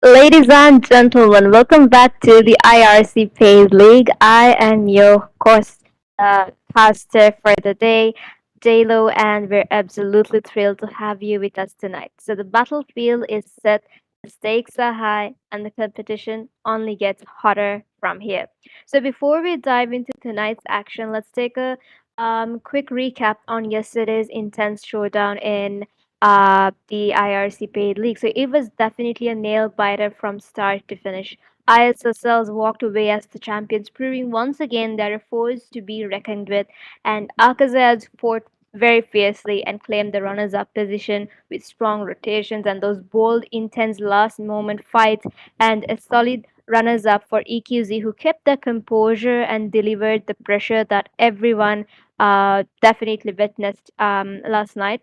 Ladies and gentlemen, welcome back to the IRC Paid League. I am your host, caster for the day, JLo, and we're absolutely thrilled to have you with us tonight. So the battlefield is set, the stakes are high, and the competition only gets hotter from here. So before we dive into tonight's action, let's take a quick recap on yesterday's intense showdown in the IRC paid league. So it was definitely a nail biter from start to finish. ISSLs walked away as the champions, proving once again they're a force to be reckoned with, and Alcazar fought very fiercely and claimed the runners up position with strong rotations and those bold, intense last moment fights, and a solid runners up for EQZ, who kept their composure and delivered the pressure that everyone definitely witnessed last night.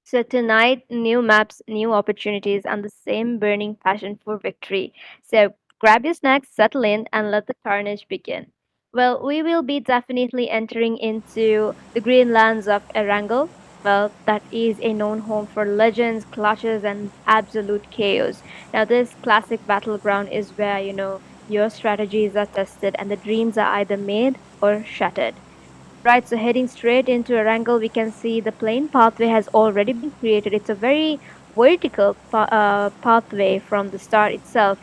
So tonight, new maps, new opportunities, and the same burning passion for victory. So grab your snacks, settle in, and let the carnage begin. Well, we will be definitely entering into the green lands of Erangel. Well, that is a known home for legends, clutches, and absolute chaos. Now, this classic battleground is where, your strategies are tested and the dreams are either made or shattered. Right, so heading straight into Erangel, we can see the plain pathway has already been created. It's a very vertical pathway from the start itself,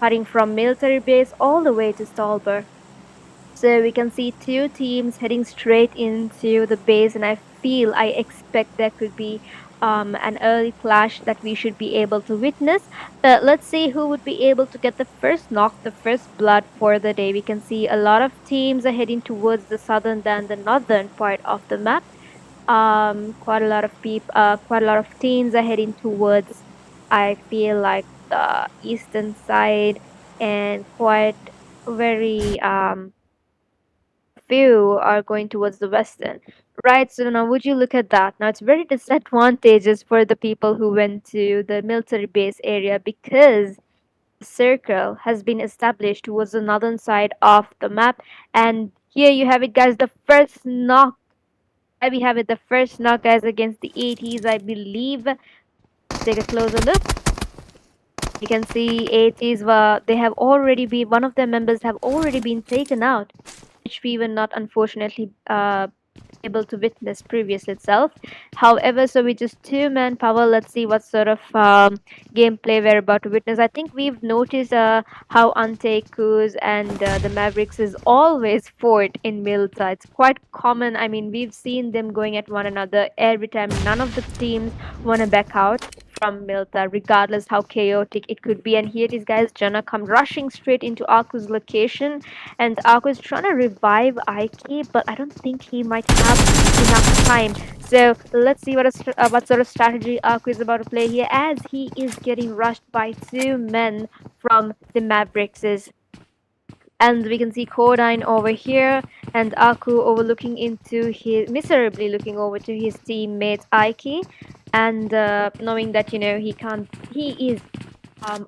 cutting from military base all the way to Stalber. So we can see two teams heading straight into the base, and I expect there could be an early clash that we should be able to witness. But let's see who would be able to get the first knock, the first blood for the day. We can see a lot of teams are heading towards the southern than the northern part of the map. Quite a lot of teams are heading towards. I feel like the eastern side, and quite very few are going towards the western. Right, so now would you look at that? Now it's very disadvantageous for the people who went to the military base area because the circle has been established towards the northern side of the map. And here you have it, guys, the first knock. We have it, the first knock, guys, against the 80s, I believe. Let's take a closer look. You can see 80s were they have already been one of their members have already been taken out, which we were not unfortunately able to witness previous itself. However, so with just two manpower, let's see what sort of gameplay we're about to witness. I think we've noticed how Antekus and the Mavericks is always fought in Milta. It's quite common. I mean, we've seen them going at one another every time. None of the teams want to back out from Milta, regardless how chaotic it could be. And here these guys, Jana, come rushing straight into Aku's location, and Aku is trying to revive Aiki, but I don't think he might have enough time. So let's see what sort of strategy Aku is about to play here, as he is getting rushed by two men from the Mavericks. And we can see Codine over here, and Aku overlooking into his miserably looking over to his teammate Aiki, and knowing that he is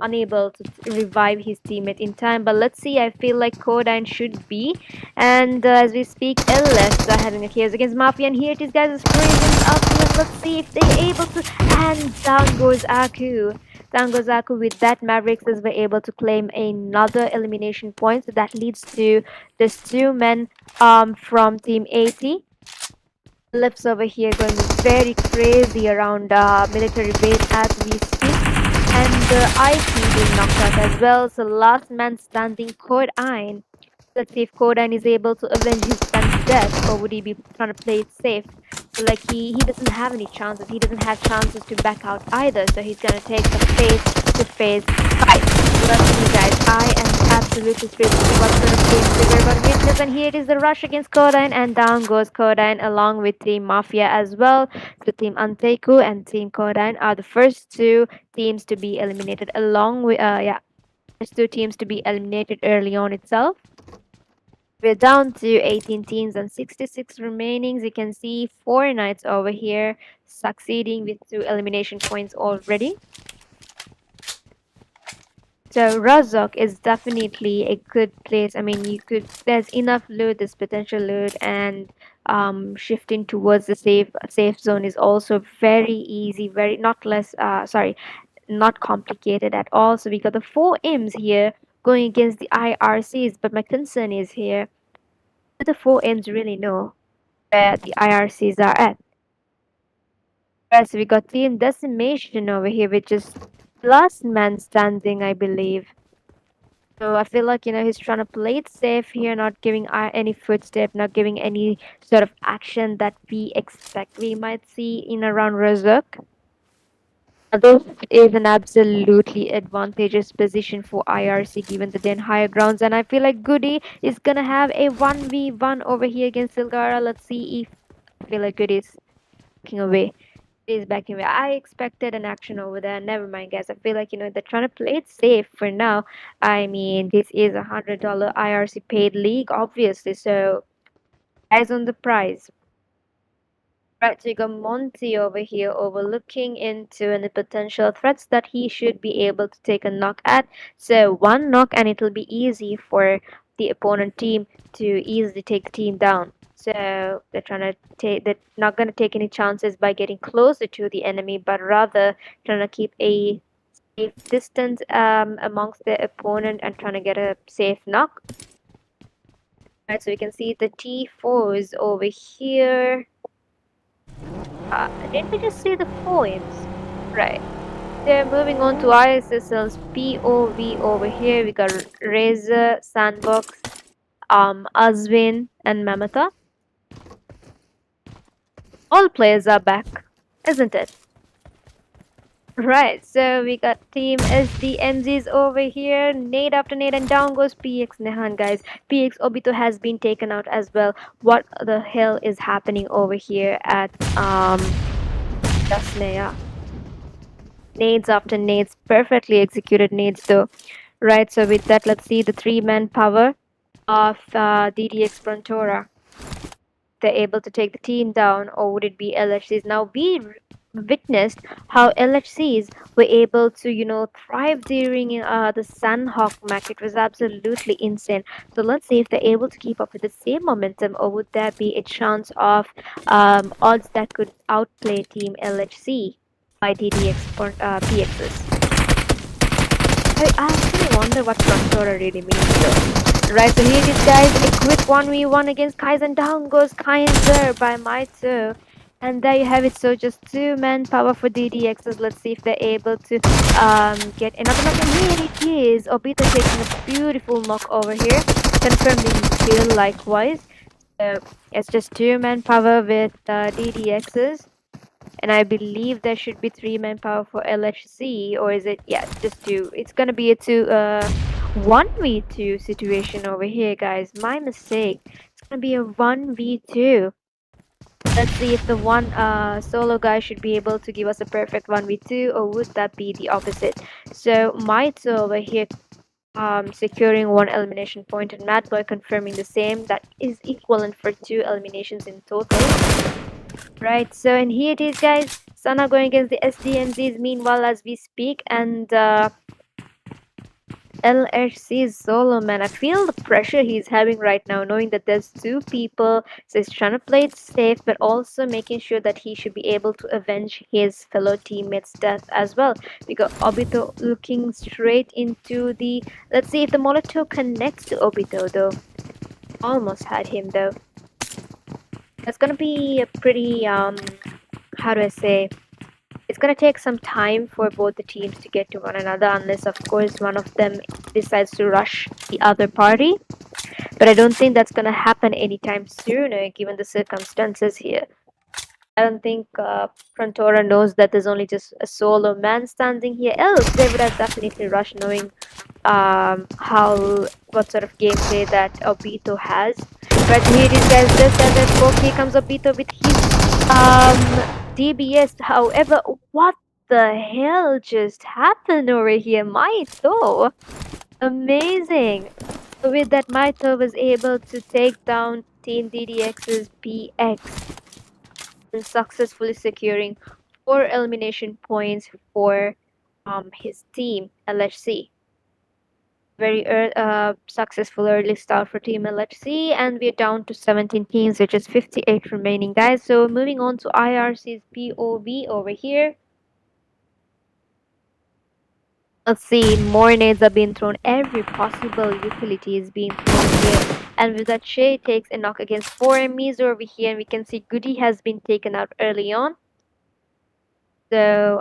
unable to revive his teammate in time. But let's see, I feel like Codine should be. And as we speak, LS are having a chaos against Mafia. And here it is, guys, is crazy up. Let's see if they're able to. And down goes Aku. Down goes Aku. With that, Mavericks were able to claim another elimination point. So that leads to just two men from Team 80. Lips over here going very crazy around military base as we speak, and the IT being knocked out as well. So last man standing, Codine. Let's see if Codine is able to avenge his friend's death, or would he be trying to play it safe? So like he doesn't have any chances. He doesn't have chances to back out either. So he's gonna take the face-to-face fight. Let's see, guys. I am absolutely thrilled to see what sort of games we're going to witness. And here it is, the rush against Codine, and down goes Codine along with Team Mafia as well. So Team Anteku and Team Codine are the first two teams to be eliminated, along with first two teams to be eliminated early on itself. We're down to 18 teams and 66 remaining. You can see four knights over here succeeding with two elimination points already. So Razok is definitely a good place. I mean, there's enough loot, there's potential loot, and shifting towards the safe zone is also very easy, very not less sorry, not complicated at all. So we got the four M's here going against the IRCs. But my concern is here, do the four M's really know where the IRCs are at? Right, so we got team decimation over here, which is last man standing, I believe. So I feel like he's trying to play it safe here, not giving any footstep, not giving any sort of action that we expect we might see in around Razak. This is an absolutely advantageous position for IRC given the Den higher grounds, and I feel like Goody is gonna have a 1v1 over here against Silgara. Let's see if I feel like Goody is backing away. Is backing away. I expected an action over there. Never mind, guys. I feel like they're trying to play it safe for now. I mean, this is $100 IRC paid league, obviously. So eyes on the prize. Right, so you got Monty over here overlooking into any potential threats that he should be able to take a knock at. So one knock and it'll be easy for the opponent team to easily take the team down. So they're not gonna take any chances by getting closer to the enemy, but rather trying to keep a safe distance amongst their opponent and trying to get a safe knock. Right, so we can see the T4s over here. Did we just see the points? Right. They're moving on to ISSL's POV over here. We got Razor, Sandbox, Azwin, and Mamata. All players are back, isn't it? Right, so we got Team SDMZs over here. Nade after nade, and down goes PX Nehan, guys. PX Obito has been taken out as well. What the hell is happening over here at Dasneya? Nades after nades, perfectly executed nades though. Right, so with that, let's see the three-man power of DDX Frontora. They're able to take the team down, or would it be LHCs? Now, we witnessed how LHCs were able to, thrive during the Sanhok match. It was absolutely insane. So let's see if they're able to keep up with the same momentum, or would there be a chance of odds that could outplay Team LHC by DDX for PXs? I actually wonder what Frontora really means though. Right, so here it is, guys. A quick 1v1 against Kaizen. Down goes Kaiser by Maito. And there you have it. So just two manpower for DDXs. Let's see if they're able to get another knock. And here it is. Obito taking a beautiful knock over here. Confirming kill likewise. So it's just two manpower with DDXs. And I believe there should be three manpower for LHC, or is it? Yeah, just two. It's gonna be a 1v2 situation over here, guys. My mistake. It's gonna be a 1v2. Let's see if the one solo guy should be able to give us a perfect 1v2, or would that be the opposite? So Maito over here securing one elimination point, and Mad Boy confirming the same. That is equivalent for two eliminations in total. Right, so and here it is, guys. Sana going against the SDMZs meanwhile as we speak, and LHC's solo man. I feel the pressure he's having right now, knowing that there's two people. So he's trying to play it safe, but also making sure that he should be able to avenge his fellow teammates' death as well. We got Obito looking straight into the. Let's see if the Molotov connects to Obito, though. Almost had him, though. That's gonna be a pretty how do I say, it's gonna take some time for both the teams to get to one another, unless of course one of them decides to rush the other party. But I don't think that's gonna happen anytime soon, given the circumstances here. I don't think Frontora knows that there's only just a solo man standing here. Else they would have definitely rushed, knowing what sort of gameplay that Obito has. But here it is, guys. Just as I spoke, here comes Obito with his DBS. However, what the hell just happened over here? Maito, amazing. So with that, Maito was able to take down Team DDX's PX and successfully securing 4 elimination points for his team LHC. Very successful early start for Team LHC, and we're down to 17 teams, which is 58 remaining, guys. So moving on to IRC's POV over here. Let's see, more nades are being thrown. Every possible utility is being thrown here. And with that, Shay takes a knock against four enemies over here, and we can see Goody has been taken out early on. So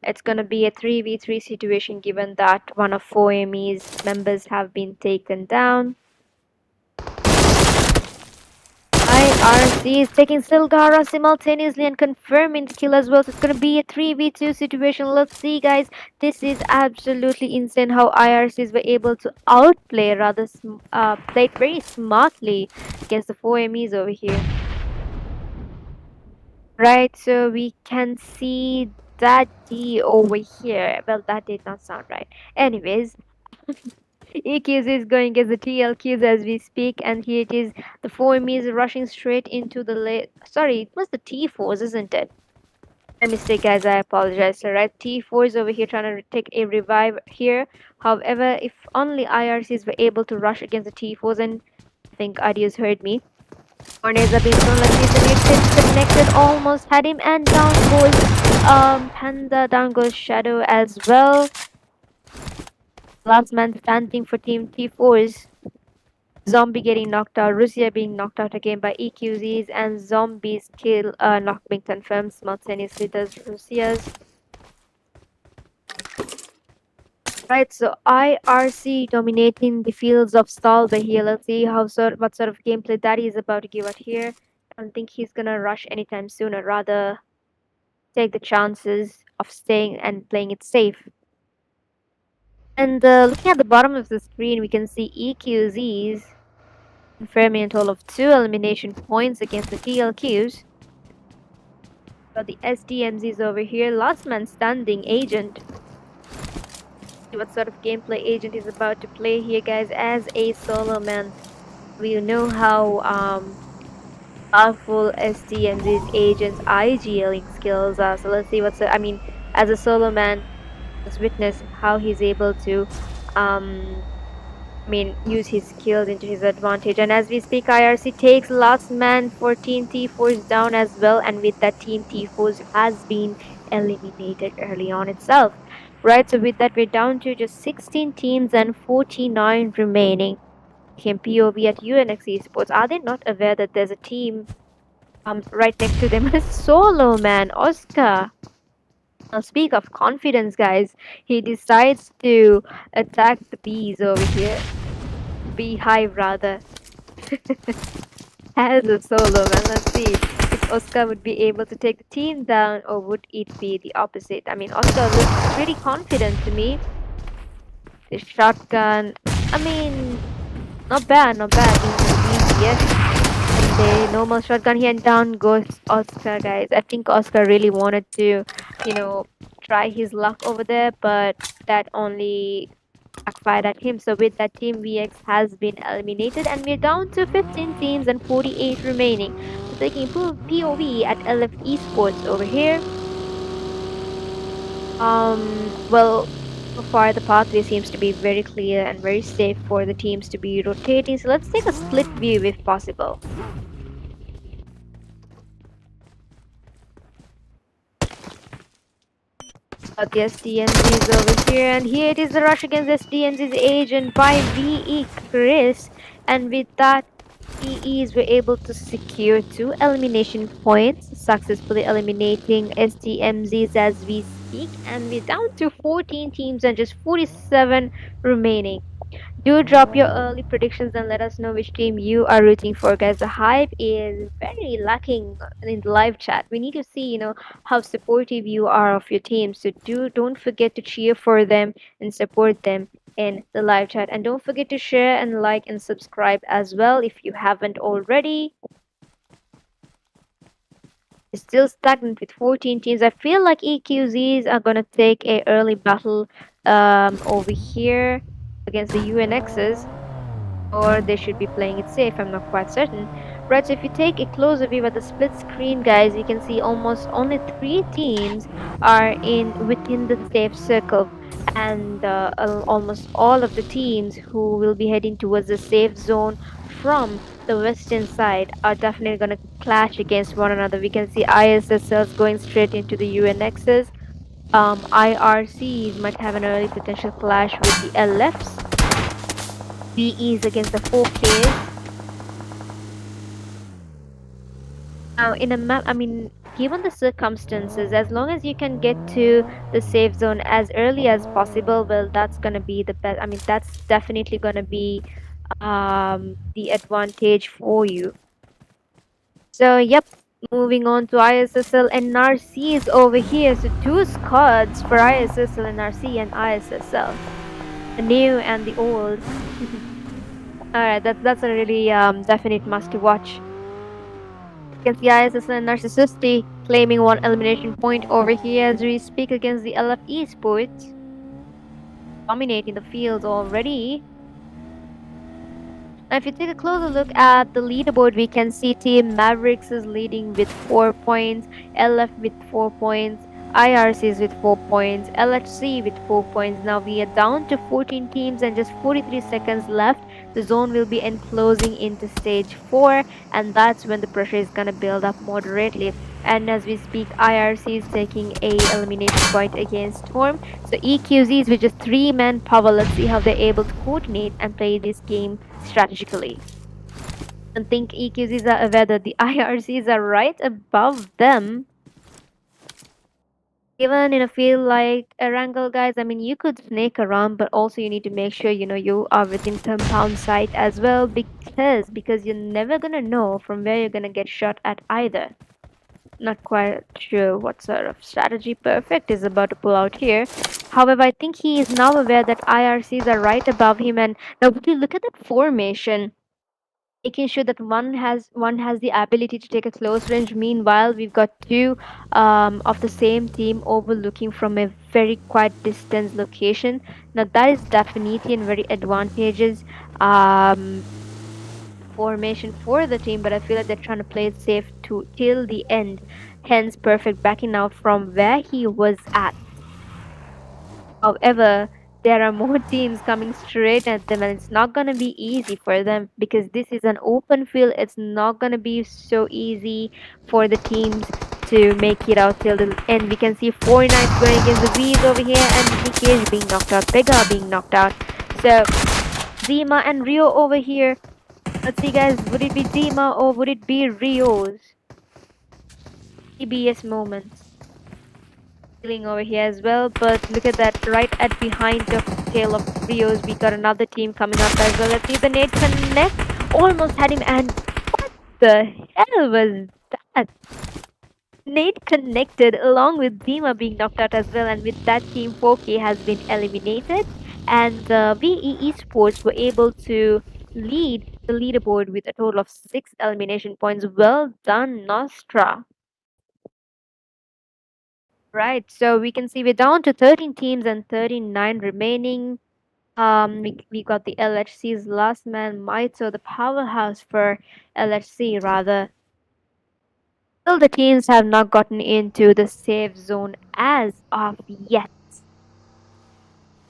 it's gonna be a 3v3 situation given that one of four enemies members have been taken down. IRC is taking Silgara simultaneously and confirming the kill as well. So it's gonna be a 3v2 situation. Let's see, guys. This is absolutely insane how IRCs were able to outplay, rather played very smartly against the four enemies over here. Right, so we can see that D over here. Well, that did not sound right. Anyways, EQs is going as the TLQs as we speak, and here it is. The four enemies rushing straight into the Sorry, it was the T4s, isn't it? My mistake, guys. I apologize. Alright, T4 is over here trying to take a revive here. However, if only IRCs were able to rush against the T4s, and I think Adios heard me. Grenades are being thrown like this, and it's connected. Almost had him, and down goes Panda. Down goes Shadow as well. Last man standing for Team T4s. Zombie getting knocked out, Russia being knocked out again by EQZs, and Zombies kill knock being confirmed simultaneously. Does Russia's right? So IRC dominating the fields of Stalba here. Let's see what sort of gameplay that is about to give out here. I don't think he's gonna rush anytime soon, or rather take the chances of staying and playing it safe. And looking at the bottom of the screen, we can see EQZs confirming a total of 2 elimination points against the TLQs. Got the SDMZs over here. Last man standing agent. See what sort of gameplay agent is about to play here, guys, as a solo man. We know how powerful SDMZ's agents IGLing skills are. So let's see as a solo man, let's witness how he's able to use his skills into his advantage. And as we speak, IRC takes last man for Team T4s down as well, and with that, Team T4s has been eliminated early on itself. Right, so with that, we're down to just 16 teams and 49 remaining. Team POV at UNX Esports, are they not aware that there's a team right next to them? Solo man, Oscar. Now, speak of confidence, guys. He decides to attack the bees over here. Beehive, rather. As a solo man. Let's see if Oscar would be able to take the team down, or would it be the opposite? I mean, Oscar looks pretty confident to me. The shotgun, not bad, not bad. Yes. And the normal shotgun here, and down goes Oscar, guys. I think Oscar really wanted to, try his luck over there, but that only backfired at him. So with that, Team VX has been eliminated, and we're down to 15 teams and 48 remaining. So taking POV at LF Esports over here. Well, so far the pathway seems to be very clear and very safe for the teams to be rotating. So let's take a split view if possible. Got the SDMZs over here, and here it is, the rush against SDMZ's agent by VE Chris, and with that, VEs were able to secure 2 elimination points, successfully eliminating SDMZs as we speak, and we're down to 14 teams and just 47 remaining. Do drop your early predictions and let us know which team you are rooting for, guys. The hype is very lacking in the live chat. We need to see, how supportive you are of your team. So don't forget to cheer for them and support them in the live chat. And don't forget to share and like and subscribe as well if you haven't already. It's still stagnant with 14 teams. I feel like EQZs are gonna take a early battle over here against the UNXs, or they should be playing it safe. I'm not quite certain. Right, so if you take a closer view at the split screen, guys, you can see almost only 3 teams are within the safe circle, and almost all of the teams who will be heading towards the safe zone from the western side are definitely going to clash against one another. We can see ISSLs going straight into the UNXs, IRCs might have an early potential clash with the LFs, VEs against the 4Ks. Now, in a map, I mean, given the circumstances, as long as you can get to the safe zone as early as possible, well, that's gonna be the best. I mean, that's definitely gonna be the advantage for you. So, yep, moving on to ISSL and NRC is over here. So, two squads for ISSL and NRC and ISSL, the new and the old. Alright, that's a really definite must to watch. Against the ISSL and Narcissistic, claiming one elimination point over here as we speak against the LF Esports, dominating the field already. Now, if you take a closer look at the leaderboard, we can see Team Mavericks is leading with 4 points, LF with 4 points, IRC is with 4 points, LHC with 4 points. Now we are down to 14 teams and just 43 seconds left. The zone will be enclosing into stage 4, and that's when the pressure is gonna build up moderately. And as we speak, IRC is taking a elimination point against Storm. So EQZs with just 3-man power. Let's see how they're able to coordinate and play this game strategically. And think EQZs are aware that the IRCs are right above them. Even in a field like Erangel, guys, I mean, you could snake around, but also you need to make sure you are within compound sight as well, because you're never gonna know from where you're gonna get shot at either. Not quite sure what sort of strategy Perfect is about to pull out here. However, I think he is now aware that IRCs are right above him, and now if you look at that formation, making sure that one has the ability to take a close range. Meanwhile, we've got two of the same team overlooking from a very quite distance location. Now that is definitely a very advantageous um, formation for the team, but I feel like they're trying to play it safe to till the end. Hence, Perfect backing out from where he was at. However, there are more teams coming straight at them, and it's not going to be easy for them because this is an open field. It's not going to be so easy for the teams to make it out till the end. We can see 49 going against the V's over here, and Nikej being knocked out, Pega being knocked out. So, Zima and Rio over here. Let's see, guys, would it be Zima or would it be Rio's EBS moments? Over here as well, but look at that, right at behind the tail of Rio's, we got another team coming up as well. Let's see the nade connect, almost had him, and what the hell was that? Nade connected along with Dima being knocked out as well, and with that team 4K has been eliminated, and VE Esports were able to lead the leaderboard with a total of 6 elimination points. Well done, Nostra. Right, so we can see we're down to 13 teams and 39 remaining. We got the LHC's last man, Maito, the powerhouse for LHC rather. Still, the teams have not gotten into the safe zone as of yet.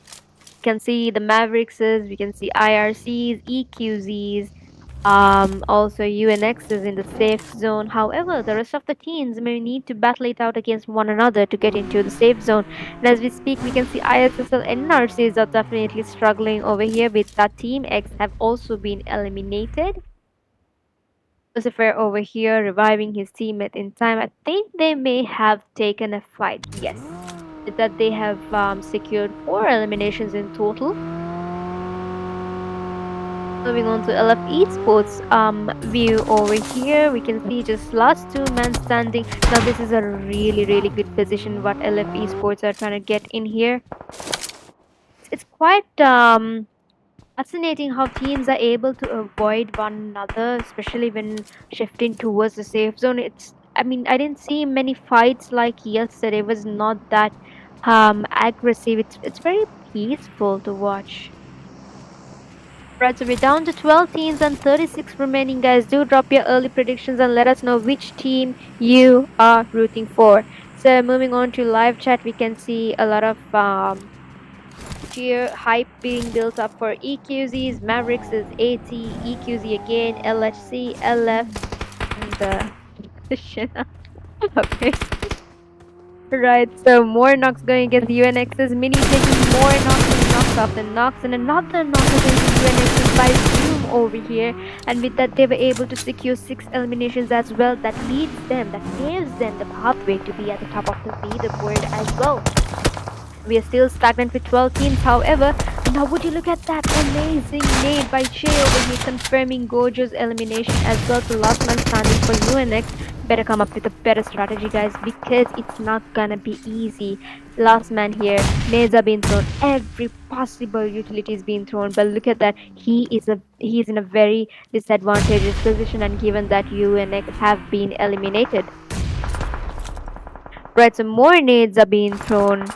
We can see the Mavericks, we can see IRCs, EQZs, also UNX is in the safe zone. However, the rest of the teams may need to battle it out against one another to get into the safe zone. And as we speak, we can see ISSL and NRCs are definitely struggling over here with that. Team X have also been eliminated. Lucifer over here reviving his teammate in time. I think they may have taken a fight. Yes, that they have secured 4 eliminations in total. Moving on to LF Esports view over here, we can see just last 2 men standing. Now this is a really good position what LF Esports are trying to get in here. It's quite fascinating how teams are able to avoid one another, especially when shifting towards the safe zone. I mean, I didn't see many fights like yesterday. It was not that aggressive. It's very peaceful to watch. Right, so we're down to 12 teams and 36 remaining, guys. Do drop your early predictions and let us know which team you are rooting for. So moving on to live chat, we can see a lot of cheer hype being built up for EQZs. Mavericks is AT, EQZ again, LHC, LF, and okay. Right, so more knocks going against UNX's Mini taking more knocks and knocks after knocks and another knock against UNX's by Zoom over here. And with that, they were able to secure 6 eliminations as well. That leads them, that gives them the pathway to be at the top of the leaderboard as well. We are still stagnant with 12 teams, however. Now, would you look at that amazing nade by Che over here, confirming Gojo's elimination as well. So, last man standing for UNX. Better come up with a better strategy, guys, because it's not gonna be easy. Last man here, nades are being thrown, every possible utility is being thrown. But look at that, he's in a very disadvantageous position, and given that UNX have been eliminated. Right, so more nades are being thrown.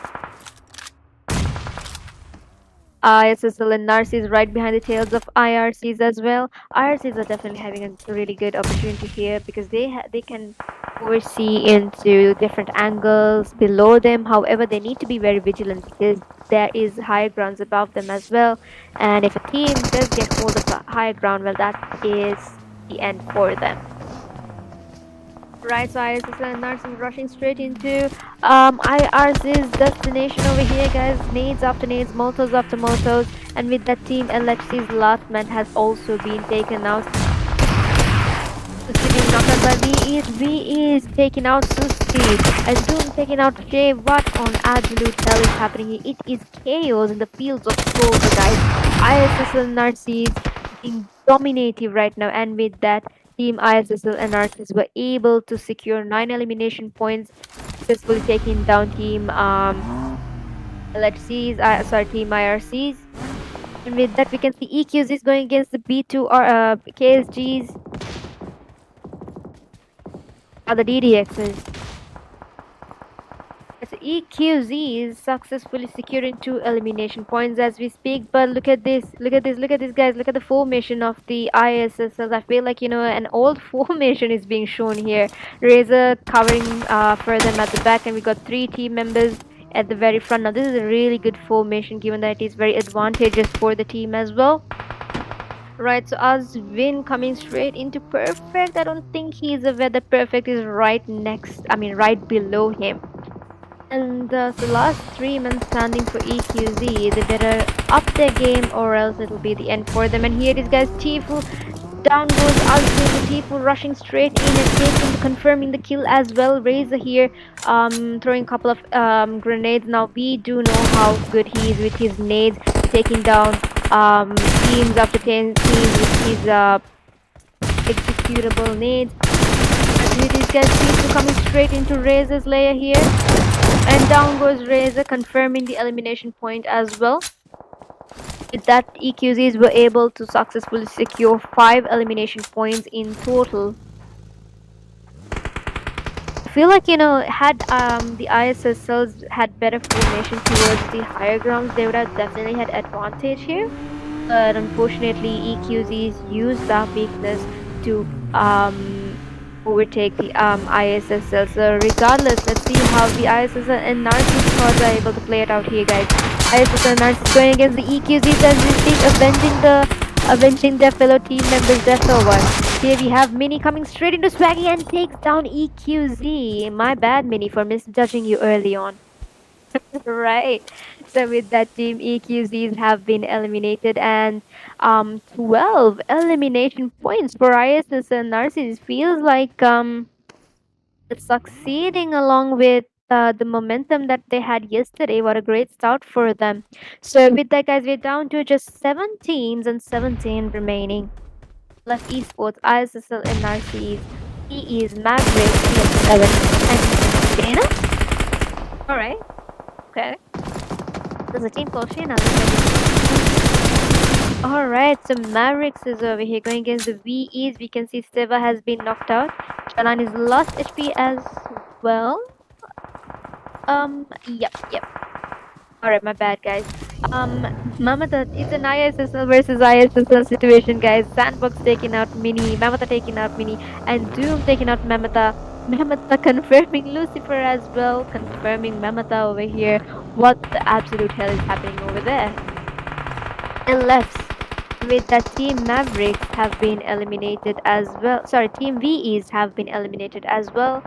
ISSL and Narcis right behind the tails of IRCs as well. IRCs are definitely having a really good opportunity here because they can oversee into different angles below them. However, they need to be very vigilant because there is higher grounds above them as well. And if a team does get hold of the higher ground, well, that is the end for them. Right, so ISS and Narcis rushing straight into IRC's destination over here, guys. Nades after nades, Molotov after Molotovs, and with that team, LHC's last man has also been taken out. Susti being knocked out by V is taking out Susti, and Doom taking out Jay. What on absolute hell is happening here? It is chaos in the fields of Soldier, guys. ISS and Narcis being dominative right now, and with that, Team ISSL and Narcissus were able to secure 9 elimination points, successfully taking down Team LHCs, Team IRCs. And with that, we can see EQs going against the B2 or KSGs, the DDXs. So EQZ is successfully securing 2 elimination points as we speak. But look at this, look at this, look at this, guys. Look at the formation of the ISSs. I feel like, an old formation is being shown here. Razor covering for them at the back, and we got 3 team members at the very front. Now this is a really good formation given that it is very advantageous for the team as well. Right, so Vin coming straight into perfect. I don't think he's aware that perfect is right right below him. And so last 3 men standing for EQZ, they better up their game or else it'll be the end for them. And here it is, guys. Tifu down goes Alvin. Tifu rushing straight in and confirming the kill as well. Razor here throwing a couple of grenades. Now we do know how good he is with his nades, taking down teams after teams with his executable nades. And here it is, guys. Tifu coming straight into Razor's layer here. And down goes Razor, confirming the elimination point as well. With that, EQZs were able to successfully secure 5 elimination points in total. I feel like, had the ISSLs had better formation towards the higher grounds, they would have definitely had advantage here. But unfortunately, EQZs used that weakness to overtake the ISSL. So regardless, let's see how the ISSL and Narcissus squads are able to play it out here, guys. ISSL and Narcissus going against the EQZs as we speak, avenging their fellow team members' death over. Here we have Mini coming straight into Swaggy and takes down EQZ. My bad, Mini, for misjudging you early on. Right, so with that, team EQZs have been eliminated, and 12 elimination points for ISS and Narcissus. Feels like it's succeeding along with the momentum that they had yesterday. What a great start for them. So with that, guys, we're down to just 7 teams and 17 remaining. Left Esports, ISSL and Narcissus. He is Maverick, CF7 and Dana. Alright. Okay. There's a team called Shayna. Alright, so Mavericks is over here going against the VEs. We can see Ft.Ve has been knocked out. Shalan is lost HP as well. Yep. Alright, my bad, guys. Mamata, it's an ISSL versus ISSL situation, guys. Sandbox taking out Mini, Mamata taking out Mini, and Doom taking out Mamata. Mamata confirming Lucifer as well, confirming Mamata over here. What the absolute hell is happening over there? And With that, Team Mavericks have been eliminated as well. Sorry, Team VEs have been eliminated as well.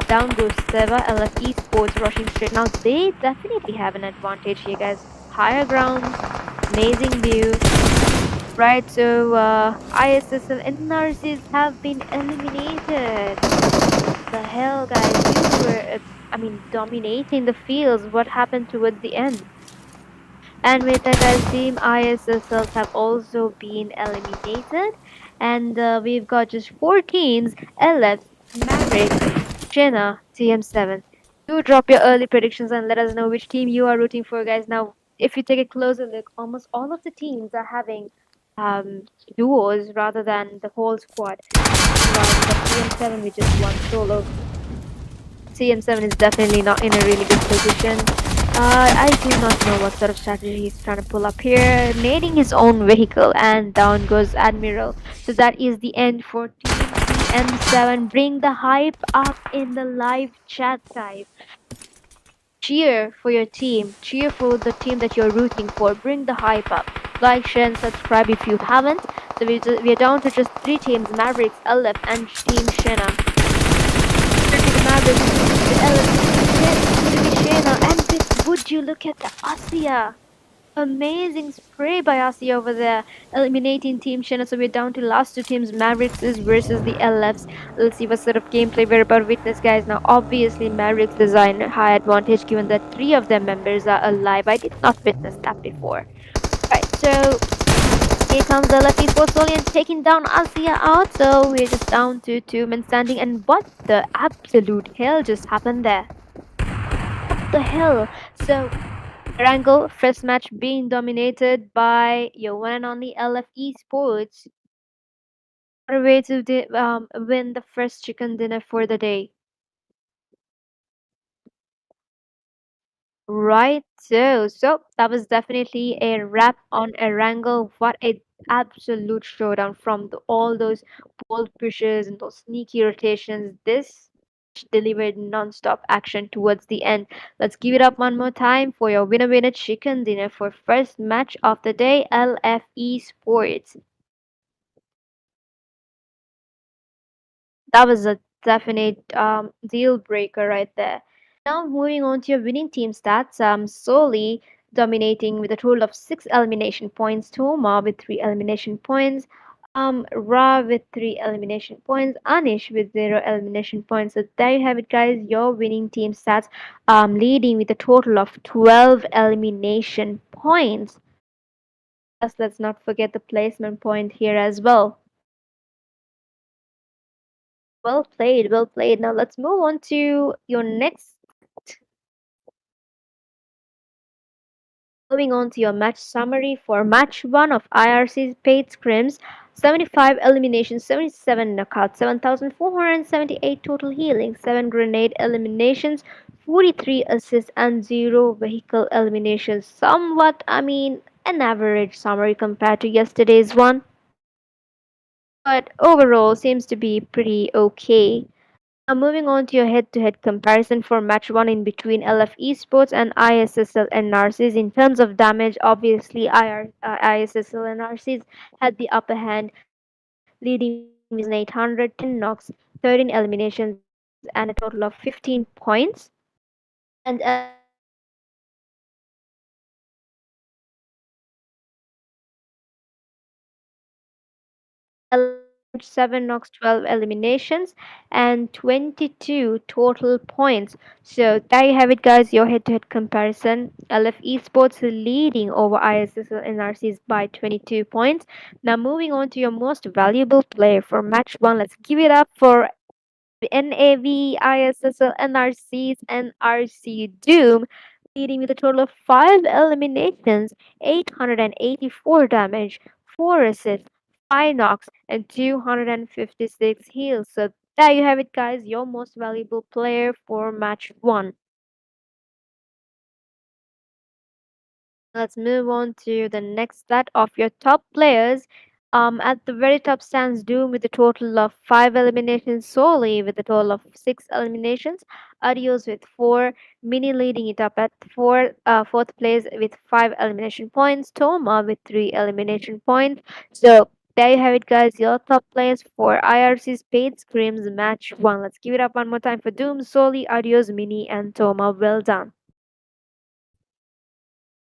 Down goes Seva, LF Esports rushing straight. Now they definitely have an advantage here, guys. Higher grounds, amazing view. Right, so ISSL NRCs have been eliminated. The hell, guys, you were, dominating the fields. What happened towards the end? And with that, guys, Team ISSLs have also been eliminated. And we've got just four teams: LF, Mavericks, Jenna, TM7. Do drop your early predictions and let us know which team you are rooting for, guys. Now, if you take a closer look, almost all of the teams are having duos rather than the whole squad. While the TM7 with just one solo. CM7 is definitely not in a really good position. I do not know what sort of strategy he's trying to pull up here. Nading his own vehicle, and down goes Admiral. So that is the end for Team TM7. Bring the hype up in the live chat, guys. Cheer for your team. Cheer for the team that you're rooting for. Bring the hype up. Like, share, and subscribe if you haven't. So we're down to just three teams: Mavericks, LF, and Team Shena. The Mavericks, the LF, Shena, and with would you look at the Asia? Amazing spray by Asia over there, eliminating Team Shena. So we're down to last two teams, Mavericks versus the LFs. Let's see what sort of gameplay we're about to witness, guys. Now, obviously, Mavericks design high advantage given that three of their members are alive. I did not witness that before. Right, so here comes the lucky sports only and taking down Asia out. So we're just down to two men standing. And what the absolute hell just happened there? What the hell? So Erangel, first match being dominated by your one and only LF Esports. What a way to win the first chicken dinner for the day. Right, so that was definitely a wrap on Erangel. What a absolute showdown from all those bold pushes and those sneaky rotations. This delivered non-stop action towards the end. Let's give it up one more time for your winner chicken dinner for first match of the day, LFE Sports. That was a definite deal breaker right there. Now moving on to your winning team stats, Soli dominating with a total of 6 elimination points, Toma with 3 elimination points, Ra with 3 elimination points, Anish with 0 elimination points. So there you have it, guys. Your winning team stats, leading with a total of 12 elimination points. Plus, let's not forget the placement point here as well. Well played, well played. Now let's move on to your next. Moving on to your match summary for match 1 of IRC's paid scrims: 75 eliminations, 77 knockouts, 7,478 total healing, 7 grenade eliminations, 43 assists, and 0 vehicle eliminations. Somewhat, an average summary compared to yesterday's one, but overall seems to be pretty okay. Now moving on to your head-to-head comparison for match 1 in between LF Esports and ISSL NRCs. In terms of damage, obviously ISSL NRCs had the upper hand, leading with 1,800, 10 knocks, 13 eliminations, and a total of 15 points. And LF Esports had the upper hand, leading with 11 damage, 7 knocks, 12 eliminations, and 22 total points. So there you have it, guys. Your head-to-head comparison. LF Esports leading over ISSL NRCs by 22 points. Now moving on to your most valuable player for match one. Let's give it up for NAV, ISSL, NRCs, and RC Doom, leading with a total of 5 eliminations, 884 damage, 4 assists, 5 knocks, and 256 heals. So there you have it, guys, your most valuable player for match 1. Let's move on to the next set of your top players. At the very top stands Doom with a total of 5 eliminations, Soli with a total of 6 eliminations, Adios with 4, Mini leading it up at fourth place with 5 elimination points, Toma with 3 elimination points. So there you have it, guys. Your top players for IRC's Paid Scrims Match 1. Let's give it up one more time for Doom, Soli, Adios, Mini, and Toma. Well done.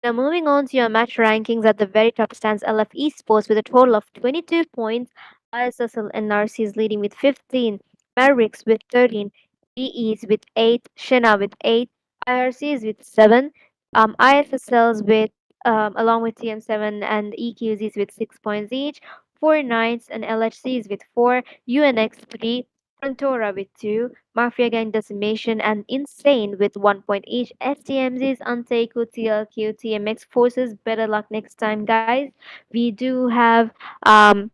Now, moving on to your match rankings, at the very top stands LF Esports with a total of 22 points. ISSL and Narcis leading with 15, Mavericks with 13, DEs with 8, Shena with 8, IRCs with 7, ISSLs with along with TM7 and EQZs with 6 points each, 4 Knights and LHCs with 4, UNX 3, Frontora with 2, Mafia Gang Decimation and Insane with 1 point each. STMZs, Untaiku, TLQ, TMX Forces. Better luck next time, guys. We do have um,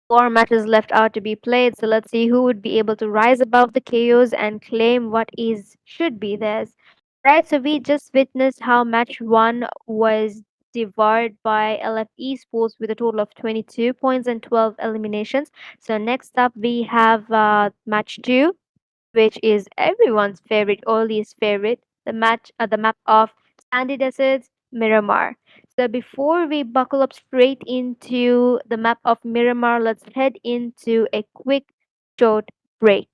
4 matches left out to be played, so let's see who would be able to rise above the chaos and claim what is should be theirs. Right, so we just witnessed how match 1 was devoured by LF Esports with a total of 22 points and 12 eliminations. So next up we have match 2, which is everyone's favorite, Oli's favorite, the map of Sandy Deserts, Miramar. So before we buckle up straight into the map of Miramar, let's head into a quick, short break.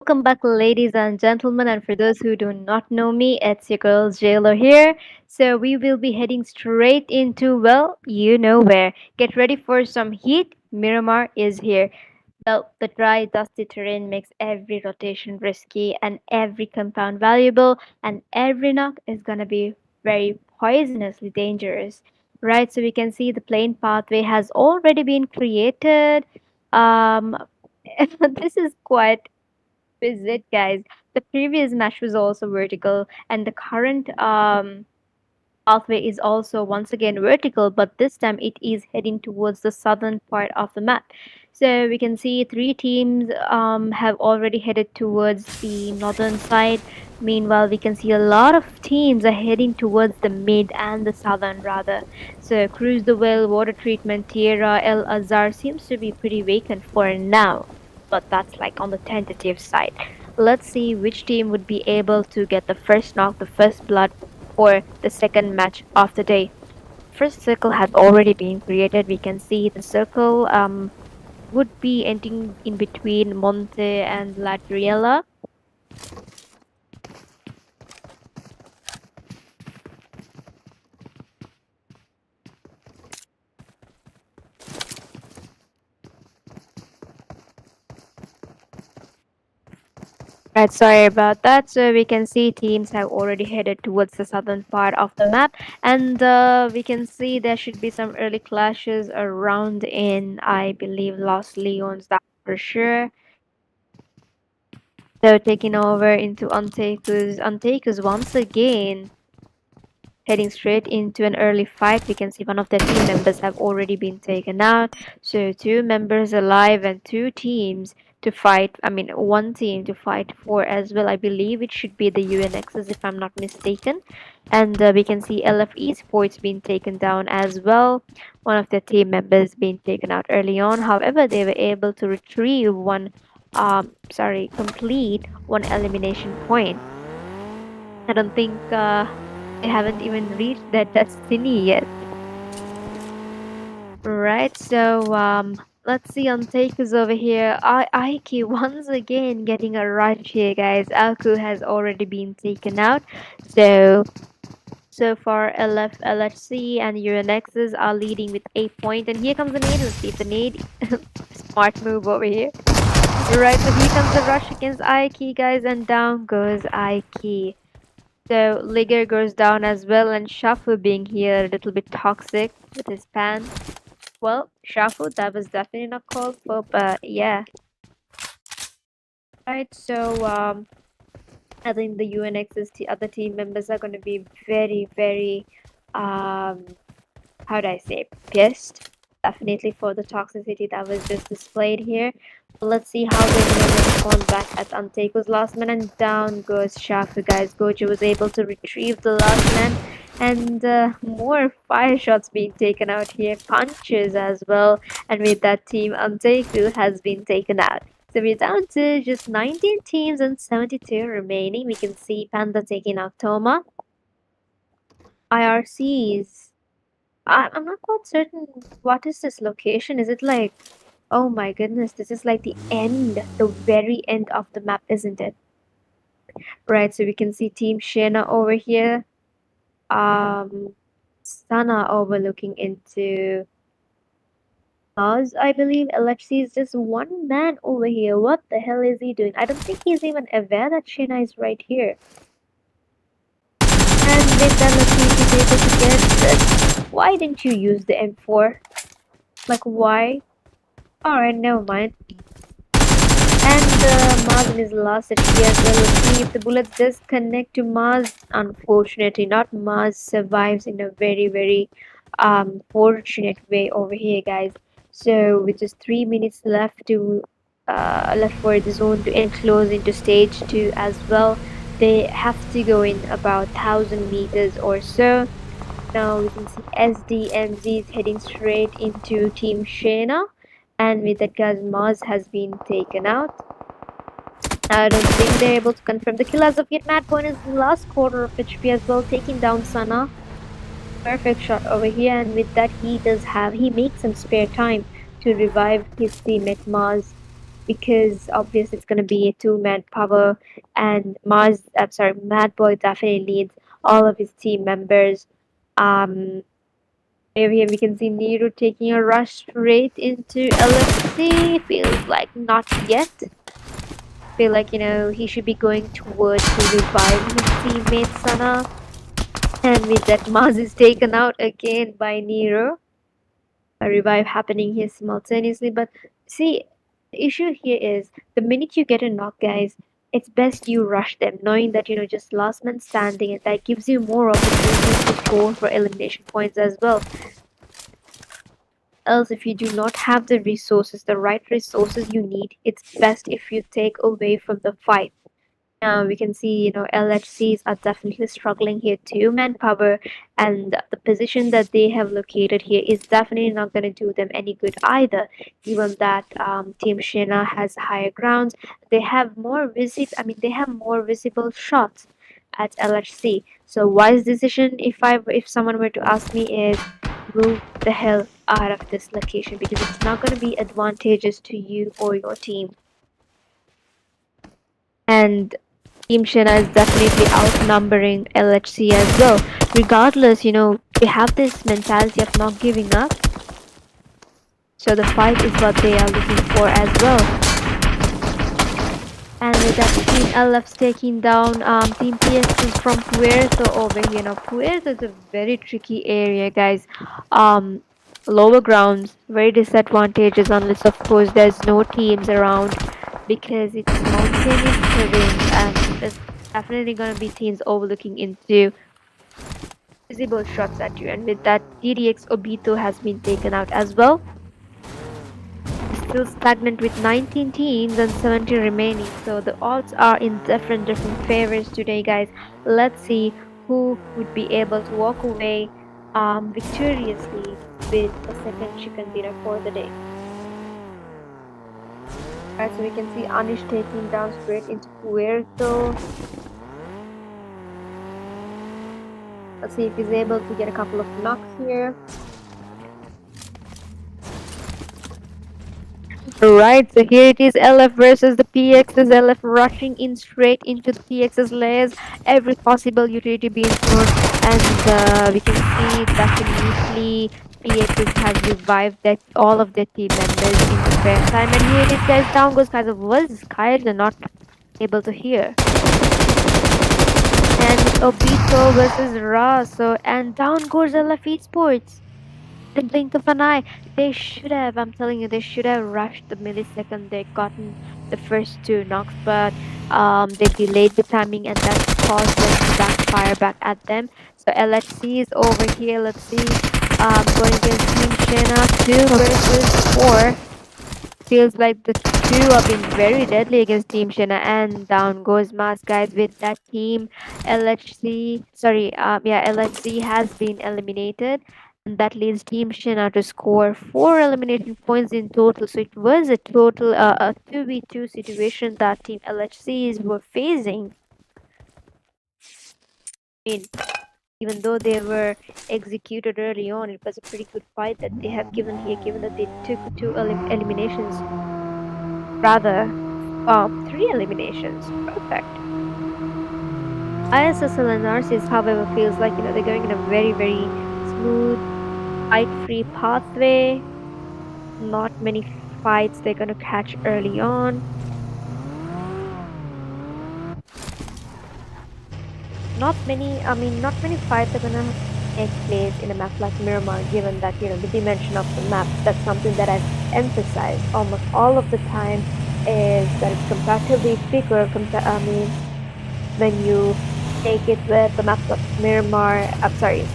welcome back, ladies and gentlemen. And for those who do not know me, it's your girl Jailer here. So, we will be heading straight into, well, you know where. Get ready for some heat. Miramar is here. Well, the dry, dusty terrain makes every rotation risky and every compound valuable, and every knock is gonna be very poisonously dangerous. Right, so we can see the plain pathway has already been created. Um, this is quite visit, guys. The previous match was also vertical, and the current pathway is also once again vertical, but this time it is heading towards the southern part of the map. So we can see three teams have already headed towards the northern side. Meanwhile, we can see a lot of teams are heading towards the mid and the southern rather. So Cruise the Whale, Water Treatment, Tierra, El Azar seems to be pretty vacant for now. But that's like on the tentative side. Let's see which team would be able to get the first knock, the first blood for the second match of the day. First circle has already been created. We can see the circle would be ending in between Monte and Ladriela. Right, sorry about that. So we can see teams have already headed towards the southern part of the map, and we can see there should be some early clashes around in, I believe, Los Leons. That for sure. So taking over into Antakus once again. Heading straight into an early fight, we can see one of the team members have already been taken out. So two members alive and two teams to fight. I mean, one team to fight for as well. I believe it should be the UNXs if I'm not mistaken. And we can see LF Esports being taken down as well. One of the team members being taken out early on. However, they were able to retrieve complete one elimination point. I don't think they haven't even reached their destiny yet. Right, so let's see on takers over here. Aiki once again getting a rush here, guys. Aku has already been taken out. So far LF, LHC and Uranexes are leading with 8 points. And here comes the nade. Let's see if the nade smart move over here. Right, so here comes the rush against Aiki, guys, and down goes Aiki. So Liger goes down as well, and Shafu being here a little bit toxic with his pan. Well, Shafu, that was definitely not called for, but yeah. Right, so I think the UNX's other team members are going to be very, very, um, how do I say, pissed. Definitely for the toxicity that was just displayed here. Let's see how they're going to respond back at Anteko's last man, and down goes Shafu, guys. Gojo was able to retrieve the last man, and more fire shots being taken out here, punches as well, and with that team, Anteku has been taken out. So we're down to just 19 teams and 72 remaining. We can see Panda taking out Toma. IRCs. I'm not quite certain what is this location. Is it like, oh my goodness, this is like the end, the very end of the map, isn't it? Right, so we can see Team Shena over here. Sana overlooking into Oz, I believe. Alexi is just one man over here. What the hell is he doing? I don't think he's even aware that Shena is right here. And with that, let's see if he's able to get this. Why didn't you use the M4? Like, why? Alright, never mind. And Mars in his last HP as well. Let's see if the bullets does connect to Mars. Unfortunately, not Mars survives in a very, very fortunate way over here, guys. So with just 3 minutes left to left for the zone to enclose into stage 2 as well. They have to go in about 1,000 meters or so. Now we can see SDMZ is heading straight into Team Shena, and with that, guys, Mars has been taken out. I don't think they're able to confirm the kill as of yet. Madpoint is the last quarter of HP as well, taking down Sana. Perfect shot over here, and with that, he makes some spare time to revive his teammate Mars. because obviously it's gonna be a two-man power, and Mad Boy definitely leads all of his team members. Um, Here we can see Nero taking a rush straight into LFC. Feels like not yet. Feel like he should be going towards to revive his teammate Sana. And with that, Maz is taken out again by Nero. A revive happening here simultaneously. But see, the issue here is the minute you get a knock, guys, it's best you rush them, knowing that just last man standing, and that gives you more opportunities to score for elimination points as well. Else, if you do not have the resources, the right resources you need, it's best if you take away from the fight. We can see, LHCs are definitely struggling here too, manpower, and the position that they have located here is definitely not going to do them any good either. Given that Team Shena has higher grounds, they have they have more visible shots at LHC. So wise decision, if someone were to ask me, is move the hell out of this location because it's not going to be advantageous to you or your team. And Team Shena is definitely outnumbering LHC as well. Regardless, they have this mentality of not giving up. So the fight is what they are looking for as well. And with that, Team LF's taking down Team PX from Puerto over here. Now, Puerto is a very tricky area, guys. Lower grounds, very disadvantageous unless, of course, there's no teams around because it's mountainous terrain and there's definitely going to be teams overlooking into visible shots at you. And with that, DDX Obito has been taken out as well. Still stagnant with 19 teams and 70 remaining. So the odds are in different favors today, guys. Let's see who would be able to walk away victoriously with a second chicken dinner for the day. Alright, so we can see Anish taking down straight into Puerto. Let's see if he's able to get a couple of knocks here. Right, so here it is, LF versus the PXs. LF rushing in straight into the PX's layers. Every possible utility being thrown, and we can see definitely PXs has revived all of their team members in the fair time. And here it is, guys. Down goes Kaiser. Was Kaiser not able to hear? And Obito versus Ra. And down goes LF Esports. The blink of an eye. I'm telling you, they should have rushed the millisecond they gotten the first two knocks, but they delayed the timing and that caused them to backfire back at them. So LHC is over here. Let's see. Going against Team Shena 2 versus 4. Feels like the two have been very deadly against Team Shena, and down goes Mas, guys, with that team. LHC has been eliminated, and that leaves Team Shena to score 4 elimination points in total. So it was a total a 2v2 situation that Team LHCs were facing. I mean, even though they were executed early on, it was a pretty good fight that they have given here, given that they took two eliminations. Rather, 3 eliminations. Perfect. ISSL and Narcissus, however, feels like they're going in a very, very smooth, fight-free pathway. Not many fights they're gonna catch early on. Not many fights are gonna take place in a map like Miramar, given that the dimension of the map. That's something that I've emphasized almost all of the time, is that it's comparatively bigger. When you take it with the maps of Miramar,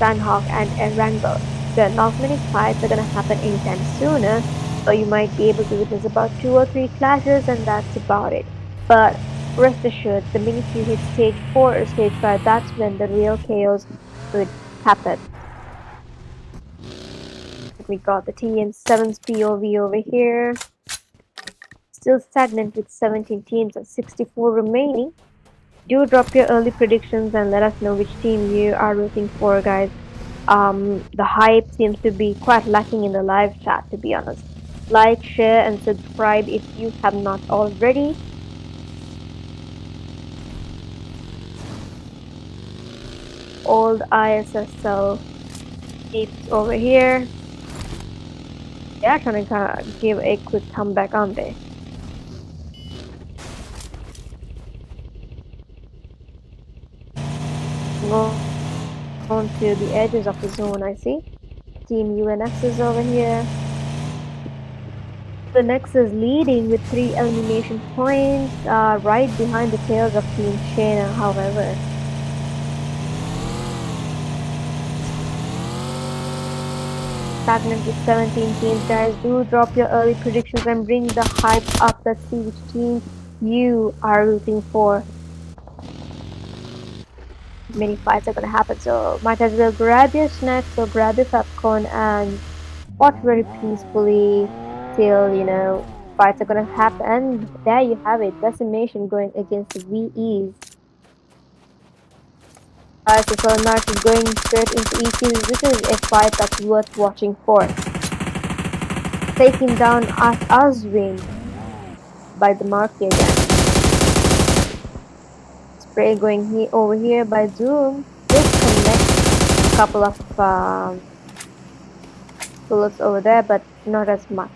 Sanhok and Erangel, there are not many fights are gonna happen anytime sooner. So you might be able to witness about 2 or 3 clashes, and that's about it. But rest assured, the minute you hit stage 4 or stage 5, that's when the real chaos would happen. We got the TN7's POV over here. Still stagnant with 17 teams and 64 remaining. Do drop your early predictions and let us know which team you are rooting for, guys. The hype seems to be quite lacking in the live chat, to be honest. Like, share, and subscribe if you have not already. Old ISSL tapes over here. They are trying to give a quick comeback, aren't they? Going to the edges of the zone, I see. Team UNX is over here. The Nex is leading with 3 elimination points, right behind the tails of Team China, however. Stagnant with 17 teams, guys. Do drop your early predictions and bring the hype up. Let's see which team you are rooting for. Many fights are gonna happen, so might as well grab your snacks or grab your popcorn and watch very peacefully till, fights are gonna happen. And there you have it, decimation going against the VEs. Alright, so Narc is going straight into EQs. This is a fight that's worth watching for. Taking down Azwin by the Mafia again. Spray going over here by Zoom. Disconnect a couple of bullets over there, but not as much.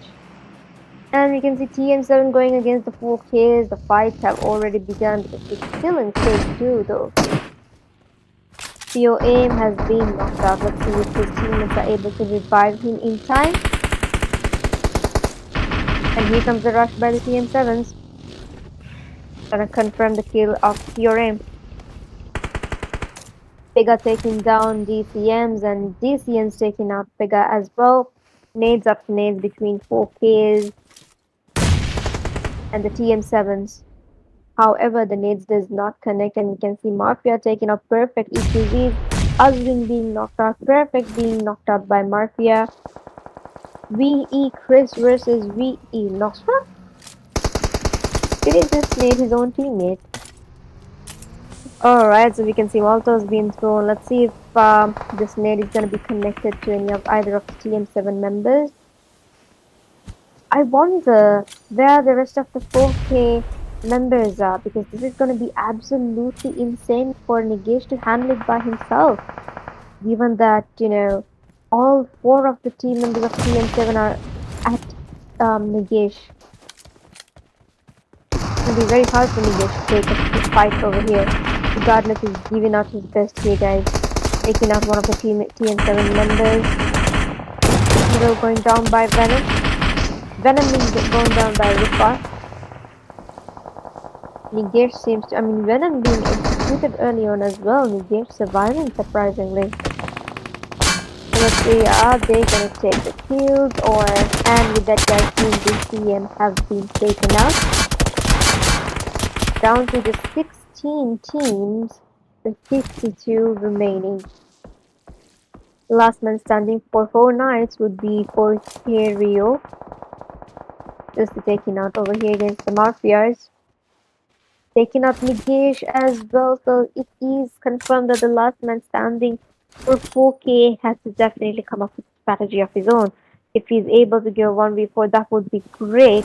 And we can see TM7 going against the 4Ks. The fights have already begun because it's still in stage 2 though. Theo Aim has been knocked out. Let's see if his teammates are able to revive him in time. And here comes the rush by the TM7s. Gonna confirm the kill of Theo Aim. Pega taking down DCMs and DCMs taking out Pega as well. Nades up nades between 4Ks and the TM7s. However, the nades does not connect, and you can see Mafia taking out perfect EQVs. Azwin being knocked out, perfect being knocked out by Mafia. VE Chris versus VE Nostra. Did he just nade his own teammate? Alright, so we can see Molotovs being thrown. Let's see if this nade is going to be connected to either of the TM7 members. I wonder where the rest of the 4K members are, because this is going to be absolutely insane for Nigesh to handle it by himself. Given that, all 4 of the team members of TM7 are at Nigesh. It's going to be very hard for Nigesh to take a fight over here. Regardless, he's giving out his best here, guys. Taking out one of the TM7 members. Middle going down by Venom. Venom is going down by Rifa. Nigesh seems to, Venom being executed early on as well. Nigesh surviving surprisingly. So let's see, are they gonna take the kills, and with that guys, Team DCM have been taken out. Down to the 16 teams, with 52 remaining. Last man standing for 4 nights would be 4K Rio. Just taking out over here against the Mafias. Taking out Nigesh as well, so it is confirmed that the last man standing for 4K has to definitely come up with a strategy of his own. If he's able to give a 1v4, that would be great,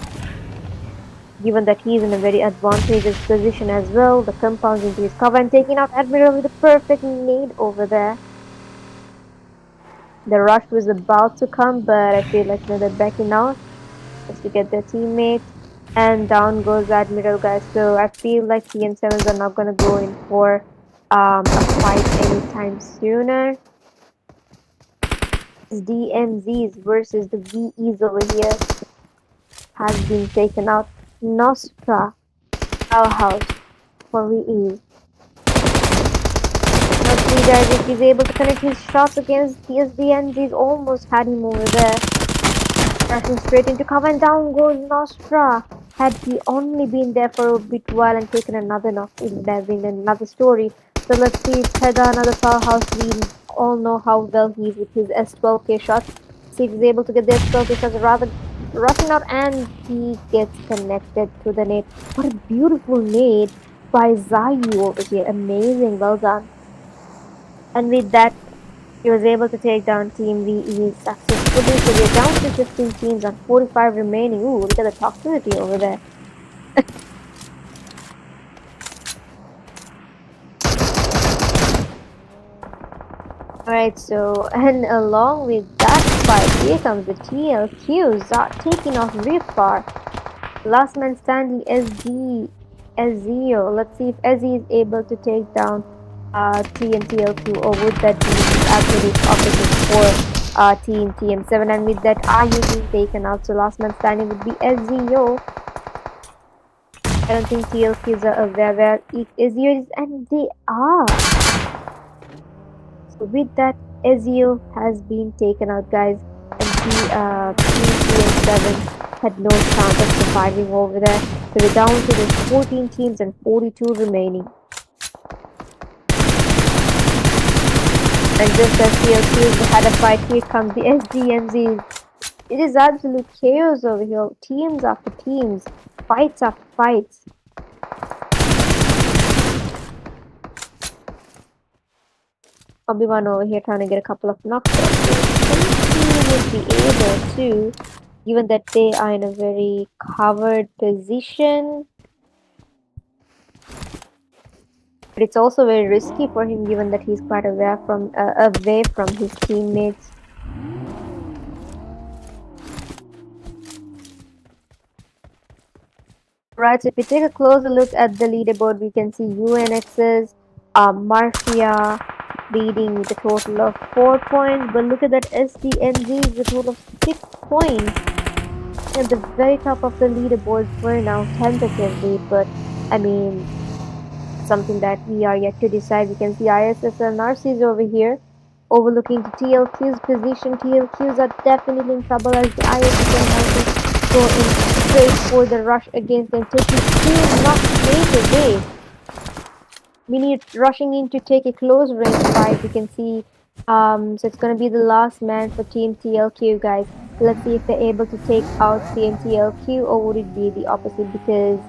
given that he's in a very advantageous position as well. The compounds into his cover and taking out Admiral with a perfect nade over there. The rush was about to come, but I feel like they're backing out just to get their teammate. And down goes Admiral, guys. So I feel like TM7s are not gonna go in for a fight anytime sooner. DMZs versus the VEs over here has been taken out. Nostra powerhouse for VEs. Let's see, guys, if he's able to connect his shots against TSDMZs. Almost had him over there. Rushing straight into cover, and down goes Nostra. Had he only been there for a bit while and taken another knock, it would have been another story. So let's see, Pega, another powerhouse. We all know how well he is with his S12K shots. See if he's able to get the S12K shots, rather rushing out, and he gets connected to the nade. What a beautiful nade by Zayu over here. Amazing, well done. And with that, he was able to take down Team VE successfully. Okay, so we're down to 15 teams and 45 remaining. Ooh, look at the toxicity over there. Alright, so, and along with that fight, here comes the TLQs taking off real far. Last man standing, Ezio. Let's see if Ezio is able to take down T and TLQ, or would that be the absolute opposite for Team TM7? And with that IU being taken out, so last man standing would be Ezio. I don't think TLQs are aware where Ezio is, and they are. So with that, Ezio has been taken out, guys, and the Team TM7 had no chance of surviving over there. So we're down to the 14 teams and 42 remaining. And just as TLQs had a fight, here comes the SDMZs. It is absolute chaos over here. Teams after teams, fights after fights. Obi-Wan over here trying to get a couple of knockdowns. So would be able to, given that they are in a very covered position. But it's also very risky for him, given that he's quite away from his teammates. Right, so if we take a closer look at the leaderboard, we can see UNX's Mafia leading with a total of 4 points. But look at that SDMZ with a total of 6 points. At the very top of the leaderboard for now, tentatively, but I mean, something that we are yet to decide. We can see ISSL Narcis over here, overlooking the TLQ's position. TLQs are definitely in trouble as the ISSL Narcis go in straight for the rush against them, taking 2 knocks straight away. We need rushing in to take a close range fight. We can see, so it's gonna be the last man for Team TLQ, guys. Let's see if they're able to take out Team TLQ, or would it be the opposite, because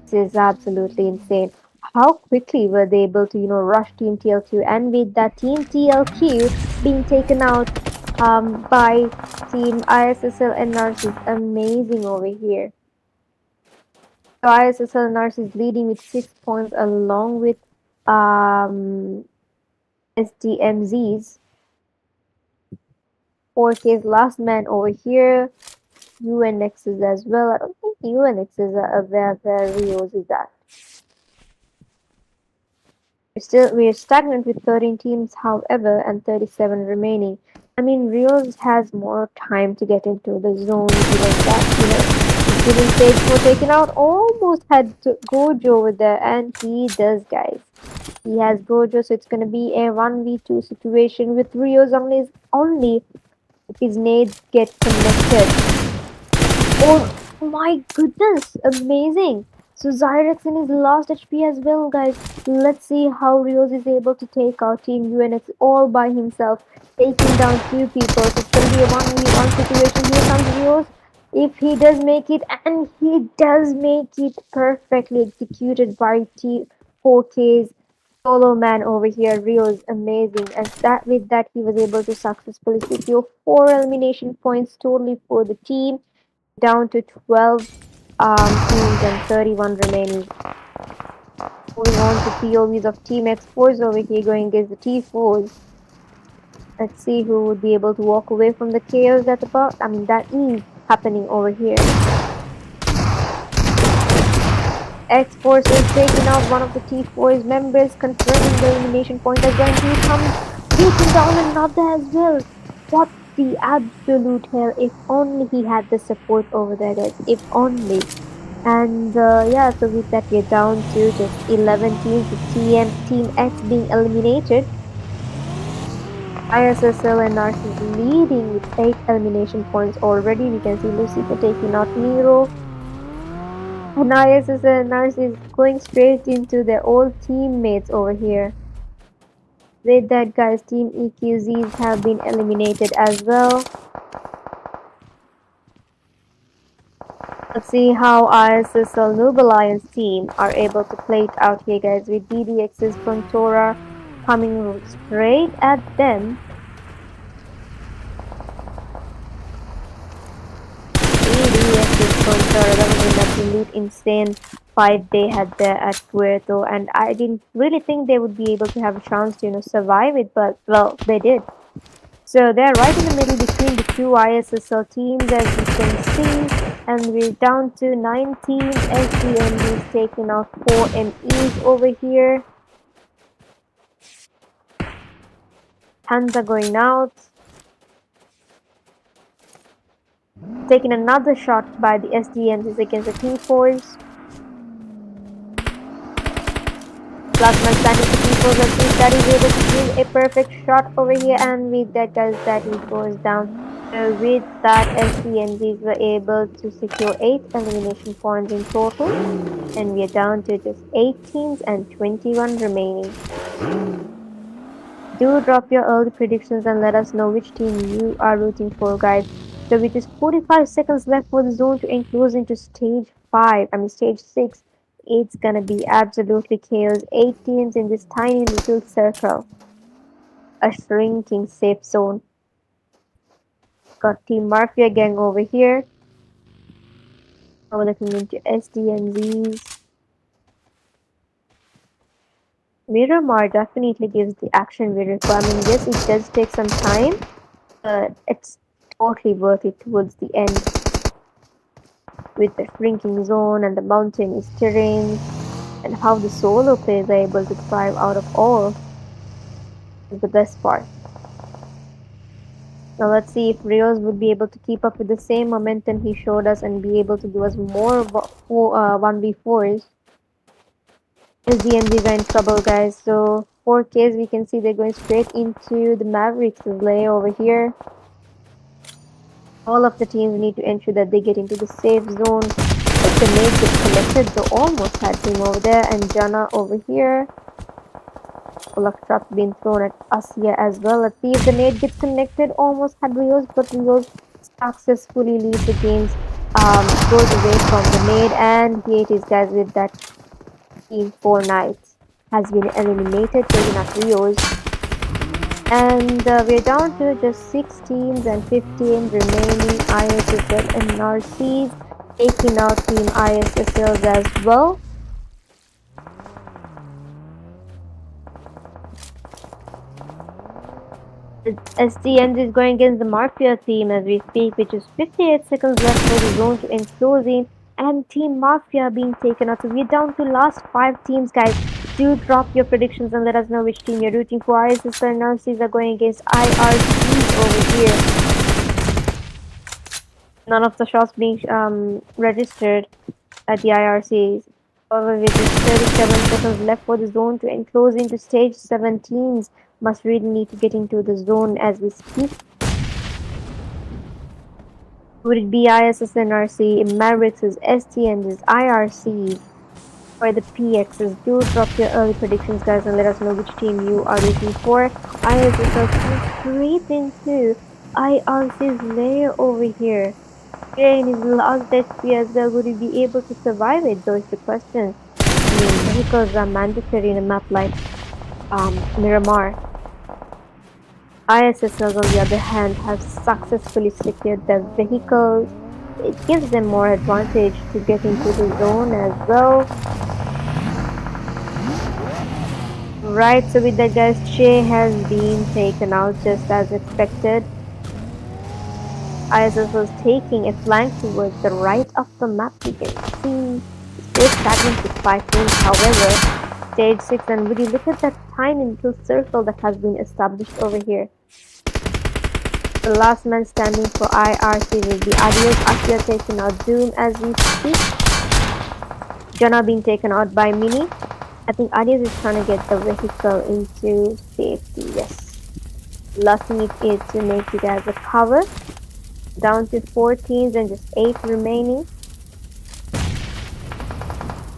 this is absolutely insane. How quickly were they able to, rush Team TLQ, and with that Team TLQ being taken out by Team ISSL and Narcis, amazing over here. So ISSL Narcis leading with 6 points along with SDMZs. 4K's last man over here. UNXs as well. I don't think UNXs are aware where Rios is at. We're stagnant with 13 teams, however, and 37 remaining. I mean, Rios has more time to get into the zone, given that, didn't take for taken out. Almost had Gojo over there, and he does, guys. He has Gojo, so it's gonna be a 1v2 situation with Rios only if his nades get connected. Oh my goodness, amazing! So Zyrex in his last HP as well, guys. Let's see how Rios is able to take out Team UNX all by himself, taking down 2 people. So it's gonna be a 1v1 situation. Here comes Rios. If he does make it, and he does make it perfectly executed by T4K's solo man over here. Rios, amazing. And with that, he was able to successfully secure 4 elimination points totally for the team, down to 12 teams and 31 remaining. Moving on to POVs of Team X4s over here, going against the T4s. Let's see who would be able to walk away from the chaos that is happening over here. X-Force is taking out one of the T4's members, confirming the elimination point as well. And he comes taking down another as well. What the absolute hell? If only he had the support over there, guys. If only. And yeah, so with that, we're down to just 11 teams, with Team X being eliminated. ISSL and Narcis leading with 8 elimination points already. We can see Lucifer taking out Nero. And ISSL and Narcis going straight into their old teammates over here. With that, guys, Team EQZs have been eliminated as well. Let's see how ISSL Noob Alliance team are able to play it out here, guys, with DDX's Frontora coming straight at them. sure that was an absolute insane fight they had there at Puerto, and I didn't really think they would be able to have a chance to survive it, but well, they did. So they're right in the middle between the two ISSL teams, as you can see, and we're down to 9 teams. SDMG is taking out 4 MEs over here. Hands are going out. Taking another shot by the SDMs against the T4s. Last man standing to T4s. Let's see if that is able to give a perfect shot over here, and with that guys, that he goes down. So with that, SDMGs were able to secure 8 elimination points in total, and we are down to just 8 teams and 21 remaining. Do drop your early predictions and let us know which team you are rooting for, guys. So with just 45 seconds left for the zone to enclose into stage 6, it's gonna be absolutely chaos. 8 teams in this tiny little circle. A shrinking safe zone. Got Team Mafia gang over here. Now looking into SDMZs. Miramar definitely gives the action we require. I mean, yes, it does take some time, but it's totally worth it towards the end. With the shrinking zone and the mountainous terrain, and how the solo players are able to thrive out of all is the best part. Now let's see if Rios would be able to keep up with the same momentum he showed us and be able to give us more 1v4s. SDMGs are in trouble, guys. So 4Ks, we can see they're going straight into the Mavericks' lair over here. All of the teams need to ensure that they get into the safe zone. If the nade gets connected, so almost had team over there, and Jana over here. Luck trap being thrown at us here as well. Let's see if the nade gets connected. Almost had Rios, but Rios successfully leaves the games, goes away from the nade, and here it is, guys, with that Team 4 Knights has been eliminated, taking out Rios. And we're down to just 6 teams and 15 remaining ISSL and NRCs, taking out Team ISSLs as well. SDMs is going against the Mafia team as we speak, which is 58 seconds left for the zone to enclose in, and Team Mafia being taken out. So we're down to last 5 teams, guys. Do drop your predictions and let us know which team you're rooting for. ISSL and NRCs are going against IRCs over here. None of the shots being registered at the IRCs. However, with just 37 seconds left for the zone to enclose into stage 17s, must really need to get into the zone as we speak. Would it be ISS NRC, Mavericks, STNs, IRCs, or the PXs? Do drop your early predictions, guys, and let us know which team you are rooting for. ISS straight into IRC's lair over here. In his last HP as well, would he be able to survive it? Those are the questions. I mean, vehicles are mandatory in a map like Miramar. ISSLs, on the other hand, have successfully secured their vehicles. It gives them more advantage to get into the zone as well. Right, so with that, guys, Che has been taken out just as expected. ISS was taking a flank towards the right of the map. You can see it's stagnant with 5 teams. However, stage 6, and would you look at that tiny little circle that has been established over here? The last man standing for IRC will be Adios. Akia taking out Doom as we speak. Jana being taken out by Mini. I think Adios is trying to get the vehicle into safety. Yes. Locking it is to make it as a cover. Down to 4 teams and just 8 remaining.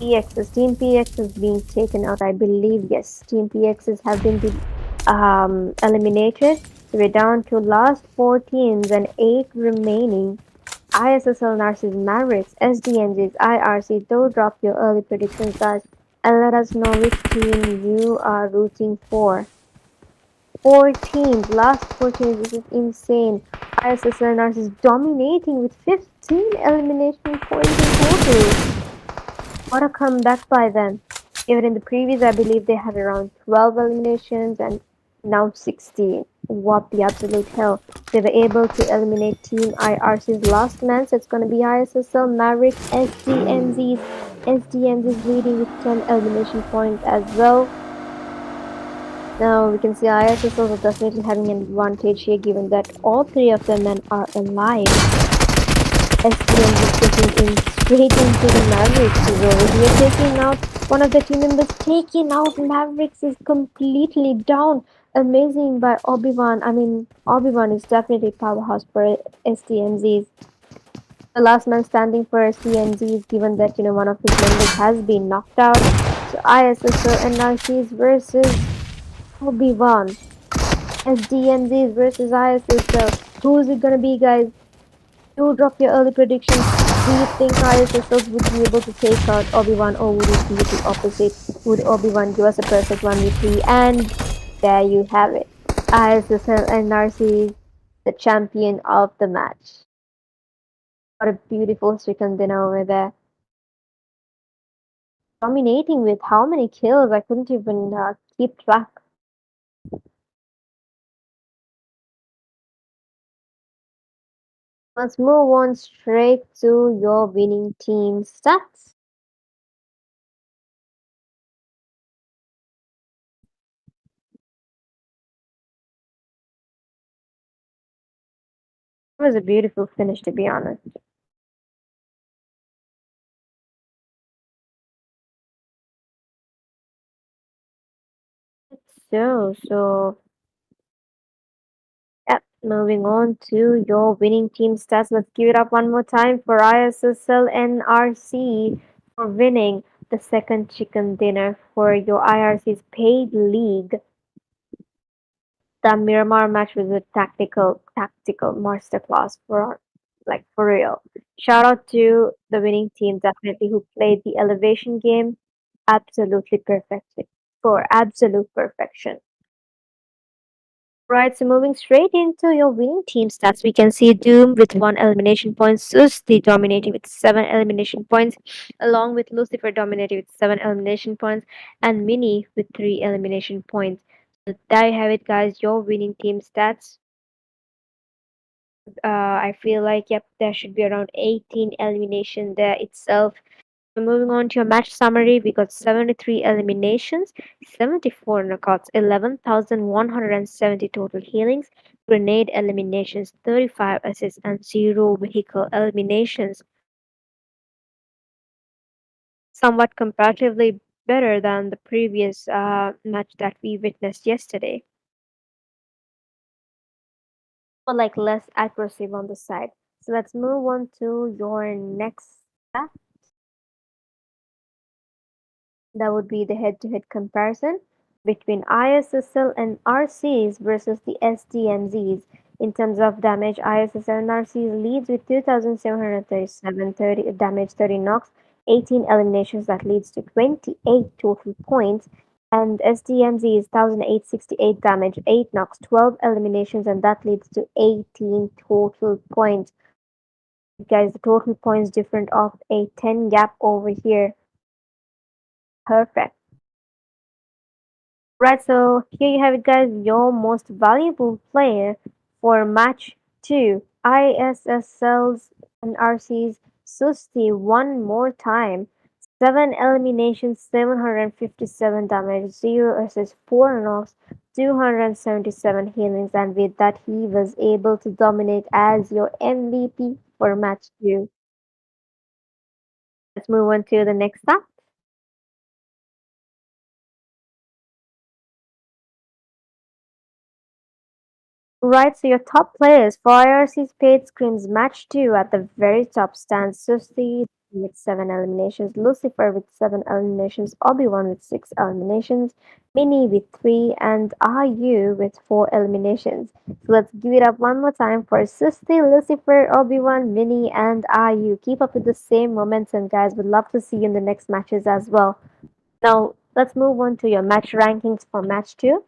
PXs. Team PXs being taken out, I believe. Yes, Team PXs have been eliminated. So we're down to last 4 teams and 8 remaining. ISSL, Narcissus, Mavericks, SDNGs, IRC. Do drop your early predictions, guys, and let us know which team you are rooting for. 4 teams, last 4 teams, this is insane. ISSL Narcissus dominating with 13 elimination points in total. What a comeback by them. Even in the previous, I believe they had around 12 eliminations and now 16. What the absolute hell. They were able to eliminate Team IRC's last man, so it's going to be ISSL, Mavericks, SDMZs. SDMZs leading with 10 elimination points as well. Now we can see ISSL are definitely having an advantage here given that all three of the men are alive. STM is taking in straight into the Mavericks is over here, taking out one of the team members, taking out Mavericks is completely down. Amazing by Obi-Wan. I mean, Obi-Wan is definitely powerhouse for STMZs. The last man standing for STMZs, given that one of his members has been knocked out. So ISSO and NRCs versus Obi-Wan. SDMZs versus ISSO. Who's it gonna be, guys? Do drop your early predictions. Do you think ISSLs would be able to take out Obi-Wan, or would it be the opposite? Would Obi-Wan give us a perfect 1v3? And there you have it. ISSL and Narcy, the champion of the match. What a beautiful second dinner over there. Dominating with how many kills? I couldn't even keep track. Let's move on straight to your winning team stats. It was a beautiful finish, to be honest. So yep, moving on to your winning team stats. Let's give it up one more time for ISSL NRC for winning the second chicken dinner for your IRC's paid league. The Miramar match was a tactical masterclass for real. Shout out to the winning team definitely who played the elevation game absolutely perfectly for absolute perfection. Right, so moving straight into your winning team stats, we can see Doom with 1 elimination point, Susti dominating with 7 elimination points, along with Lucifer dominating with 7 elimination points, and Mini with 3 elimination points. So there you have it, guys. Your winning team stats. I feel like yep, there should be around 18 elimination there itself. Moving on to your match summary, we got 73 eliminations, 74 knockouts, 11,170 total healings, grenade eliminations, 35 assists, and 0 vehicle eliminations. Somewhat comparatively better than the previous match that we witnessed yesterday, but like less aggressive on the side. So let's move on to your next step. That would be the head-to-head comparison between ISSL and RCs versus the SDMZs. In terms of damage, ISSL and RCs leads with 2,737 30 damage, 30 knocks, 18 eliminations that leads to 28 total points. And SDMZ is 1,868 damage, 8 knocks, 12 eliminations, and that leads to 18 total points. Guys, the total points different of a 10 gap over here. Perfect. Right, so here you have it, guys. Your most valuable player for match 2. ISSL's and RC's Susti one more time. 7 eliminations, 757 damage, 0 assists, 4 knocks, 277 healings, and with that, he was able to dominate as your MVP for match 2. Let's move on to the next up. Right, so your top players for IRC's paid scrims match 2 at the very top stands Susi with 7 eliminations, Lucifer with 7 eliminations, Obi-Wan with 6 eliminations, Mini with 3, and RU with 4 eliminations. So let's give it up one more time for Susti, Lucifer, Obi-Wan, Mini, and RU. Keep up with the same momentum, guys. Would love to see you in the next matches as well. Now, let's move on to your match rankings for match 2.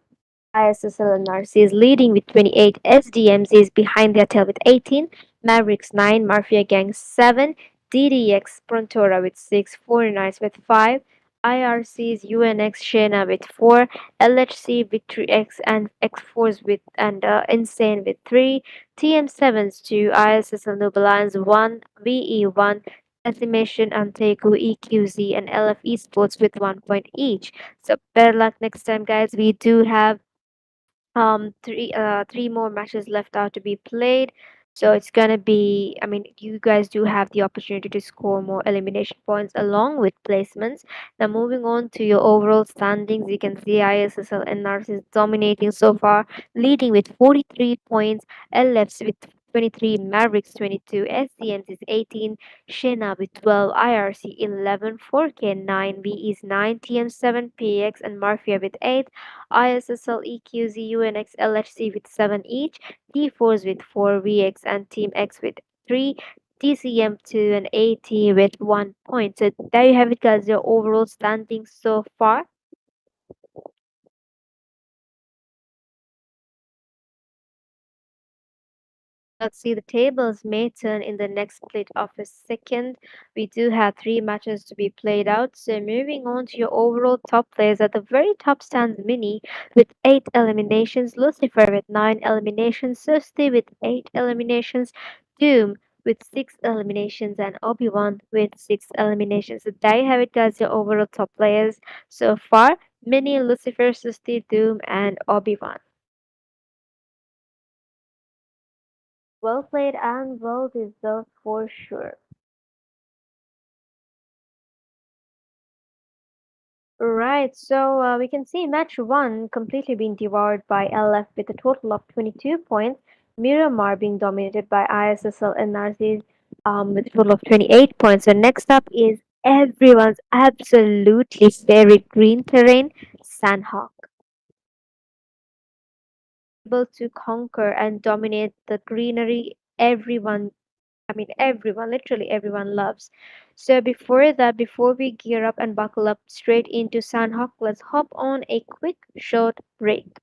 ISSL and RC leading with 28, SDMZ is behind their tail with 18, Mavericks 9, Mafia Gang 7, DDX Prontora with 6, 49ers with 5, IRC's UNX Shena with 4, LHC Victory X and X4s with and Insane with 3, TM7's 2, ISSL Noble Lions 1, VE 1, Decimation and Teku EQZ and LF Esports with 1 point each. So better luck next time, guys. We do have three more matches left out to be played, so it's gonna be, I mean, you guys do have the opportunity to score more elimination points along with placements. Now moving on to your overall standings, you can see ISSL NRC is dominating so far, leading with 43 points, LFs with 23, Mavericks 22, SCMs is 18, Shena with 12, IRC 11, 4K 9, V is 9, TM 7, PX and Mafia with 8, ISSL, EQZ, UNX, LHC with 7 each, T4s with 4, VX and Team X with 3, TCM2 and AT with 1 point. So there you have it, guys, your overall standings so far. Let's see, the tables may turn in the next split of a second. We do have three matches to be played out. So moving on to your overall top players, at the very top stands Mini with 8 eliminations, Lucifer with 9 eliminations, Susti with 8 eliminations, Doom with 6 eliminations, and Obi-Wan with 6 eliminations. So there you have it, guys, your overall top players so far. Mini, Lucifer, Susti, Doom, and Obi-Wan. Well played and well deserved for sure. Right, so we can see match one completely being devoured by LF with a total of 22 points. Miramar being dominated by ISSL and Narcis with a total of 28 points. So next up is everyone's absolutely favorite green terrain, Sanhok. Able to conquer and dominate the greenery everyone, I mean, everyone, literally everyone loves. So before that, before we gear up and buckle up straight into Sanhok, let's hop on a quick short break.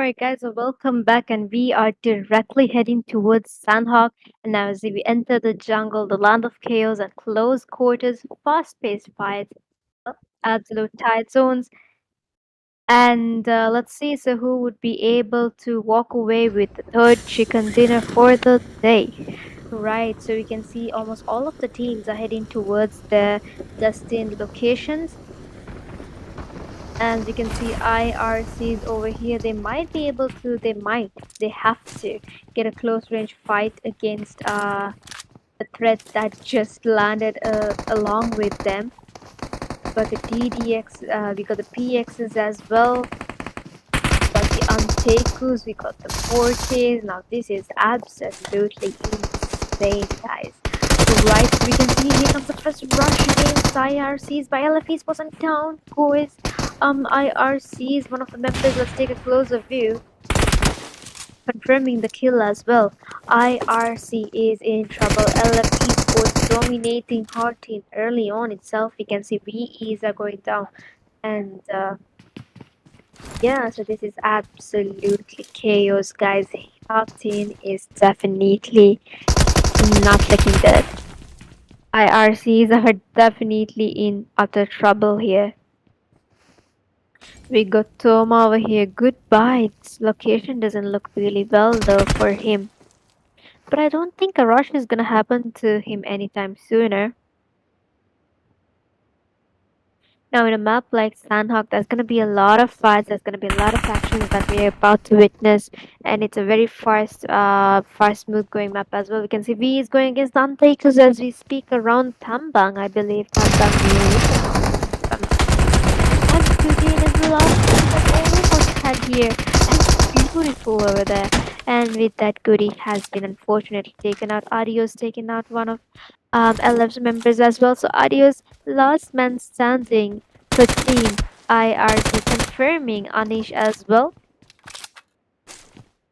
Alright, guys, so welcome back, and we are directly heading towards Sanhok. And now, as we enter the jungle, the land of chaos and close quarters, fast paced fights, absolute tight zones. And let's see, so who would be able to walk away with the third chicken dinner for the day? Right, so we can see almost all of the teams are heading towards their destined locations. As we can see, IRCs over here, they have to get a close range fight against the threat that just landed along with them. But the DDX, we got the PXs as well, got the Untakus, we got the Fortes. Now this is absolutely insane, guys. Right, so we can see here comes the first rush against IRCs by LFEs wasn't down, boys. IRCs, one of the members, let's take a closer view. Confirming the kill as well. IRC is in trouble. LFE Sports dominating hard team early on itself. We can see VEs are going down. And yeah, so this is absolutely chaos, guys. Hard team is definitely not looking good. IRCs are definitely in utter trouble here. We got Toma over here. Goodbye. Its location doesn't look really well though for him. But I don't think a rush is gonna happen to him anytime sooner. Now in a map like Sanhok, there's gonna be a lot of fights, there's gonna be a lot of actions that we're about to witness, and it's a very fast smooth going map as well. We can see V is going against Untakers as we speak around Tambang, I believe. Tambang and Putin is the last one that almost had here. And beautiful over there. And with that, Goody has been unfortunately taken out. Adios taken out one of LF's members as well. So Adios, last man standing for team IRC, confirming Anish as well.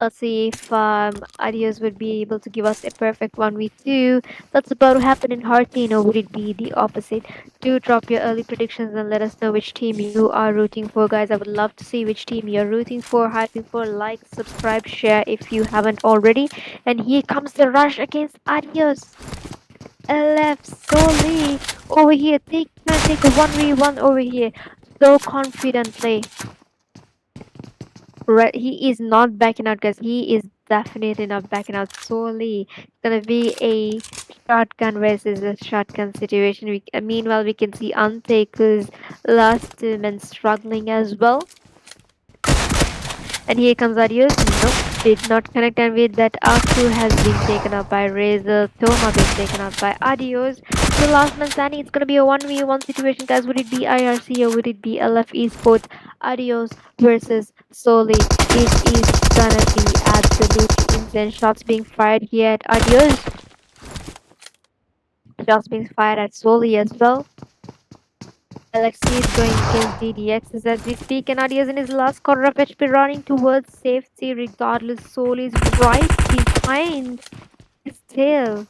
Let's see if Adios would be able to give us a perfect 1v2. That's about to happen in Hearty, or would it be the opposite? Do drop your early predictions and let us know which team you are rooting for, guys. I would love to see which team you're rooting for, hyping for. Like, subscribe, share if you haven't already. And here comes the rush against Adios. LF Soli over here. Take a 1v1 over here. So confidently. Right, he is not backing out, guys. He is definitely not backing out. Solely, it's gonna be a shotgun versus a shotgun situation. Meanwhile, we can see Untaker's last two men struggling as well. And here comes Adios. Nope, did not connect. And with that, Aku has been taken out by Razor. Toma being taken out by Adios. The last man standing, it's gonna be a 1v1 situation, guys. Would it be IRC or would it be LF Esports? Adios versus Soli. This is gonna be absolutely insane. Shots being fired here at Adios. Shots being fired at Soli as well. Alexei is going against DDX as we speak, and Adios in his last quarter of HP running towards safety regardless. Soli is right behind his tail.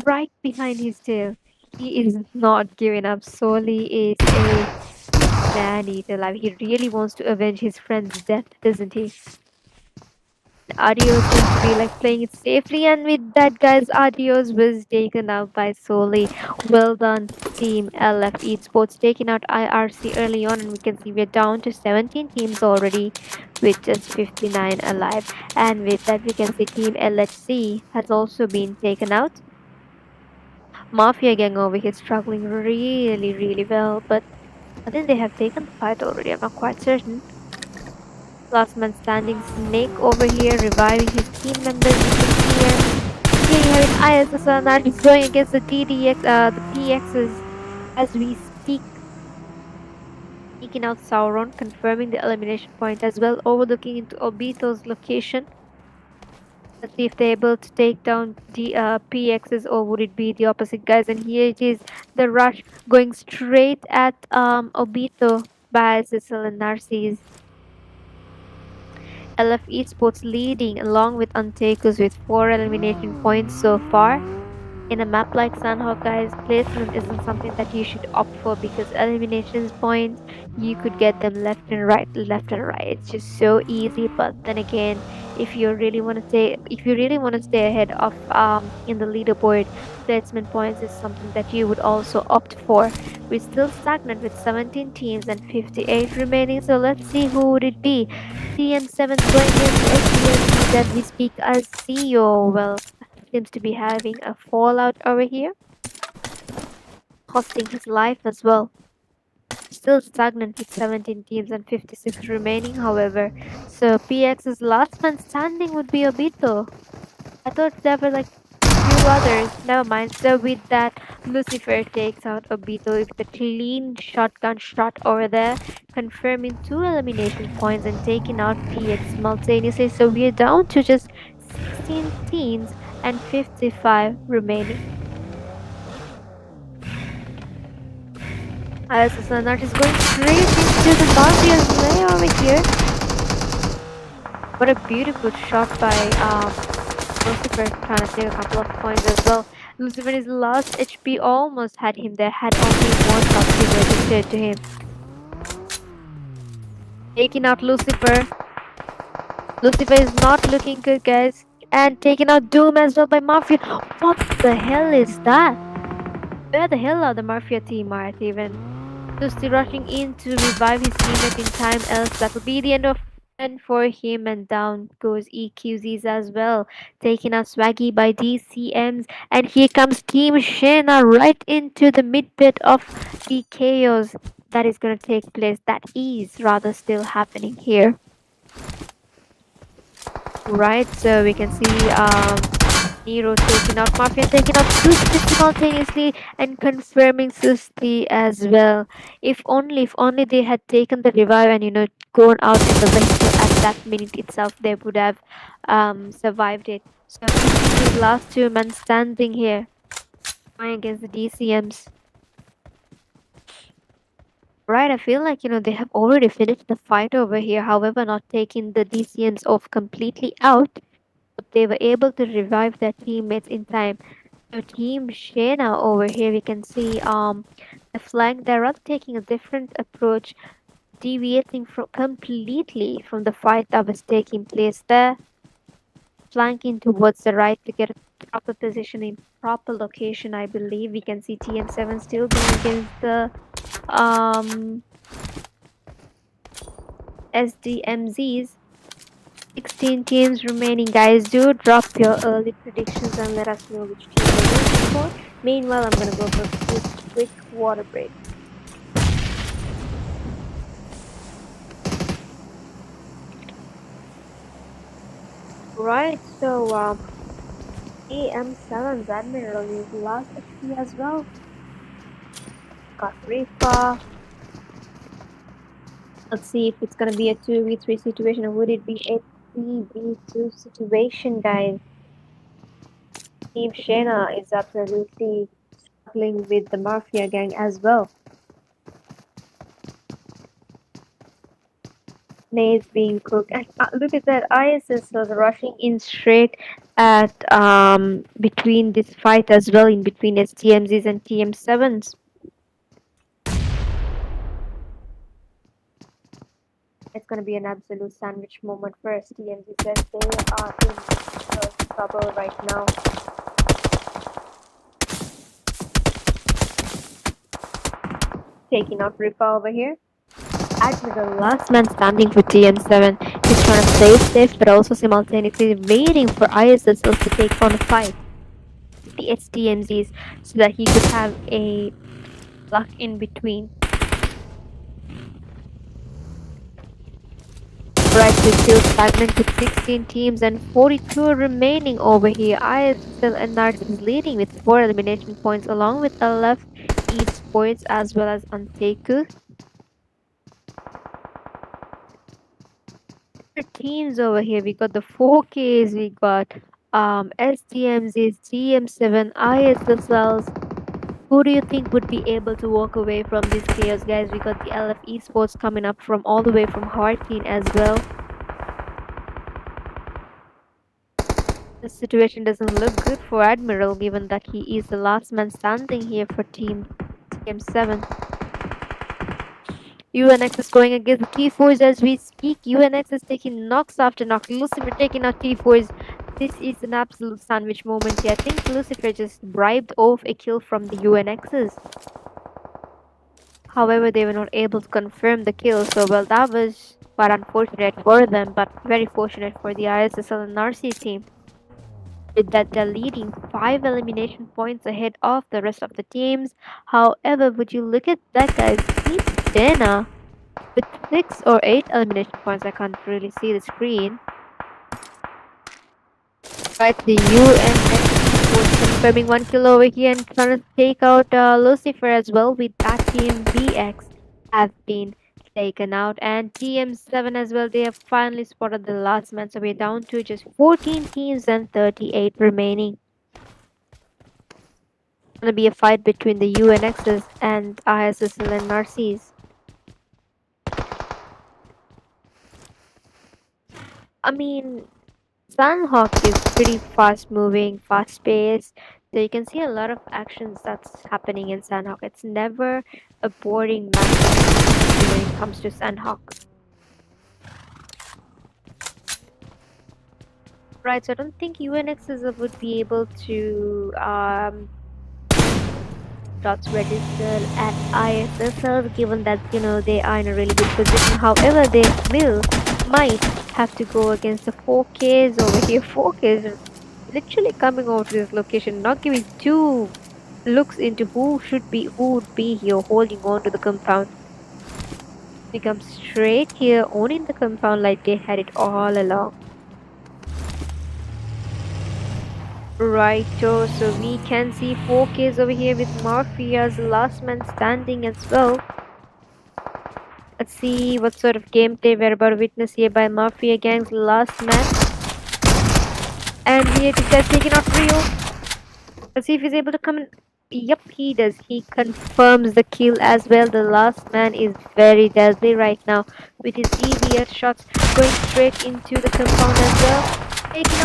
Right behind his tail. He is not giving up. Soli is a man eater. Like, he really wants to avenge his friend's death, doesn't he? Adios seems to be like playing it safely, and with that, guys, Adios was taken out by Soli. Well done, Team LF Esports, taking out IRC early on, and we can see we're down to 17 teams already with just 59 alive. And with that, we can see Team LHC has also been taken out. Mafia gang over here struggling really well, but I think they have taken the fight already. I'm not quite certain. Last man standing, Snake over here reviving his team members. You can see here you have an ISS that is going against the TDX, the PXs as we speak. Taking out Sauron, confirming the elimination point as well, overlooking into Obito's location. Let's see if they're able to take down the PXs, or would it be the opposite, guys? And here it is, the rush going straight at Obito by Cecil and Narcisse. LF Esports leading along with Untakers with 4 elimination points so far. In a map like Sanhok, guys, placement isn't something that you should opt for because eliminations points you could get them left and right, left and right. It's just so easy. But then again, if you really want to stay ahead of in the leaderboard, placement points is something that you would also opt for. We're still stagnant with 17 teams and 58 remaining. So let's see who would it be. TM7's going against SDMs as we speak. I see you. Well, seems to be having a fallout over here, costing his life as well. Still stagnant with 17 teams and 56 remaining, however. So PX's last man standing would be Obito. I thought there were like few others. Never mind. So with that, Lucifer takes out Obito with a clean shotgun shot over there, confirming 2 elimination points and taking out PX simultaneously. So we're down to just 16 teams and 55 remaining. As the Sanhok is going straight into the Mafia's lair over here. What a beautiful shot by Lucifer, trying to take a couple of points as well. Lucifer is last HP almost had him there, had only one Mafi registered to him. Taking out Lucifer. Lucifer is not looking good, guys. And taking out Doom as well by Mafia. What the hell is that? Where the hell are the Mafia team at even? Dusty rushing in to revive his teammate in time, else that will be the end for him, and down goes EQZs as well, taking out Swaggy by DCMs, and here comes Team Shena right into the mid bit of the chaos that is going to take place. That is rather still happening here. Right, so we can see Nero taking out Mafia, taking out Susti simultaneously and confirming Susti as well. If only they had taken the revive and gone out in the vehicle at that minute itself, they would have survived it. So the last 2 men standing here, going against the DCMs. Right, I feel like they have already finished the fight over here. However, not taking the DCMs off completely out, but they were able to revive their teammates in time. So Team Shayna over here, we can see the flank. They're rather taking a different approach, deviating from completely from the fight that was taking place there, flanking towards the right to get a proper position in proper location. I believe we can see TM7 still going against the SDMZs. 16 teams remaining, guys. Do drop your early predictions and let us know which team you're rooting for. Meanwhile, I'm gonna go for a quick water break. Right, so AM7's Admiral is last HP as well. Got Rifa. Let's see if it's gonna be a 2v3 situation or would it be a 3v2 situation, guys. Team Shayna is absolutely struggling with the Mafia gang as well. Snails being cooked. And look at that, ISS was rushing in straight at between this fight as well, in between STMZs and TM7s. It's gonna be an absolute sandwich moment for STMZs as they are in trouble right now. Taking out Ripa over here. Admiral, last man standing for TM7. He's trying to play safe, but also simultaneously waiting for ISSs to take on a fight with the STMZs so that he could have a luck in between. Right, we're still stagnant with 16 teams and 42 remaining over here. ISL and Nards is leading with 4 elimination points along with LF Esports as well as Anteku. Teams over here, we got the 4Ks, we got STMZs, TM7, ISSLs. Who do you think would be able to walk away from this chaos, guys? We got the LF Esports coming up from all the way from Harkin as well. The situation doesn't look good for Admiral given that he is the last man standing here for Team 7. UNX is going against the T4s as we speak. UNX is taking knocks after knock. Lucifer taking out T4s. This is an absolute sandwich moment here. I think Lucifer just bribed off a kill from the UNXs. However, they were not able to confirm the kill, so well, that was quite unfortunate for them, but very fortunate for the ISSL and RC team. With that, they're leading 5 elimination points ahead of the rest of the teams. However, would you look at that, guys? Team Dana with 6 or 8 elimination points. I can't really see the screen. Right, the UNX was confirming 1 kill over here and trying to take out Lucifer as well. With that, Team BX have been taken out, and TM7 as well. They have finally spotted the last man, so we're down to just 14 teams and 38 remaining. It's gonna be a fight between the UNXs and ISSL and RCs. I mean, Sanhok is pretty fast moving, fast paced. So you can see a lot of actions that's happening in Sanhok. It's never a boring match when it comes to Sanhok. Right, so I don't think UNXs would be able to dots registered at ISSL given that they are in a really good position. However, they will might have to go against the 4Ks over here. 4Ks are literally coming over to this location, not giving two looks into who would be here holding on to the compound. They come straight here, owning the compound like they had it all along. Righto, so we can see 4Ks over here with Mafia's last man standing as well. Let's see what sort of gameplay we're about to witness here by Mafia Gang's last man. And here this guy's taking out Rio. Let's see if he's able to come in. Yep, he does. He confirms the kill as well. The last man is very deadly right now with his EVS shots going straight into the compound as well. Taking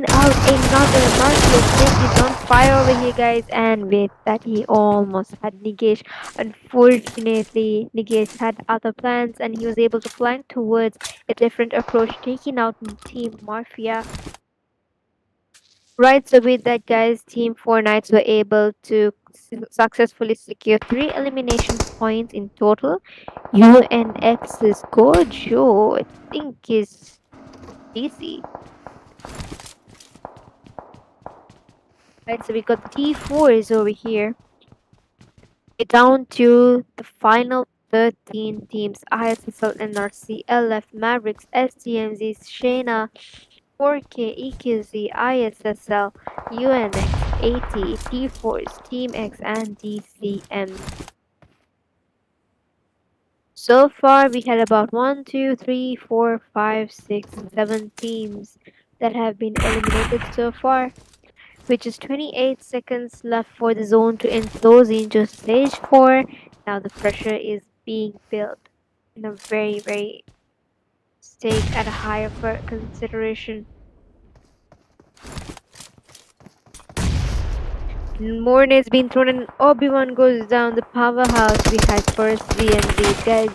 out another. Martial Snake is on fire over here, guys. And with that, he almost had Nigesh. Unfortunately, Nigesh had other plans and he was able to flank towards a different approach, taking out Team Mafia. Right, so with that, guys, Team 4 Knights were able to successfully secure 3 elimination points in total. UNX's Gojo, I think, is easy. Right, so we got T4s over here. We're down to the final 13 teams: ISSL, NRC, LF, Mavericks, STMZ, Shayna, 4K, EQZ, ISSL, UNX, AT, T4s, Team X, and DCM. So far, we had about 1, 2, 3, 4, 5, 6, 7 teams that have been eliminated so far, which is 28 seconds left for the zone to enclose into stage 4. Now the pressure is being built in a very, very stake at a higher consideration. More nades being thrown and Obi-Wan goes down. The powerhouse we had first DMZ guys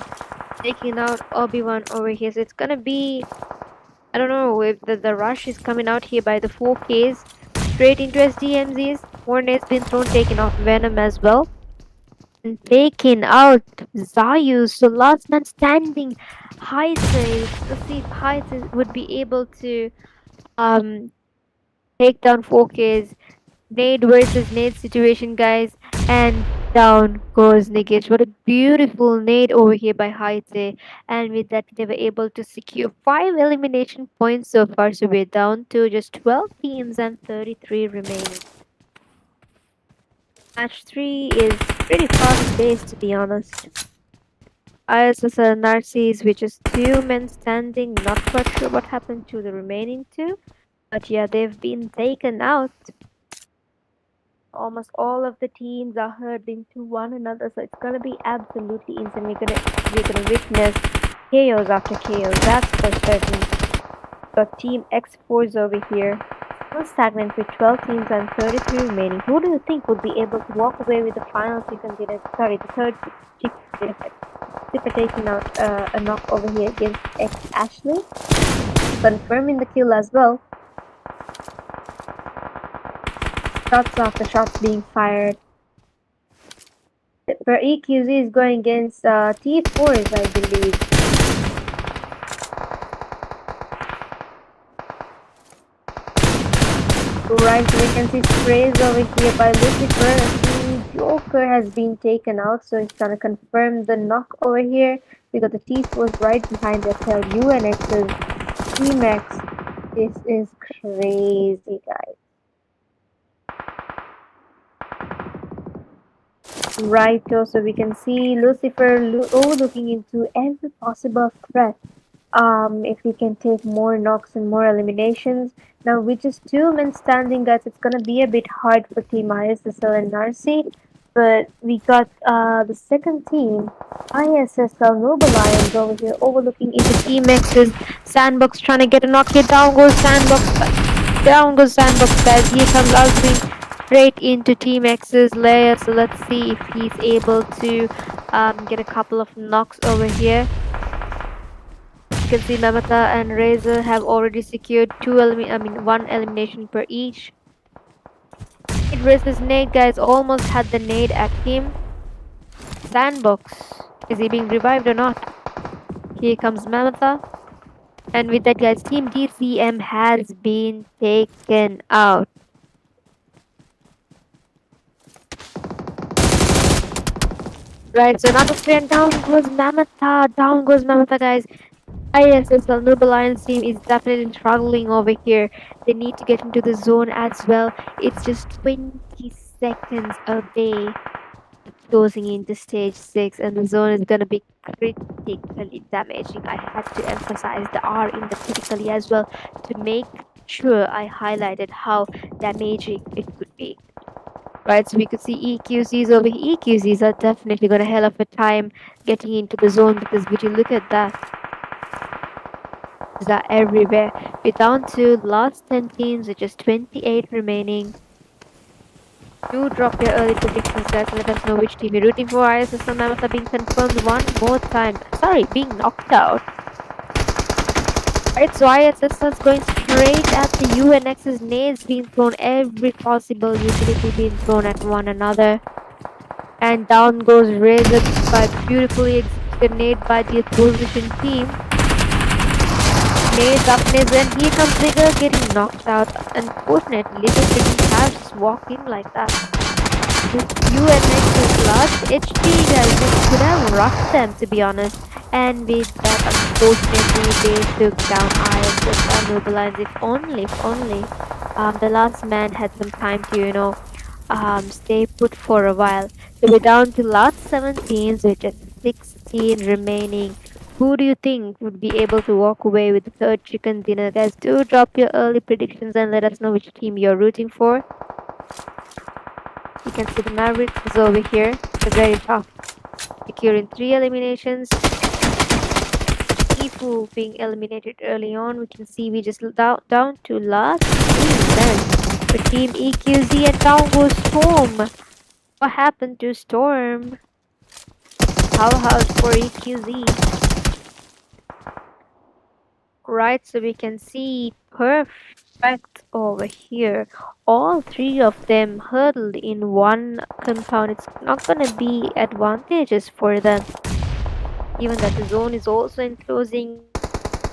taking out Obi-Wan over here. So it's gonna be, I don't know if the rush is coming out here by the 4Ks straight into SDMZs. More nades being thrown, taking out Venom as well. And taking out Zayu. So last man standing. Heise. Let's see if Heise would be able to take down 4Ks. Nade versus nade situation, guys, and down goes Nigesh. What a beautiful nade over here by Haite, and with that they were able to secure 5 elimination points so far, so we're down to just 12 teams and 33 remaining. Match 3 is pretty fast paced, to be honest. ISSL Narcis, which is 2 men standing, not quite sure what happened to the remaining 2, but yeah, they've been taken out. Almost all of the teams are hurting to one another, so it's gonna be absolutely insane. We're gonna witness chaos after chaos, that's for certain. Got Team X4s over here. Still stagnant with 12 teams and 33 remaining. Who do you think would be able to walk away with the final chicken dinner? Sorry, the third chicken dinner. Super taking out a knock over here against X Ashley. Confirming the kill as well. Shots after shots being fired. For EQZ is going against T4s, I believe. Right, so we can see sprays over here by Lucifer. The Joker has been taken out, so it's gonna confirm the knock over here. We got the T4s right behind us. Tell UNX's T-Max. This is crazy, guys. Right, so we can see Lucifer looking into every possible threat. If we can take more knocks and more eliminations. Now, with just two men standing, guys, it's gonna be a bit hard for Team ISSL and Narcy. But we got the second team, ISSL Noble Lions over here, overlooking into Team X's Sandbox, trying to get a knock here. Down goes Sandbox. Down goes Sandbox, guys. Here comes Alvin straight into Team X's layer. So let's see if he's able to get a couple of knocks over here. You can see Mamata and Razor have already secured one elimination per each. Nade versus Nade, guys, almost had the nade at him. Sandbox, is he being revived or not? Here comes Mamata. And with that, guys, Team DCM has been taken out. Right, so another friend down goes Mamata. Down goes Mamata, guys. ISSL Noble Lions team is definitely struggling over here. They need to get into the zone as well. It's just 20 seconds away closing into stage 6, and the zone is gonna be critically damaging. I had to emphasize the R in the critically as well to make sure I highlighted how damaging it could be. Right, so we could see EQCs over here. EQCs are definitely gonna hell of a time getting into the zone, because would you look at that? Are everywhere. We're down to last 10 teams with just 28 remaining. Do drop your early predictions, guys. Let us know which team you're rooting for. ISSL Mammoth are being confirmed one more time. Sorry, being knocked out. Right, so ISSL is going straight at the UNX's nades being thrown, every possible utility being thrown at one another. And down goes Razor by beautifully executed nade by the opposition team. Nades up nades, and here comes Vigor getting knocked out. Unfortunately, Little didn't have just walk in like that. With UNX is large HD, guys, it could have rocked them, to be honest. And with that, unfortunately, they took down ISS Noble Lions. If only the last man had some time to, stay put for a while. So we're down to last 7 teams with just 16 remaining. Who do you think would be able to walk away with the third chicken dinner? Guys, do drop your early predictions and let us know which team you're rooting for. You can see the Mavericks is over here. They're very tough. Securing 3 eliminations. Ifu being eliminated early on. We can see we just down to last 3 then. For Team EQZ, and down goes Storm. What happened to Storm? Powerhouse for EQZ. Right, so we can see perfect over here. All 3 of them huddled in one compound. It's not gonna be advantageous for them. Even that the zone is also enclosing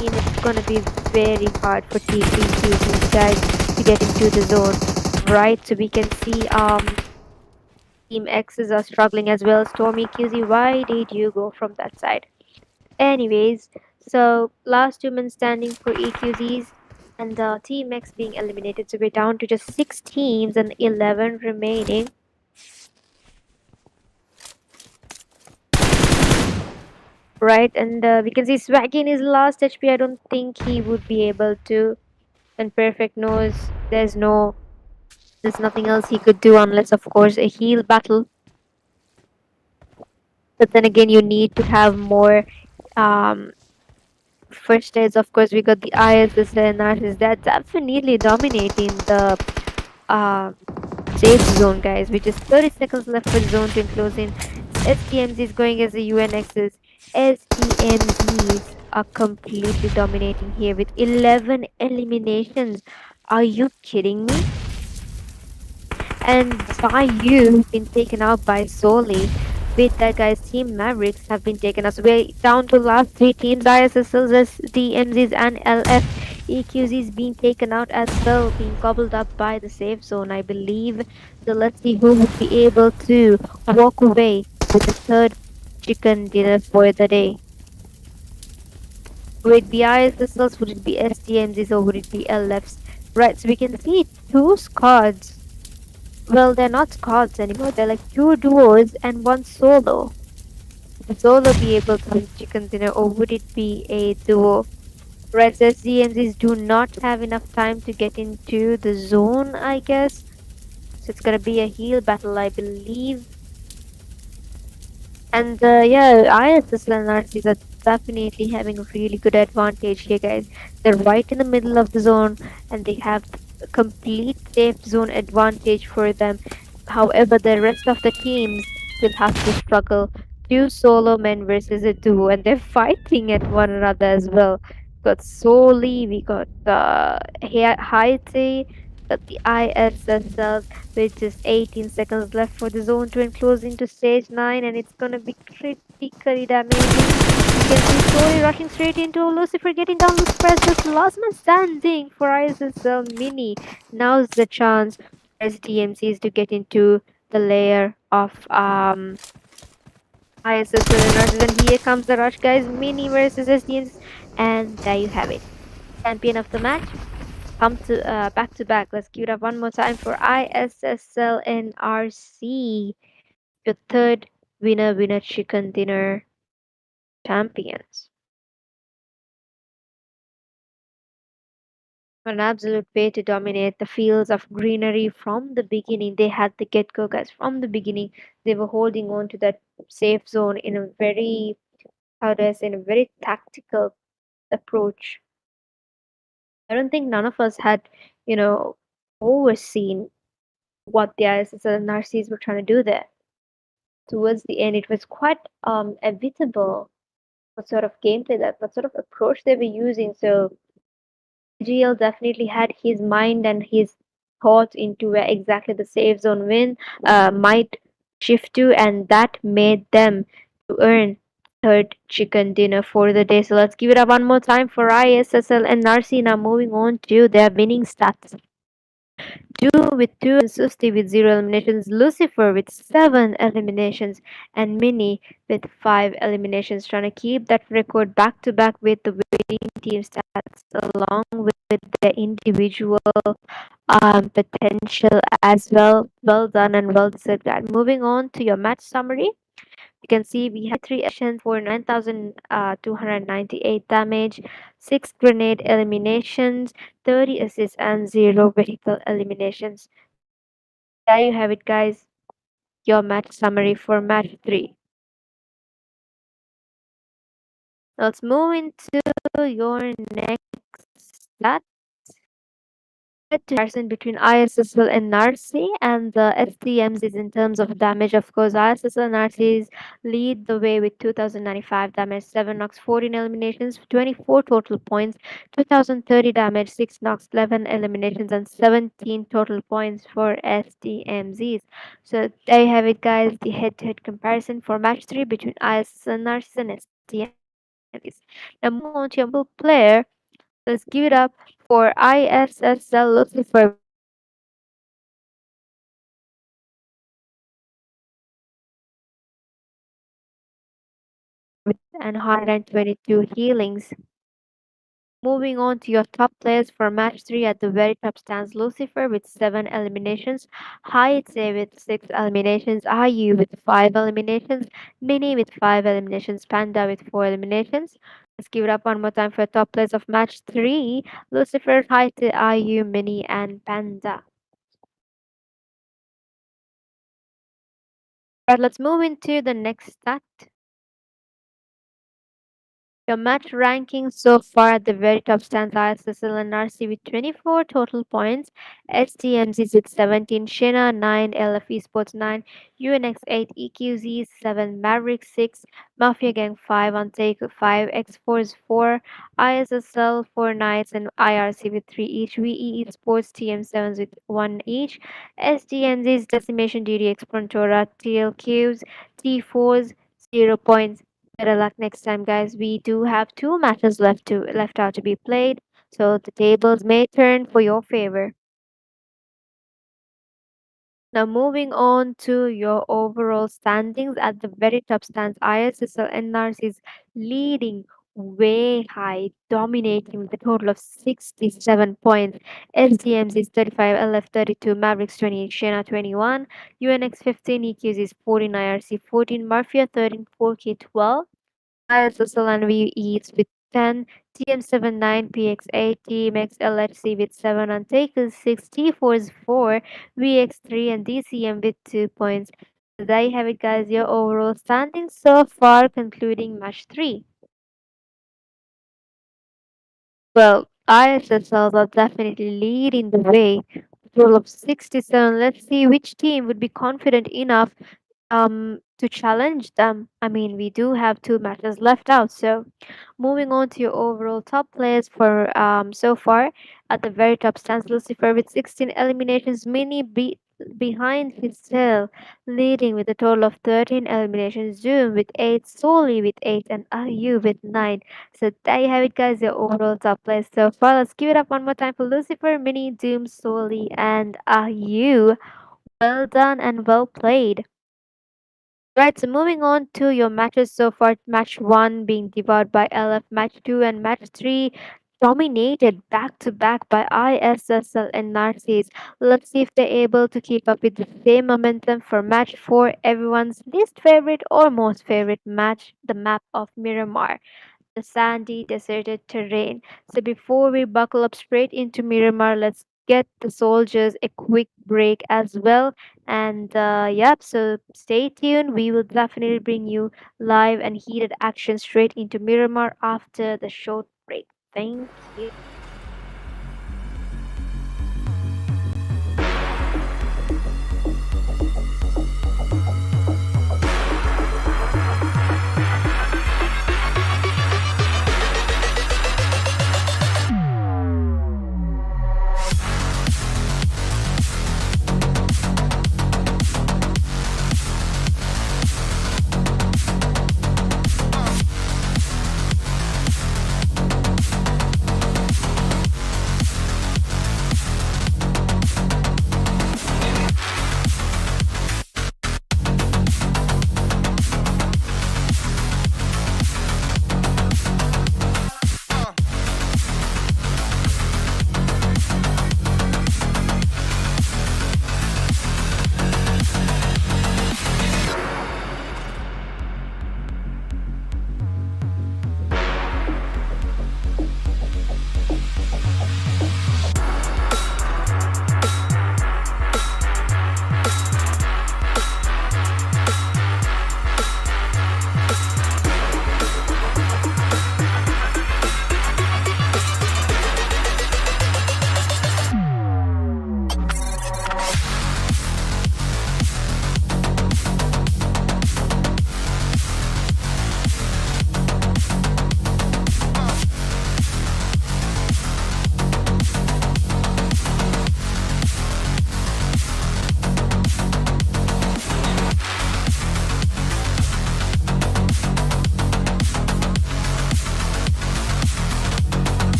in, it's gonna be very hard for Team EQZ guys to get into the zone. Right, so we can see Team X's are struggling as well. Stormy QZ, why did you go from that side? Anyways, so last 2 men standing for EQZs, and Team X being eliminated. So we're down to just 6 teams and 11 remaining. Right, and we can see Swaggy in his last HP. I don't think he would be able to. And Perfect knows there's nothing else he could do unless, of course, a heal battle. But then again, you need to have more First stage, of course, we got the ISS and artists. They're definitely dominating the uh, safe zone, guys, which is 30 seconds left for the zone to enclose in. STMZ is going as the UNXs. STMZs are completely dominating here with 11 eliminations. Are you kidding me? And Bayou been taken out by Soli. With that, guys, Team Mavericks have been taken us. We're down to last three teams: ISSLs, DMZs, and LF. EQZs being taken out as well, being gobbled up by the safe zone, I believe. So let's see who will be able to walk away with the third chicken dinner for the day. Would it be ISSLs? Would it be STMZs? Or would it be LFs? Right, so we can see two squads. Well, they're not squads anymore. They're like two duos and one solo. Would solo be able to win chicken dinner, or would it be a duo? Red says DMZs do not have enough time to get into the zone, I guess. So it's gonna be a heal battle, I believe. And yeah, ISS and RCs are definitely having a really good advantage here, guys. They're right in the middle of the zone and they have a complete safe zone advantage for them. However, the rest of the teams will have to struggle. Two solo men versus a duo, and they're fighting at one another as well. Got Soli, we got Haiti, got the ISSL with just 18 seconds left for the zone to enclose into stage 9, and it's gonna be critically damaging. You can see Soli rushing straight into Lucifer, getting down Lucifer as just last man standing for ISSL Mini. Now's the chance for SDMCs to get into the layer of ISSL and Nurses, and here comes the rush, guys. Mini versus SDMCs, and there you have it. Champion of the match come to back. Let's give it up one more time for ISSL NRC, the third winner chicken dinner champions. An absolute way to dominate the fields of greenery from the beginning. They had the get go, guys. From the beginning, they were holding on to that safe zone in a very, how do I say, in a very tactical approach. I don't think none of us had, you know, overseen what the ISSL and NRCs were trying to do there. Towards the end, it was quite inevitable what sort of gameplay that what sort of approach they were using. So GL definitely had his mind and his thoughts into where exactly the safe zone win might shift to, and that made them to earn third chicken dinner for the day. So let's give it up one more time for ISSL and Narsi. Now moving on to their winning stats. Doom with 2 and Susti with 0 eliminations, Lucifer with 7 eliminations, and Mini with 5 eliminations, trying to keep that record back to back with the winning team stats along with their individual potential as well. Well done and well deserved that. Moving on to your match summary. You can see we had 3 actions for 9,298 damage, 6 grenade eliminations, 30 assists, and 0 vehicle eliminations. There you have it, guys. Your match summary for match 3. Let's move into your next stat. Comparison between ISSL and Narsi and the STMs is in terms of damage. Of course, ISSL and Narsis lead the way with 2095 damage, 7 knocks, 14 eliminations, 24 total points, 2030 damage, 6 knocks, 11 eliminations, and 17 total points for STMZs. So there you have it, guys, the head to head comparison for match 3 between ISSL and Narsis and STMZs. Now, moving on to your player. Let's give it up for ISSL Lucifer with 122 healings. Moving on to your top players for match 3, at the very top stands Lucifer with 7 eliminations, Haitse with 6 eliminations, IU with 5 eliminations, Mini with 5 eliminations, Panda with 4 eliminations. Let's give it up one more time for top players of match 3: Lucifer, Haitse, IU, Mini, and Panda. Right, let's move into the next stat. Your match ranking so far at the very top stands ISSL and RC with 24 total points, STMZ with 17, Shena 9, LF Esports 9, UNX 8, EQZ 7, Maverick 6, Mafia Gang 5, Untake 5, X4's 4, ISSL 4 Knights, and IRC with 3 each, VE Esports TM7s with 1 each, STMZ's Decimation Duty Exploratora, TLQs, T4s 0 points. Better luck next time, guys. We do have two matches left out to be played, so the tables may turn for your favor. Now, moving on to your overall standings, at the very top stands ISSL NRC's leading way high, dominating with a total of 67 points. SDMs is 35, LF 32, Mavericks 28, Shena 21, UNX 15, EQs is 14, IRC 14, Mafia 13, 4K 12. ISSL and VEs with 10, TM79, PX8, TMX LHC with 7, and Takers 6, T4 is 4, VX3, and DCM with 2 points. So there you have it, guys, your overall standings so far, concluding match 3. Well, ISSLs are definitely leading the way. Total of 67. Let's see which team would be confident enough to challenge them. I mean, we do have two matches left out. So, moving on to your overall top players for so far, at the very top stands Lucifer with 16 eliminations, behind his tail, leading with a total of 13 eliminations. Zoom with 8, Soli with 8, and Ayu with 9. So there you have it, guys. Your overall top players so far. Let's give it up one more time for Lucifer, Mini, Doom, Soli, and Ayu. Well done and well played. Right, so moving on to your matches so far, match 1 being devoured by LF, match 2 and match 3 dominated back to back by ISSL and Narcis. Let's see if they're able to keep up with the same momentum for match 4, everyone's least favorite or most favorite match, the map of Miramar, the sandy, deserted terrain. So before we buckle up straight into Miramar, let's get the soldiers a quick break as well. And yep, so stay tuned. We will definitely bring you live and heated action straight into Miramar after the short break. Thank you.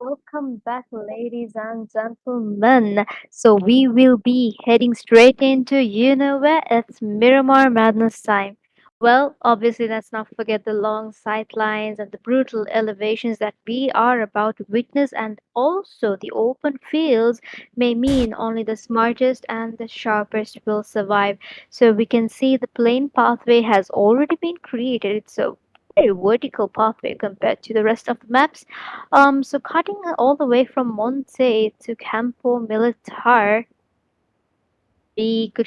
welcome back, ladies and gentlemen. So we will be heading straight into you know where it's Miramar Madness time. Well, obviously, let's not forget the long sightlines and the brutal elevations that we are about to witness, and also the open fields may mean only the smartest and the sharpest will survive. So we can see the plain pathway has already been created. It's a very vertical pathway compared to the rest of the maps. So cutting all the way from Monte to Campo Militar, we could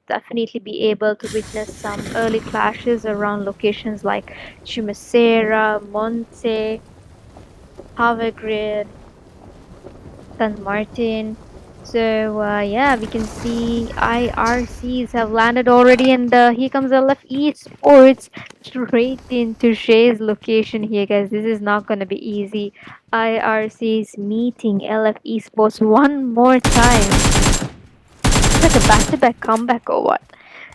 definitely be able to witness some early clashes around locations like Chumacera, Monte, Havagrid, San Martin. So yeah, we can see IRCs have landed already, and here comes LFE Sports straight into Shay's location here, guys. This is not gonna be easy. IRCs meeting LFE Sports one more time. It's like a back-to-back comeback or what?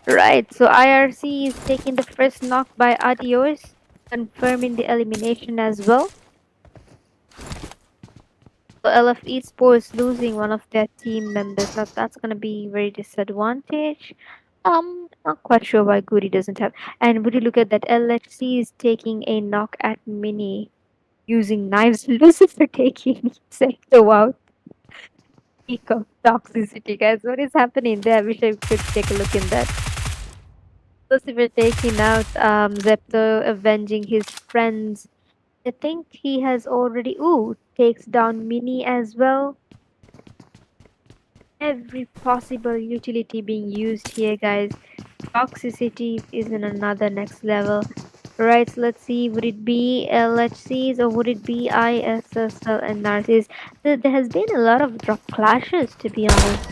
Right. So IRC is taking the first knock by Adios, confirming the elimination as well. So LF Esports losing one of their team members. Now that's gonna be very disadvantage. Not quite sure why Goody doesn't have. And would you look at that? LHC is taking a knock at Mini using knives. Lucifer taking sector out. Peak of toxicity, guys. What is happening there? I wish I could take a look in that. Lucifer taking out Zepto, avenging his friends. I think he has already. Ooh, takes down Mini as well. Every possible utility being used here, guys. Toxicity is in another next level. Right, so let's see, would it be LHCs or would it be ISSL and Narcis? There has been a lot of drop clashes, to be honest.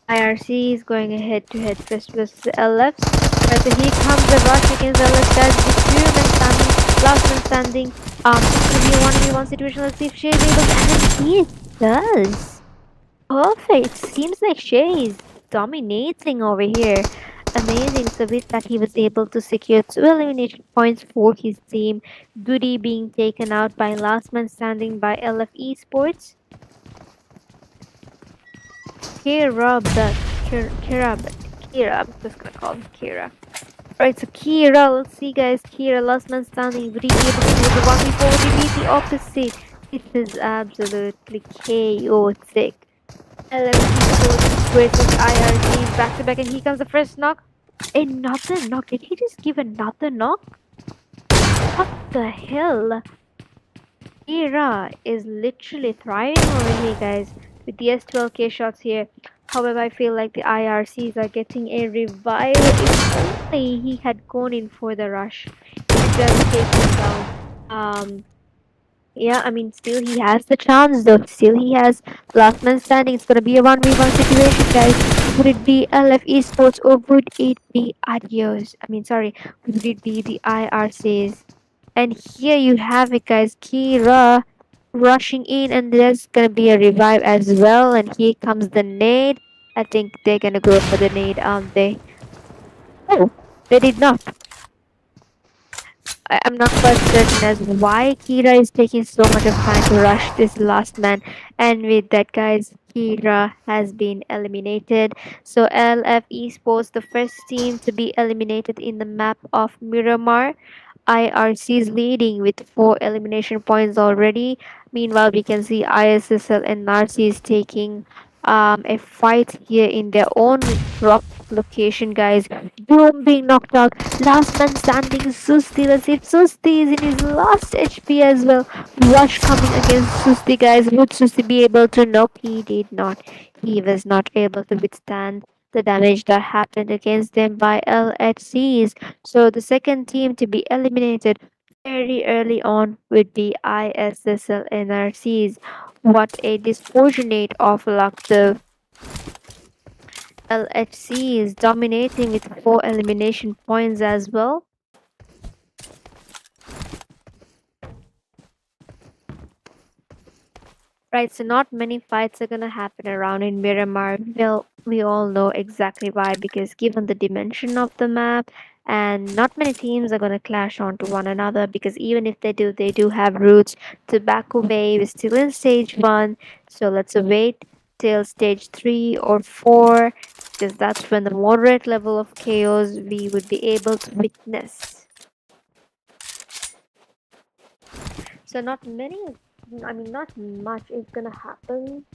IRC is going ahead to head first versus LFs. Right, so here comes the rush against LFs, guys. The two men standing, last man standing. It's gonna be a 1v1 situation. Let's see if Shay is able to, and he does. Perfect. Seems like Shay is dominating over here. Amazing. So with that, he was able to secure 2 elimination points for his team. Goody being taken out by last man standing by LF Esports. Kira, Kira, I'm just gonna call him Kira. Right, so Kira, let's see guys, Kira, last man standing, would he be able to do the 1v4, would he be the opposite? This is absolutely chaotic. LFC versus IRC back to back, and here comes the first knock. Another knock. Did he just give another knock? What the hell? Kira is literally thriving over here, guys, with the S12K shots here. However, I feel like the IRCs are getting a revive. If only he had gone in for the rush. It does take him down. Yeah, I mean, still he has the chance though. Still he has last man standing. It's gonna be a 1v1 situation, guys. Would it be LF Esports or would it be Adios? I mean, sorry, would it be the IRCs? And here you have it, guys. Kira rushing in, and there's gonna be a revive as well. And here comes the nade. I think they're gonna go for the nade, aren't they? Oh, they did not. I'm not quite certain as why Kira is taking so much of time to rush this last man. And with that, guys, Kira has been eliminated. So LF Esports, the first team to be eliminated in the map of Miramar. IRC is leading with 4 elimination points already. Meanwhile, we can see ISSL and Narcis taking a fight here in their own drop location, guys. Doom being knocked out. Last man standing, Susti. Let's see if Susti is in his last HP as well. Rush coming against Susti, guys. Would Susti be able to? Nope, he did not. He was not able to withstand the damage that happened against them by LHCs. So the second team to be eliminated very early on would be ISSL NRCs. What a disproportionate of luck the LHC is dominating with 4 elimination points as well. Right, so not many fights are gonna happen around in Miramar. Well, we all know exactly why, because given the dimension of the map and not many teams are gonna clash onto one another because even if they do have roots. Tobacco Bay is still in stage 1, so let's wait till stage 3 or 4 because that's when the moderate level of chaos we would be able to witness. So not much is gonna happen.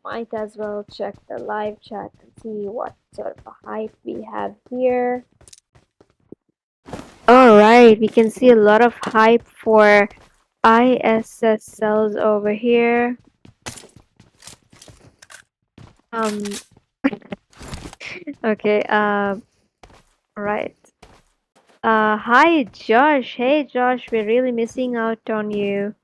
Might as well check the live chat and see what sort of a hype we have here. Alright, we can see a lot of hype for ISS cells over here. Um, okay, right. Hi Josh. Hey Josh, we're really missing out on you.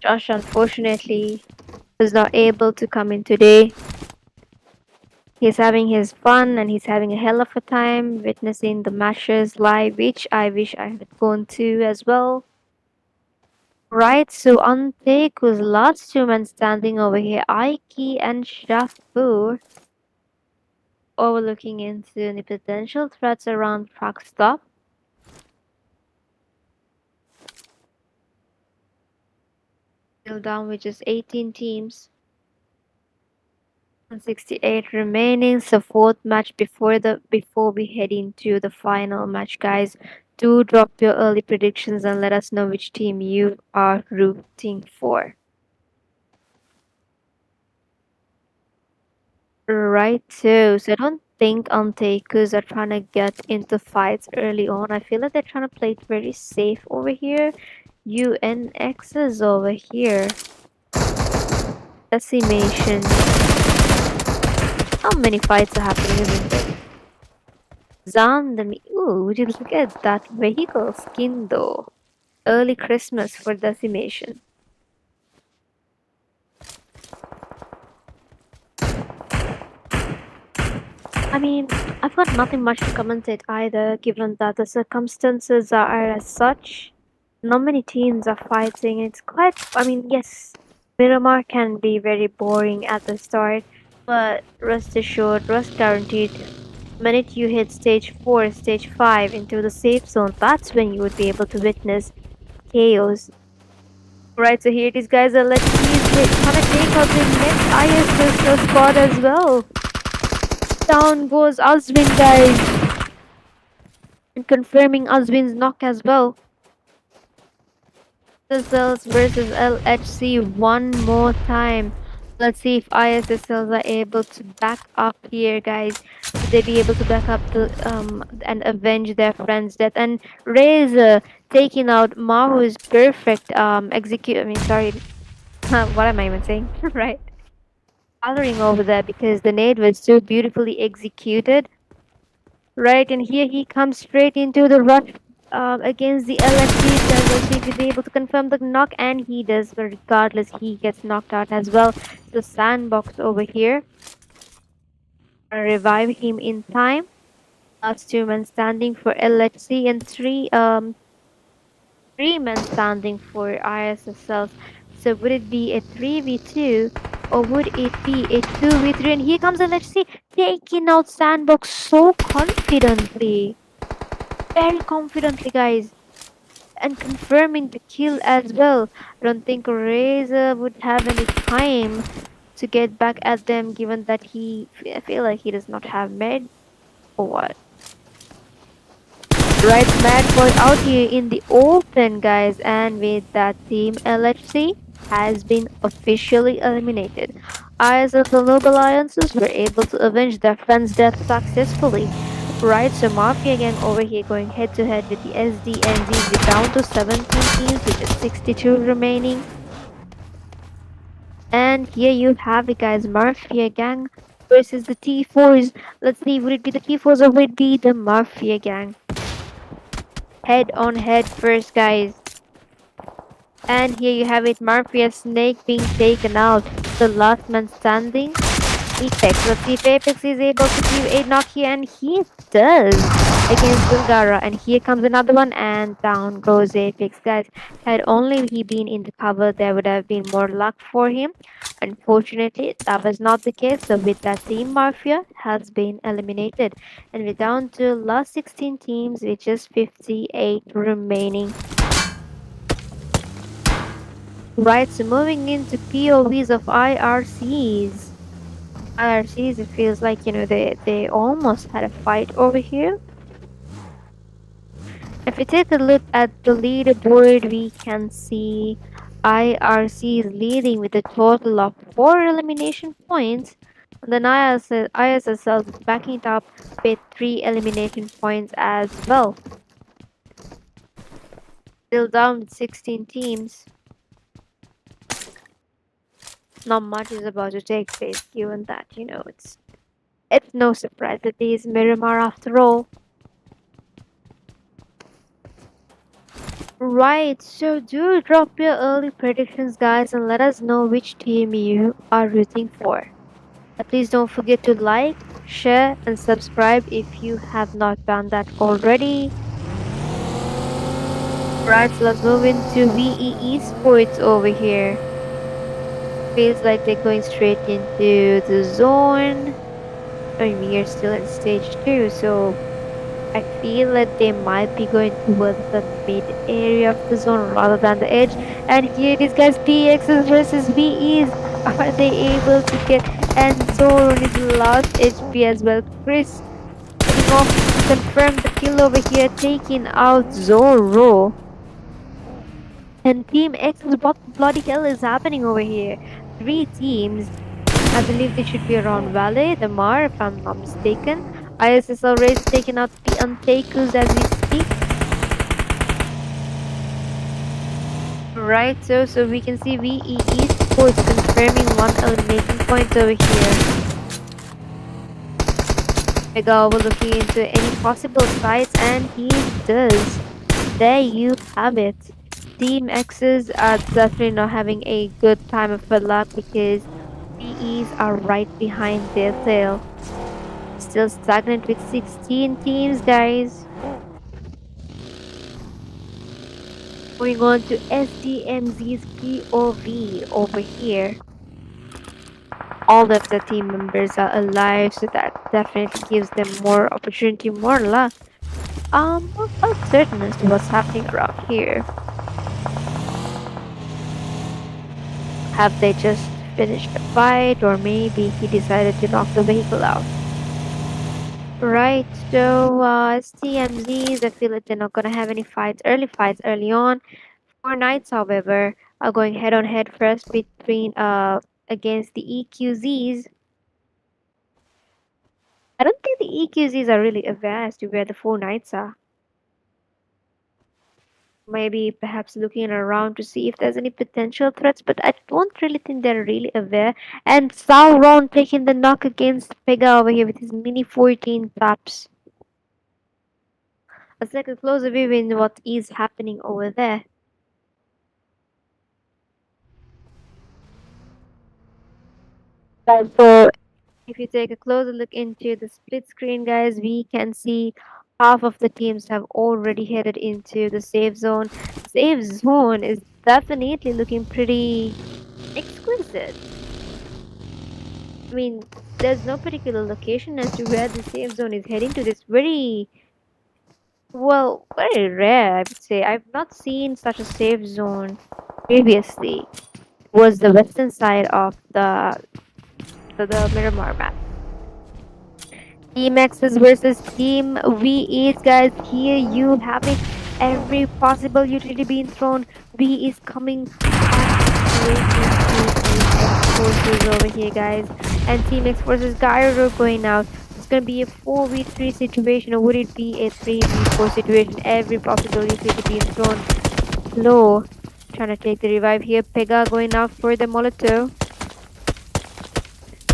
Josh unfortunately was not able to come in today. He's having his fun and he's having a hell of a time witnessing the matches live, which I wish I had gone to as well. Right, so on take was last two men standing over here, Aiki and Shafur, overlooking into any potential threats around truck stop. Still down with just 18 teams. 68 remaining, so fourth match before we head into the final match, guys. Do drop your early predictions and let us know which team you are rooting for. Right too. So I don't think Untakers are trying to get into fights early on. I feel like they're trying to play it very safe over here. UNX is over here. Decimation. How many fights are happening, isn't it? Ooh, would you look at that vehicle skin though? Early Christmas for Decimation. I mean, I've got nothing much to commentate either, given that the circumstances are as such. Not many teams are fighting. Yes, Miramar can be very boring at the start, but rest assured, rest guaranteed, the minute you hit stage 4, stage 5 into the safe zone, that's when you would be able to witness chaos. Right, so here it is, guys. Let's see if we're gonna take out the next ISS squad as well. Down goes Azwin, guys. And confirming Azwin's knock as well. SSLs versus LHC one more time. Let's see if ISSLs are able to back up here, guys. Would they be able to back up and avenge their friend's death? And Razor taking out Mahu's perfect execute. I mean, sorry, what am I even saying? Right, coloring over there because the nade was so beautifully executed. Right, and here he comes straight into the rush against the LFT. Let's see if he's able to confirm the knock, and he does, but regardless, he gets knocked out as well. So Sandbox over here. Revive him in time. Last two men standing for LHC and three men standing for ISSLs. So would it be a 3v2 or would it be a 2v3? And here comes LHC taking out Sandbox so confidently. Very confidently, guys. And confirming the kill as well. I don't think Razor would have any time to get back at them given that I feel like he does not have med or what. Right, Mad Boy out here in the open, guys, and with that, Team LHC has been officially eliminated. ISL Noble Alliances were able to avenge their friend's death successfully. Right, so Mafia Gang over here going head to head with the SDNZ. We're down to 17 teams with just 62 remaining. And here you have it, guys, Mafia Gang versus the T4s. Let's see, would it be the T4s or would it be the Mafia Gang? Head on head first, guys. And here you have it, Mafia Snake being taken out. The last man standing, Apex. Let's see if Apex is able to give a knock here, and he does. against Bulgara, and here comes another one, and down goes Apex, guys. Had only he been in the cover, there would have been more luck for him. Unfortunately, that was not the case. So with that, Team Mafia has been eliminated, and we're down to last 16 teams with just 58 remaining. Right, so moving into POVs of IRCs. IRCs, it feels like they almost had a fight over here. If we take a look at the leaderboard, we can see IRC is leading with a total of 4 elimination points. And then ISSL is backing it up with 3 elimination points as well. Still down with 16 teams. Not much is about to take place given that, it's no surprise that it is Miramar after all. Right, so do drop your early predictions, guys, and let us know which team you are rooting for. Please don't forget to like, share, and subscribe if you have not done that already. Right, so let's move into VE Esports over here. Feels like they're going straight into the zone. I mean, we are still in stage 2, so I feel like they might be going towards the mid area of the zone rather than the edge. And here it is, guys, PXs versus VEs. Are they able to get Enzor on his last HP as well? Chris getting off to confirm the kill over here, taking out Zoro. And Team X, what the bloody hell is happening over here? 3 teams. I believe they should be around Valley, the Mar, if I'm not mistaken. ISSL race taking out the Untakers as we speak. Right, so we can see VE Esports confirming 1 elimination point over here. Mega will looking into any possible sites, and he does. There you have it. Team X's are definitely not having a good time of luck because VEs are right behind their tail. Still stagnant with 16 teams, guys. Moving on to SDMZ's POV over here. All of the team members are alive, so that definitely gives them more opportunity, more luck. Not certain as to what's happening around here. Have they just finished the fight, or maybe he decided to knock the vehicle out? Right, so STMZs, I feel like they're not gonna have any fights early on. 4 Knights, however, are going head on head first between against the EQZs. I don't think the EQZs are really aware as to where the 4 Knights are. Maybe perhaps looking around to see if there's any potential threats, but I don't really think they're really aware. And Sauron taking the knock against Pega over here with his mini 14 taps. Let's take a closer view in what is happening over there. So if you take a closer look into the split screen, guys, we can see half of the teams have already headed into the safe zone. Safe zone is definitely looking pretty exquisite. I mean, there's no particular location as to where the safe zone is heading to. This very rare, I would say. I've not seen such a safe zone previously. Was the western side of the Miramar map. Team X's versus Team VE's, guys. Here you have it. Every possible utility being thrown. V is coming straight into Team X forces over here, guys. And Team X versus Gyro going out. It's gonna be a 4v3 situation, or would it be a 3v4 situation? Every possible utility being thrown low. Trying to take the revive here. Pega going out for the Molotov.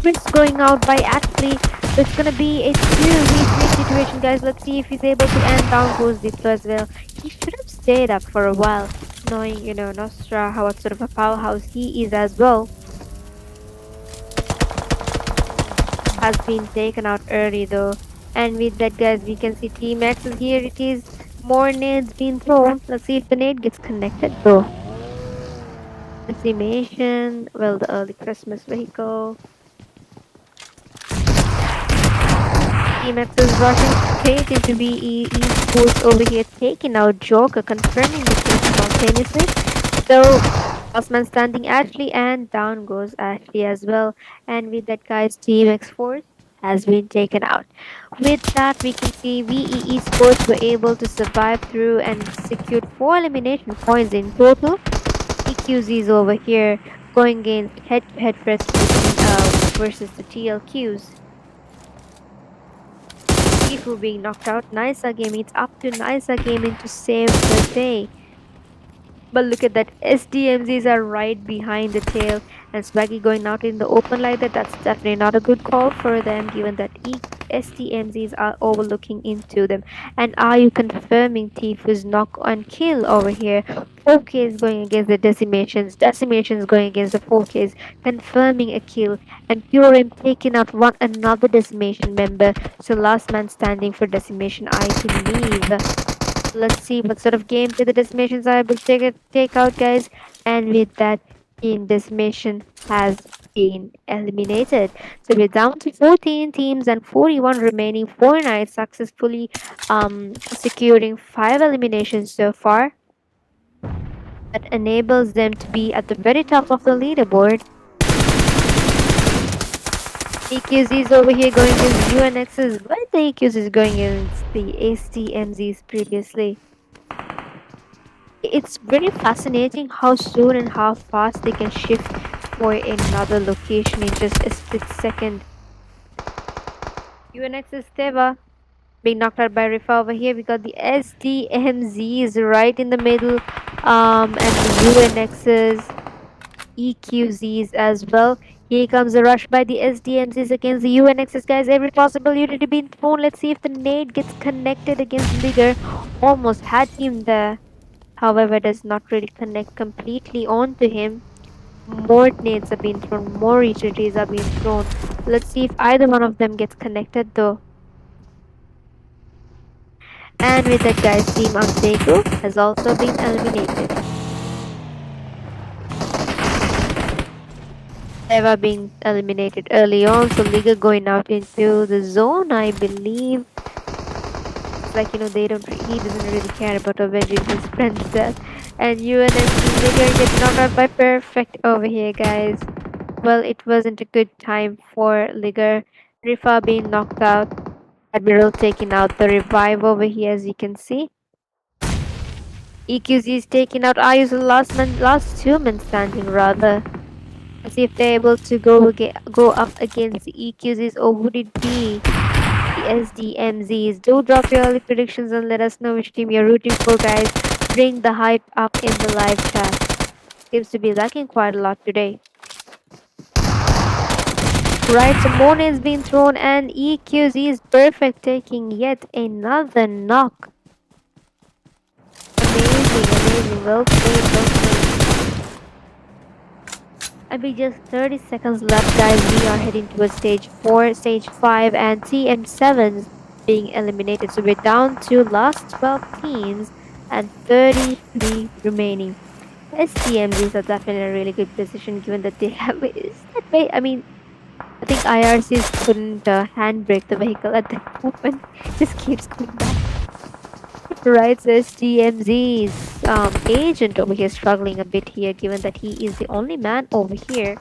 Chris going out by Ashley. So it's gonna be a 2v3 situation, guys. Let's see if he's able to end down goes Diplo as well. He should have stayed up for a while, knowing, Nostra, how what sort of a powerhouse he is as well. Has been taken out early though. And with that, guys, we can see Team X is here. It is more nades being thrown. Let's see if the nade gets connected though. Decimation. Well, the early Christmas vehicle. Team X is rushing straight into VE esports over here, taking out Joker, confirming the kill simultaneously. So, last man standing Ashley, and down goes Ashley as well. And with that, guys, Team X Force has been taken out. With that, we can see VE esports were able to survive through and secured 4 elimination points in total. EQZs over here going in head-to-head versus the TLQs. Fu being knocked out. Nisa gaming. It's up to Nisa gaming to save the day. But look at that. SDMZs are right behind the tail. And Swaggy going out in the open like that. That's definitely not a good call for them given that SDMZs are overlooking into them. And are you confirming Tifu's knock on kill over here? 4K is going against the decimations. Decimations going against the 4Ks. Confirming a kill. And Pure M taking out one another decimation member. So last man standing for decimation, I believe. Let's see what sort of gameplay the decimations are able to take out, guys. And with that, team decimation has been eliminated. So we're down to 14 teams and 41 remaining. 4 nights successfully securing 5 eliminations so far. That enables them to be at the very top of the leaderboard. EQZ over here going against UNXs, but the EQZ is going against the STMZs previously. It's very fascinating how soon and how fast they can shift for another location in just a split second. UNX is Ft.Ve being knocked out by Rifa over here. We got the SDMZs right in the middle, and the UNXs, EQZs as well. Here comes a rush by the SDMZs against the UNXs, guys. Every possible unity being thrown. Let's see if the nade gets connected against Ligger. Almost had him there. However, does not really connect completely onto him. More nades are being thrown, more utilities are being thrown. Let's see if either one of them gets connected though. And with that, guys, Team Amsego has also been eliminated. Eva being eliminated early on, so Liga going out into the zone, I believe. It's like, he doesn't really care about avenging his friend's death. And UNSC Liga gets knocked out by Perfect over here, guys. Well, it wasn't a good time for Liga. Rifa being knocked out. Admiral taking out the revive over here, as you can see. EQZ is taking out Ayu's last 2 men standing rather. Let's see if they're able to go up against the EQZs, or would it be the SDMZs? Do drop your early predictions and let us know which team you're rooting for, guys. Bring the hype up in the live chat. Seems to be lacking quite a lot today. Right, so Mona is being thrown and EQZ is perfect, taking yet another knock. Amazing. Well played. I'll be just 30 seconds left, guys. We are heading towards stage 4, stage 5, and TM7s being eliminated. So we're down to last 12 teams and 33 remaining. STMGs are definitely in a really good position given that they have. Is that way? I mean, I think IRCs couldn't handbrake the vehicle at that moment. Just keeps going back. Right, so STMZ's agent over here struggling a bit here given that he is the only man over here.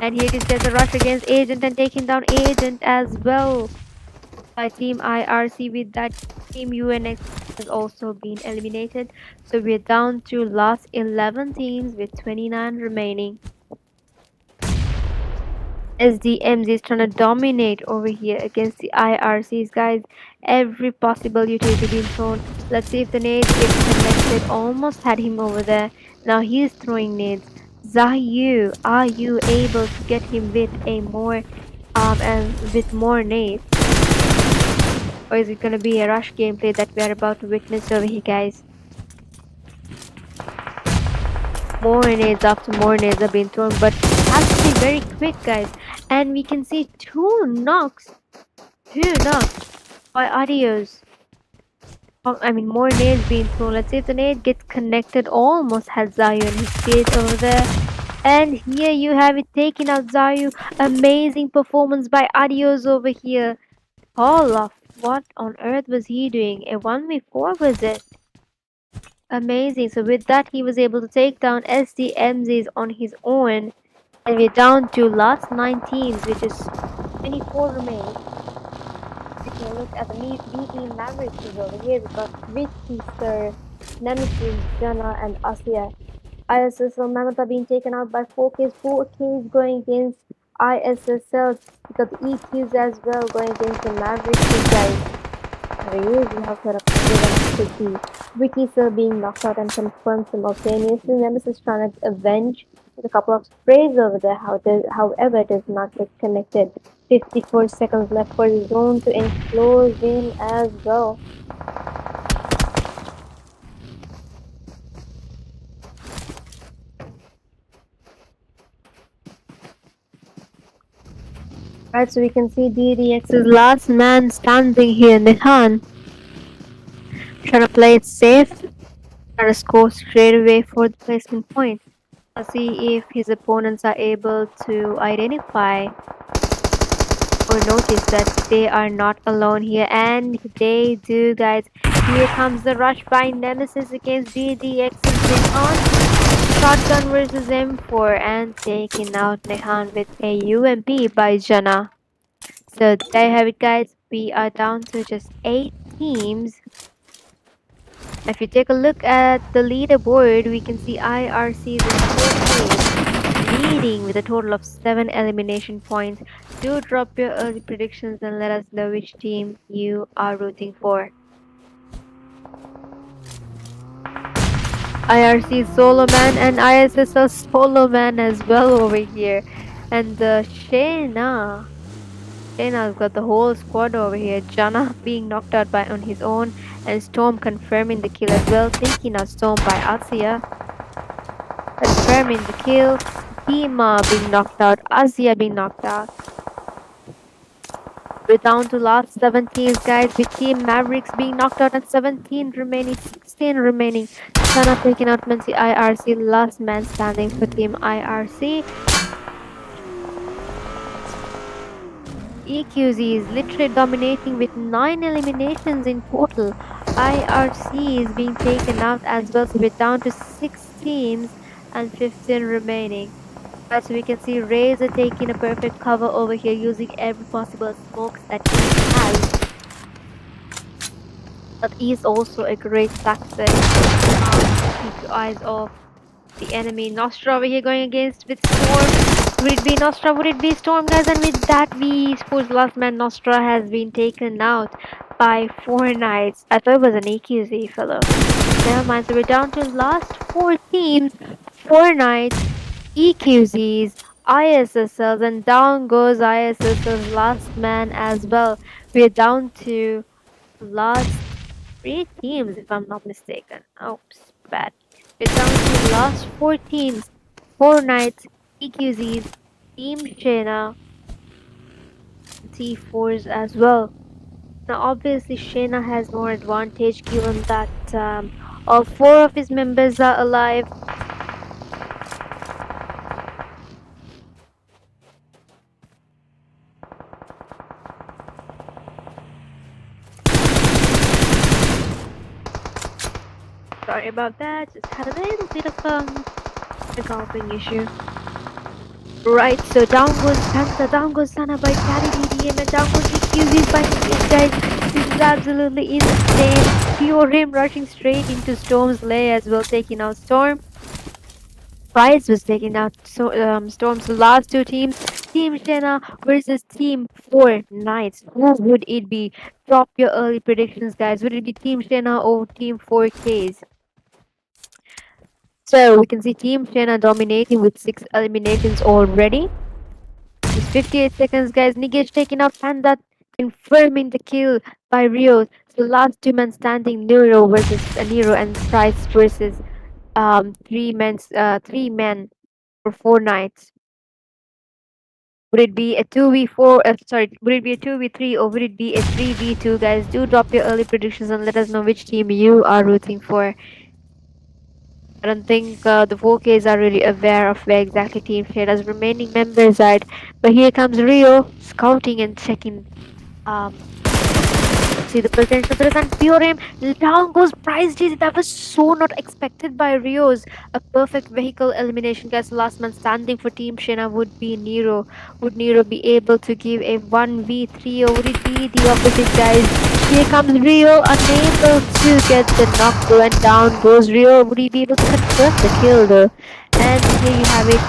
And here it is, there's a rush against agent and taking down agent as well by team IRC. With that, team UNX has also been eliminated. So we're down to last 11 teams with 29 remaining. SDMZ is trying to dominate over here against the IRCs, guys. Every possible utility being thrown. Let's see if the nades gets connected. Almost had him over there. Now he's throwing nades. Zayu, are you able to get him with a more and with more nades? Or is it gonna be a rush gameplay that we are about to witness over here, guys? More nades after more nades are being thrown, but it has to be very quick, guys. And we can see 2 knocks Two knocks by Adios. I mean, more nades being thrown. Let's see if the nade gets connected. Almost had Zayu in his face over there. And here you have it taking out Zayu. Amazing performance by Adios over here. All of what on earth was he doing? A 1v4 was it? Amazing. So with that he was able to take down SDMZs on his own. And we're down to last 9 teams, which is 24 remaining. Taking a look at the BE Mavericks is over here. We've got Vicky, Sir, Nemesis, Jenna, and Asya. ISSL Mammoth being taken out by 4Ks. 4Ks going against ISSL. We got the EQs as well going against the Mavericks guys. Really knocked out of Vicky. Vicky still being knocked out and confirmed simultaneously. Nemesis trying to avenge with a couple of sprays over there. However, it is not yet connected. 54 seconds left for the zone to enclose in as well. Right, so we can see DDX's last man standing here, Nihan. Trying to play it safe, trying to score straight away for the placement point. Let's see if his opponents are able to identify or notice that they are not alone here, and they do, guys. Here comes the rush by Nemesis against DDX's Nihan. Shotgun versus M4 and taking out Nihan with a UMP by Jana. So there you have it, guys. We are down to just 8 teams. If you take a look at the leaderboard, we can see IRC is in 4th place, leading with a total of 7 elimination points. Do drop your early predictions and let us know which team you are rooting for. IRC solo man and ISSL solo man as well over here. And Shayna's got the whole squad over here. Jana being knocked out by on his own, and Storm confirming the kill as well, taking out Storm by Asya. Confirming the kill. Dima being knocked out, Asya being knocked out. We're down to last 17 guys, with Team Mavericks being knocked out and 17 remaining, 16 remaining. Sana taking out Menzi IRC, last man standing for Team IRC. EQZ is literally dominating with 9 eliminations in total. IRC is being taken out as well, so we're down to 6 teams and 15 remaining. As we can see, Razor taking a perfect cover over here using every possible smokes that he has. But he's also a great tactic. Keep your eyes off the enemy. Nostra over here going against with Storm. Would it be Nostra? Would it be Storm, guys? And with that, we suppose last man Nostra has been taken out by 4 knights. I thought it was an EQZ fellow. Never mind. So we're down to last 4 teams, 4 knights, EQZs, ISSLs, and down goes ISSL's last man as well. We're down to last 3 teams, if I'm not mistaken. Oops, bad. We're down to the last 4 teams, 4 knights, EQZs, Team Shayna, T4s as well. Now obviously Shayna has more advantage given that all 4 of his members are alive. Sorry about that, just had a little bit of a golfing issue. Right, so down goes Panther, down goes Sana by Daddy DDM, and down goes EQZ by these guys. This is absolutely insane. Pure him rushing straight into Storm's lair as well, taking out Storm. Price was taking out Storm's last 2 teams. Team Shena versus Team 4 Knights. Who would it be? Drop your early predictions, guys. Would it be Team Shena or Team 4Ks? So we can see Team Shena dominating with 6 eliminations already. Just 58 seconds, guys. Nigesh taking out Panda, confirming the kill by Rio. So last 2 men standing, Nero versus Nero, and Price versus 3 men for 4 knights. Would it be a 2v4? Sorry, would it be a 2v3 or would it be a 3v2? Guys, do drop your early predictions and let us know which team you are rooting for. I don't think the 4Ks are really aware of where exactly Team Shada's remaining members are. But here comes Rio scouting and checking. Um, See the potential there and pure aim. Down goes Prize GG. That was so not expected by Rios. A perfect vehicle elimination, guys. Last man standing for Team Shena would be Nero. Would Nero be able to give a 1v3 or would it be the opposite, guys? Here comes Rio, unable to get the knock through, and down goes Rio. Would he be able to confirm the kill though? And here you have it.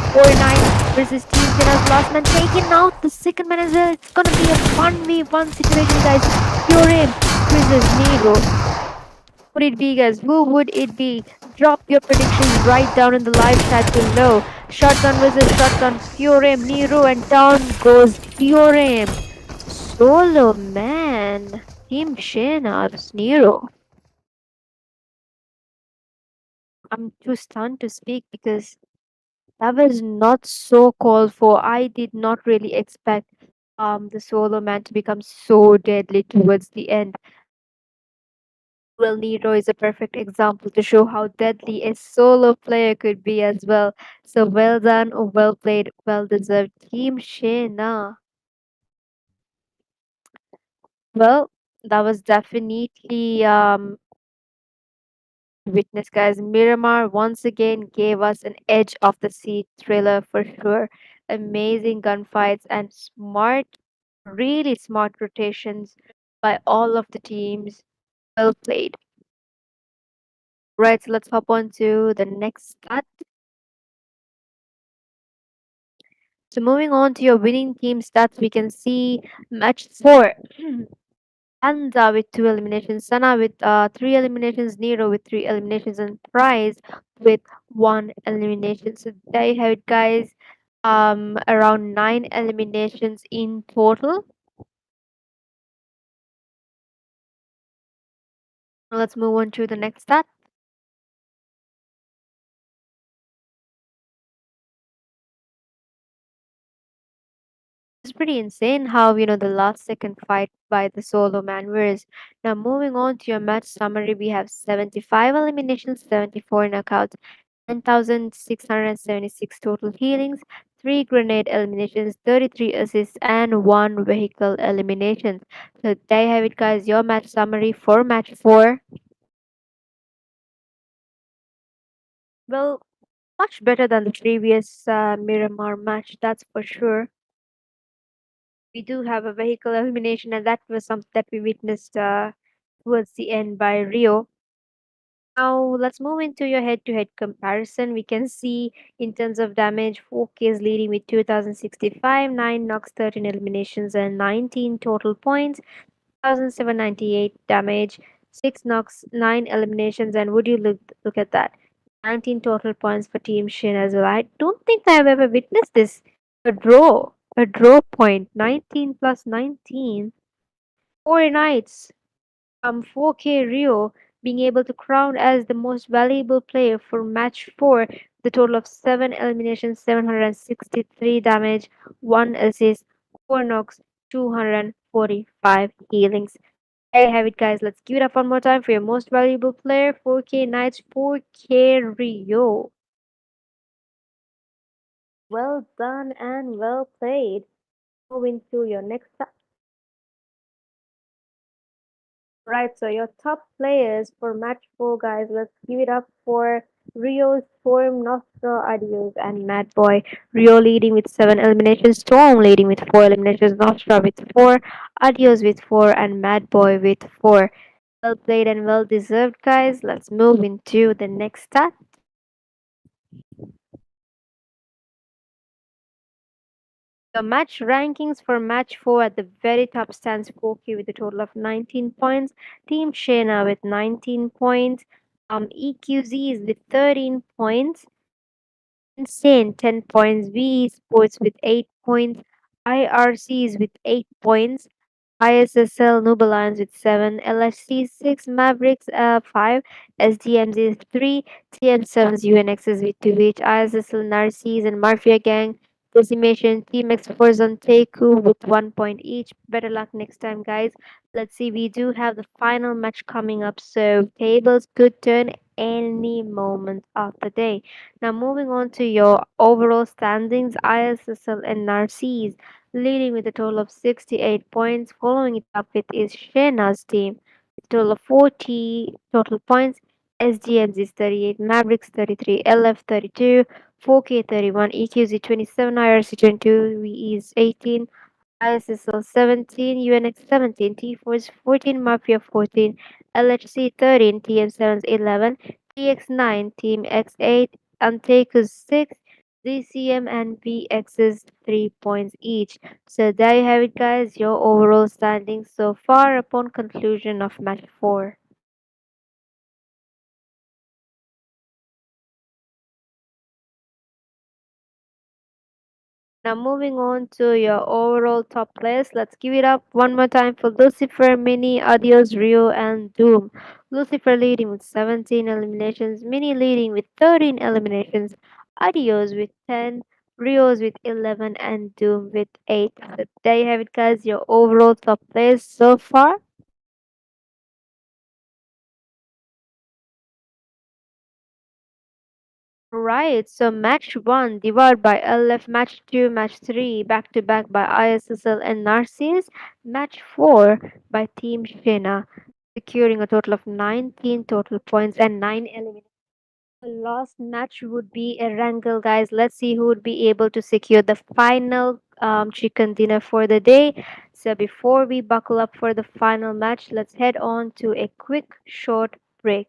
4-9 versus Team Shena's last man taking out the second man as well. It's gonna be a 1v1 situation, guys. Pure aim versus Nero. Would it be, guys? Who would it be? Drop your predictions right down in the live chat below. Shotgun versus shotgun. Pure aim Nero, and down goes Pure aim. Solo man. Team Shena's Nero. I'm too stunned to speak because that was not so called for. I did not really expect the solo man to become so deadly towards the end. Well, Nero is a perfect example to show how deadly a solo player could be as well. So well done, well played, well deserved, Team Shayna. Well, that was definitely witness, guys. Miramar once again gave us an edge of the seat thriller for sure. Amazing gunfights and smart, really smart rotations by all of the teams. Well played. Right, so let's hop on to the next stat. So moving on to your winning team stats, we can see match four. Anda with two eliminations, Sana with three eliminations, Nero with three eliminations, and Prize with one elimination. So there you have it, guys. Around nine eliminations in total. Let's move on to the next stat. It's pretty insane how the last second fight by the solo man wins. Now moving on to your match summary, we have 75 eliminations, 74 knockouts, 9,676 total healings, 3 grenade eliminations, 33 assists, and 1 vehicle elimination. So there you have it, guys. Your match summary for match 4. Well, much better than the previous Miramar match, that's for sure. We do have a vehicle elimination, and that was something that we witnessed towards the end by Rio. Now let's move into your head-to-head comparison. We can see in terms of damage, 4K is leading with 2065, 9 knocks, 13 eliminations, and 19 total points, 1798 damage, 6 knocks, 9 eliminations, and would you look at that? 19 total points for Team Shin as well. I don't think I've ever witnessed this. A draw. A draw point. 19 plus 19. 4 nights. 4K Rio being able to crown as the most valuable player for match 4 with a total of 7 eliminations, 763 damage, 1 assist, 4 knocks, 245 healings. There you have it, guys. Let's give it up one more time for your most valuable player, 4K Knights, 4K Rio. Well done and well played. Moving to your next. Right, so your top players for match 4, guys. Let's give it up for Rio, Storm, Nostro, Adios, and Mad Boy. Rio leading with 7 eliminations, Storm leading with 4 eliminations, Nostra with 4, Adios with 4, and Mad Boy with 4. Well played and well deserved, guys. Let's move into the next stat. The match rankings for match 4 at the very top stands 4K with a total of 19 points. Team Shayna with 19 points. EQZ is with 13 points. Insane 10 points. VE Sports with 8 points. IRC is with 8 points. ISSL Noob Alliance with 7. LHC 6. Mavericks 5. SDMZ is 3. TM7's UNX is with 2 each. ISSL Narcis and Mafia Gang decimation. Team X4 is on Teku with 1 point each. Better luck next time, guys. Let's see, we do have the final match coming up, so tables could turn any moment of the day. Now, moving on to your overall standings, ISSL and Narcisse leading with a total of 68 points. Following it up with is Shena's team with a total of 40 total points. SGMZ is 38, Mavericks 33, LF 32, 4K 31, EQZ 27, IRC 22, VE is 18, ISSL 17, UNX 17, T4 is 14, Mafia 14, LHC 13, TM7 is 11, TX9, Team X8, Antakus 6, ZCM and VX is 3 points each. So there you have it, guys, your overall standings so far upon conclusion of match 4. Now moving on to your overall top players, let's give it up one more time for Lucifer, Mini, Adios, Rio, and Doom. Lucifer leading with 17 eliminations, Mini leading with 13 eliminations, Adios with 10, Rio's with 11, and Doom with 8. So there you have it, guys, your overall top players so far. Right, so match 1 devoured by LF, match 2, match 3 back to back by ISSL and Narcissus, match 4 by Team Shena, securing a total of 19 total points and 9 eliminations. The last match would be Erangel, guys. Let's see who would be able to secure the final chicken dinner for the day. So before we buckle up for the final match, let's head on to a quick short break.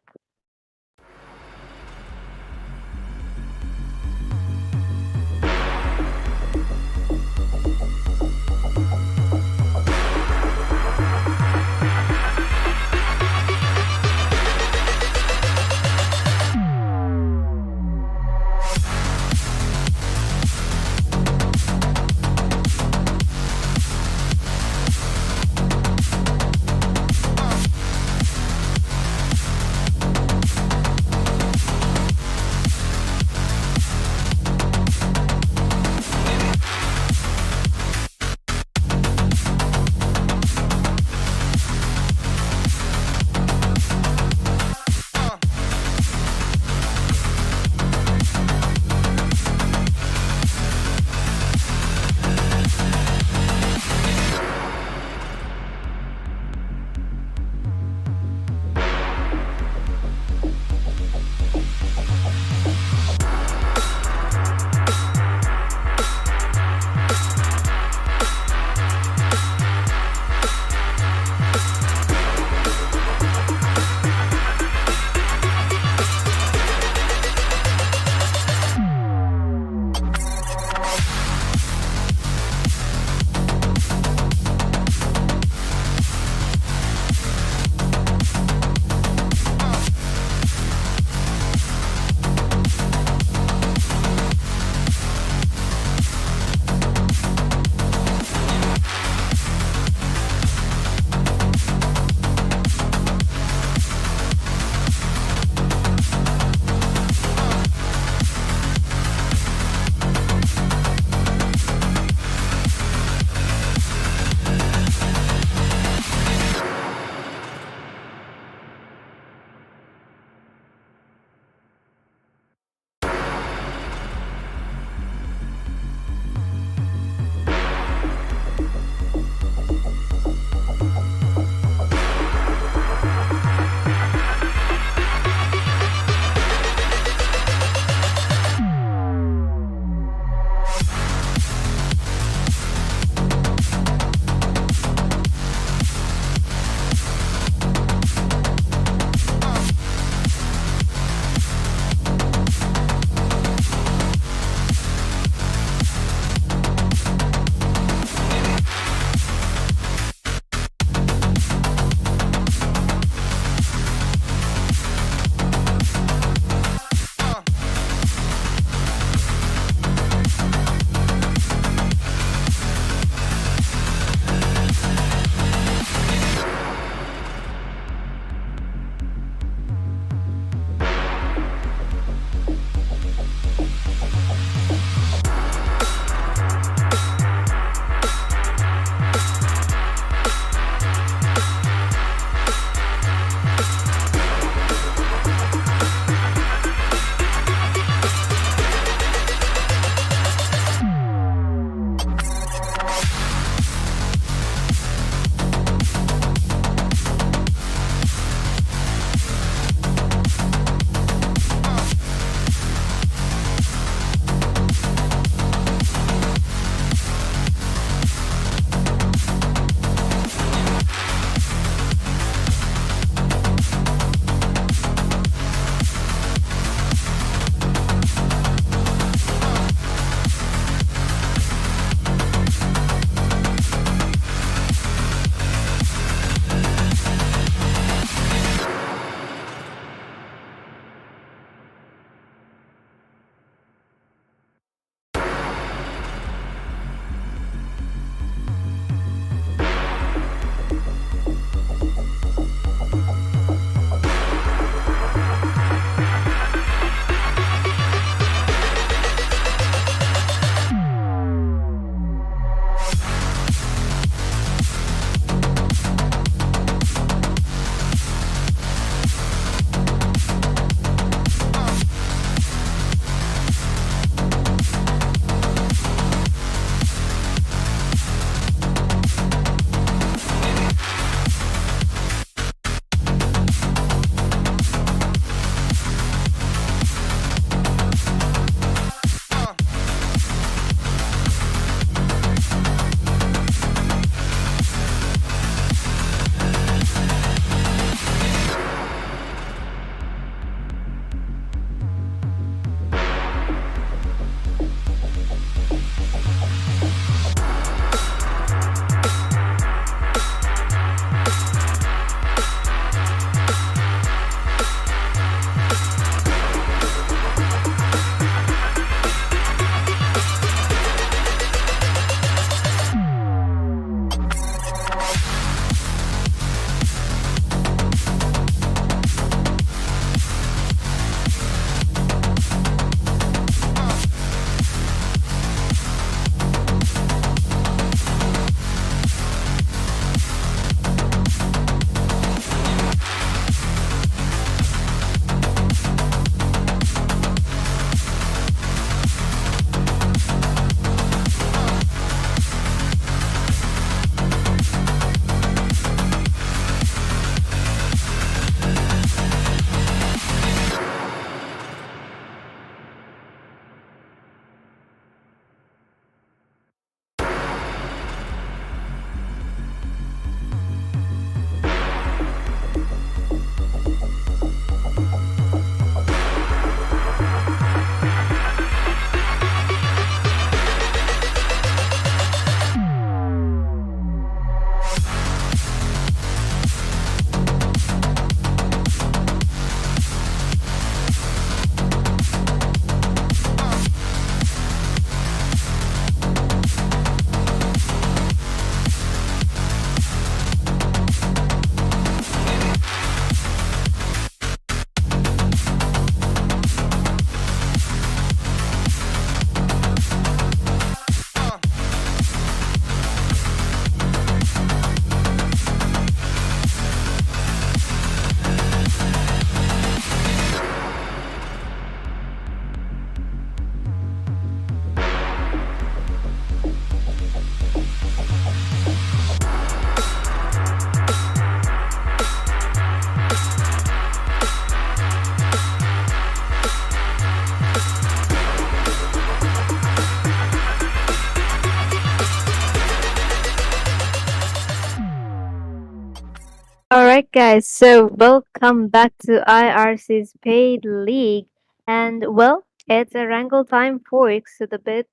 guys, so welcome back to IRC's paid league. And well, it's a wrangle time, folks. So the bit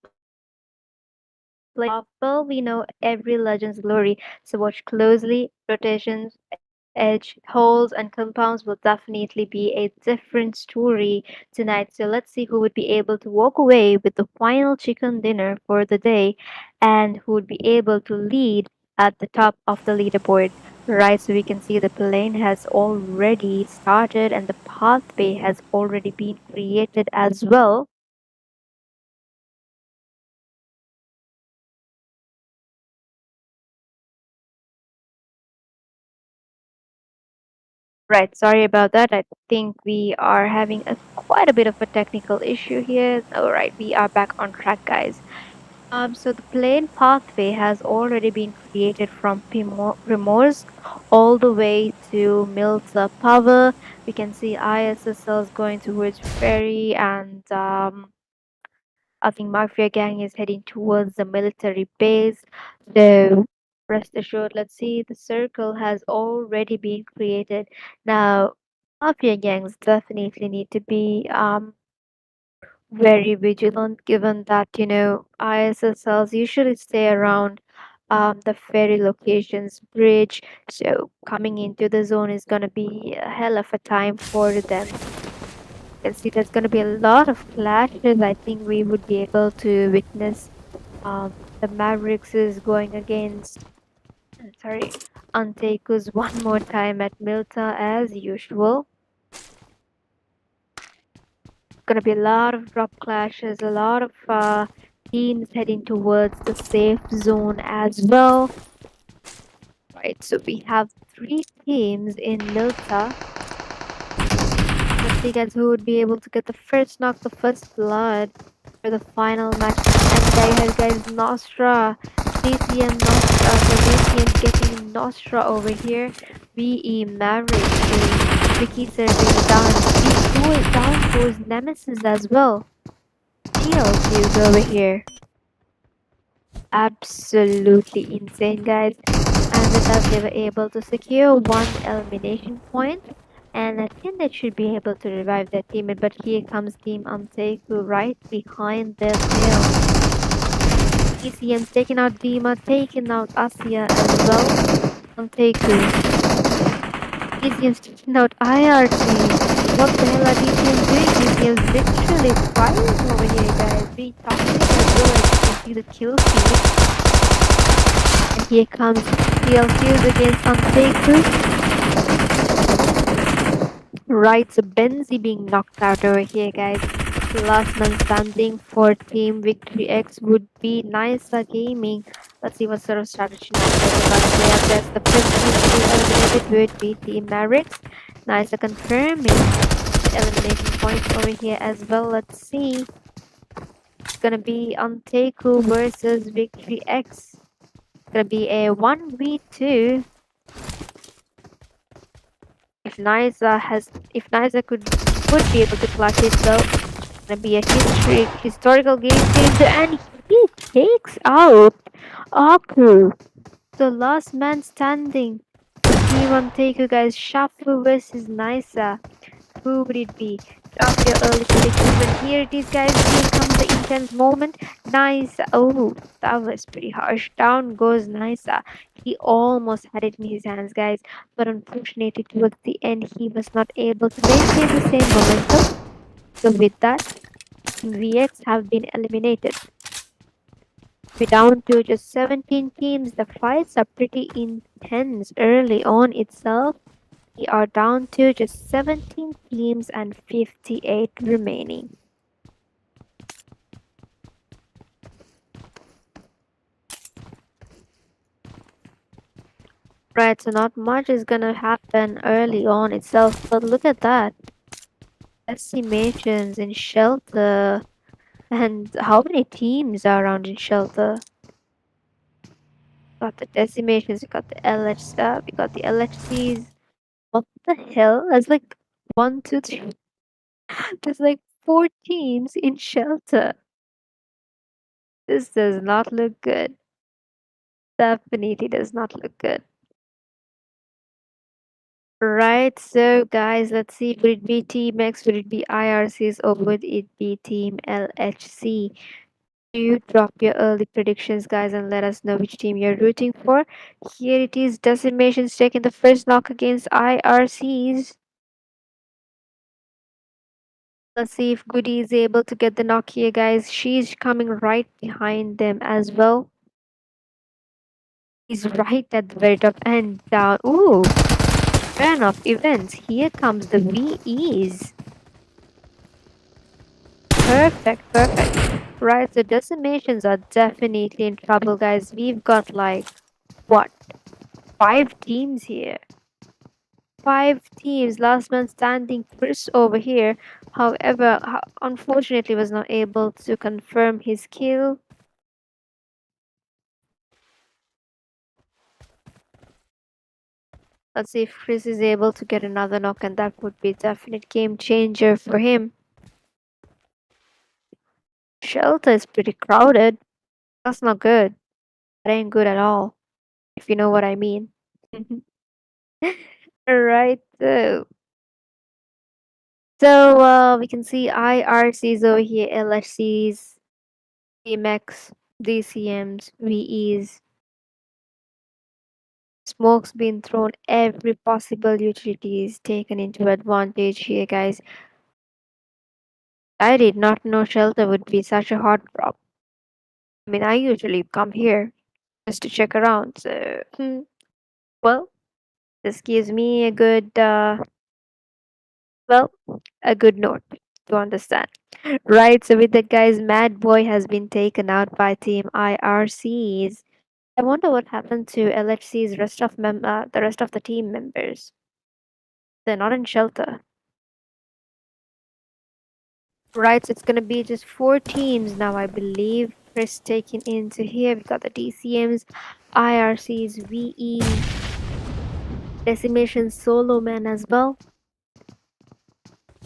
playing off, well, we know every legend's glory. So watch closely. Rotations, edge, holes, and compounds will definitely be a different story tonight. So let's see who would be able to walk away with the final chicken dinner for the day and who would be able to lead at the top of the leaderboard. Right, so we can see the plane has already started and the pathway has already been created as well. Right, sorry about that. I think we are having quite a bit of a technical issue here. All right, we are back on track, guys. So the plane pathway has already been created from Primorsk all the way to Milta Power. We can see ISSLs going towards Ferry and I think Mafia Gang is heading towards the military base. So rest assured, let's see, the circle has already been created. Now, Mafia Gangs definitely need to be very vigilant given that, ISSLs usually stay around the ferry locations bridge. So coming into the zone is going to be a hell of a time for them. Can see there's going to be a lot of clashes. I think we would be able to witness the Mavericks is going against, sorry, Antekus one more time at Milta as usual. Going to be a lot of drop clashes, a lot of teams heading towards the safe zone as well. Right, so we have three teams in Milta. Let's see, guys, who would be able to get the first knock, the first blood for the final match. And there you have, guys, Nostra, CCM Nostra. So VCM getting Nostra over here. VE Maverick is Vicky serving down. He is down for his Nemesis as well. GLQs over here. Absolutely insane, guys. And with that, they were able to secure one elimination point. And I think they should be able to revive their teammate. But here comes Team Amteku right behind their tail. ECM's taking out Dima, taking out Asia as well. Amteku. ECM's taking out IRT. What the hell are DCMs doing? DCM's literally firing over here, guys. We talking about good. You can see the kill feed. And here comes TLQs against Amteku. Right, so Benzi being knocked out over here, guys. The last man standing for Team Victory X would be Nisa Gaming. Let's see what sort of strategy Nisa is about to play out. That's the first team to be eliminated would be Team Mavericks. Nisa confirming the elimination points over here as well. Let's see. It's gonna be Anteku versus Victory X. It's gonna be a 1v2. If Nisa would be able to clutch it, though, it's gonna be a historical game changer, and he takes out Aku. The last man standing. Team on take you guys. Shafu versus Nisa. Who would it be? Drop your early predictions, but here it is, guys. Here comes the intense moment. Nice. Oh, that was pretty harsh. Down goes Nisa. He almost had it in his hands, guys, but unfortunately, towards the end, he was not able to maintain the same momentum. So, with that, VX have been eliminated. We're down to just 17 teams. The fights are pretty intense early on itself. We are down to just 17 teams and 58 remaining. Right, so not much is gonna happen early on itself, but look at that. Decimations in shelter. And how many teams are around in shelter? Got the decimations, we got the LH stuff, we got the LHCs. What the hell? That's like one, two, three. There's like four teams in shelter. This does not look good. Definitely does not look good. Right, so guys, let's see. Would it be Team X, would it be IRCs, or would it be Team LHC? Do you drop your early predictions, guys, and let us know which team you're rooting for? Here it is, Decimation's taking the first knock against IRCs. Let's see if Goody is able to get the knock here, guys. She's coming right behind them as well. He's right at the very top and down. Ooh, turn of events. Here comes the VEs. Perfect, perfect. Right, so decimations are definitely in trouble, guys. We've got like, what, five teams here? Five teams. Last man standing Chris over here. However, unfortunately was not able to confirm his kill. Let's see if Chris is able to get another knock, and that would be a definite game changer for him. Shelter is pretty crowded. That's not good. That ain't good at all, if you know what I mean. Right. We can see IRCs over here, LHCs, PMX, DCMs, VEs. Smoke's been thrown. Every possible utility is taken into advantage here, guys. I did not know shelter would be such a hot drop. I mean, I usually come here just to check around. So, well, this gives me well, a good note to understand. Right. So with that, guys, Mad Boy has been taken out by Team IRCs. I wonder what happened to LHC's the rest of the team members. They're not in shelter. Right, so it's gonna be just four teams now, I believe. Chris taken into here. We've got the DCMs, IRCs, VE, Decimation Solo Man as well.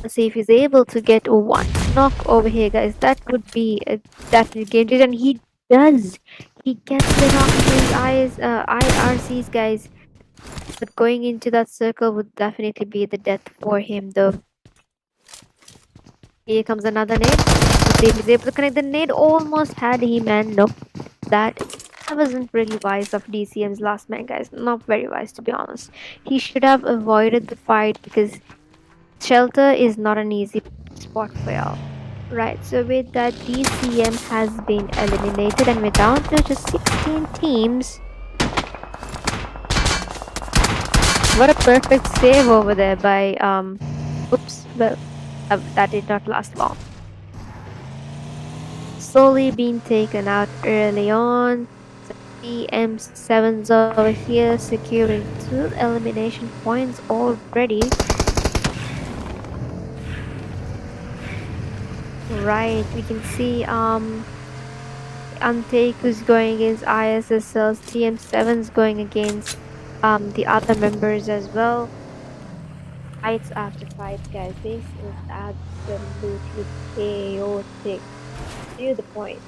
Let's see if he's able to get one knock over here, guys. That would be a definite game changer, and he does. He gets the knock against IRCs, guys. But going into that circle would definitely be the death for him, though. Here comes another nade. Let's see if he's able to connect the nade. Almost had him, and nope. That wasn't really wise of DCM's last man, guys. Not very wise, to be honest. He should have avoided the fight because shelter is not an easy spot for y'all. Right, so with that, DCM has been eliminated, and we're down to just 16 teams. What a perfect save over there by oops, well, that did not last long. Slowly being taken out early on. PM7's over here securing 2 elimination points already. Right, we can see Untake who's going against ISSL's, TM7's going against the other members as well. Fights after fights, guys. This is absolutely chaotic. To the point.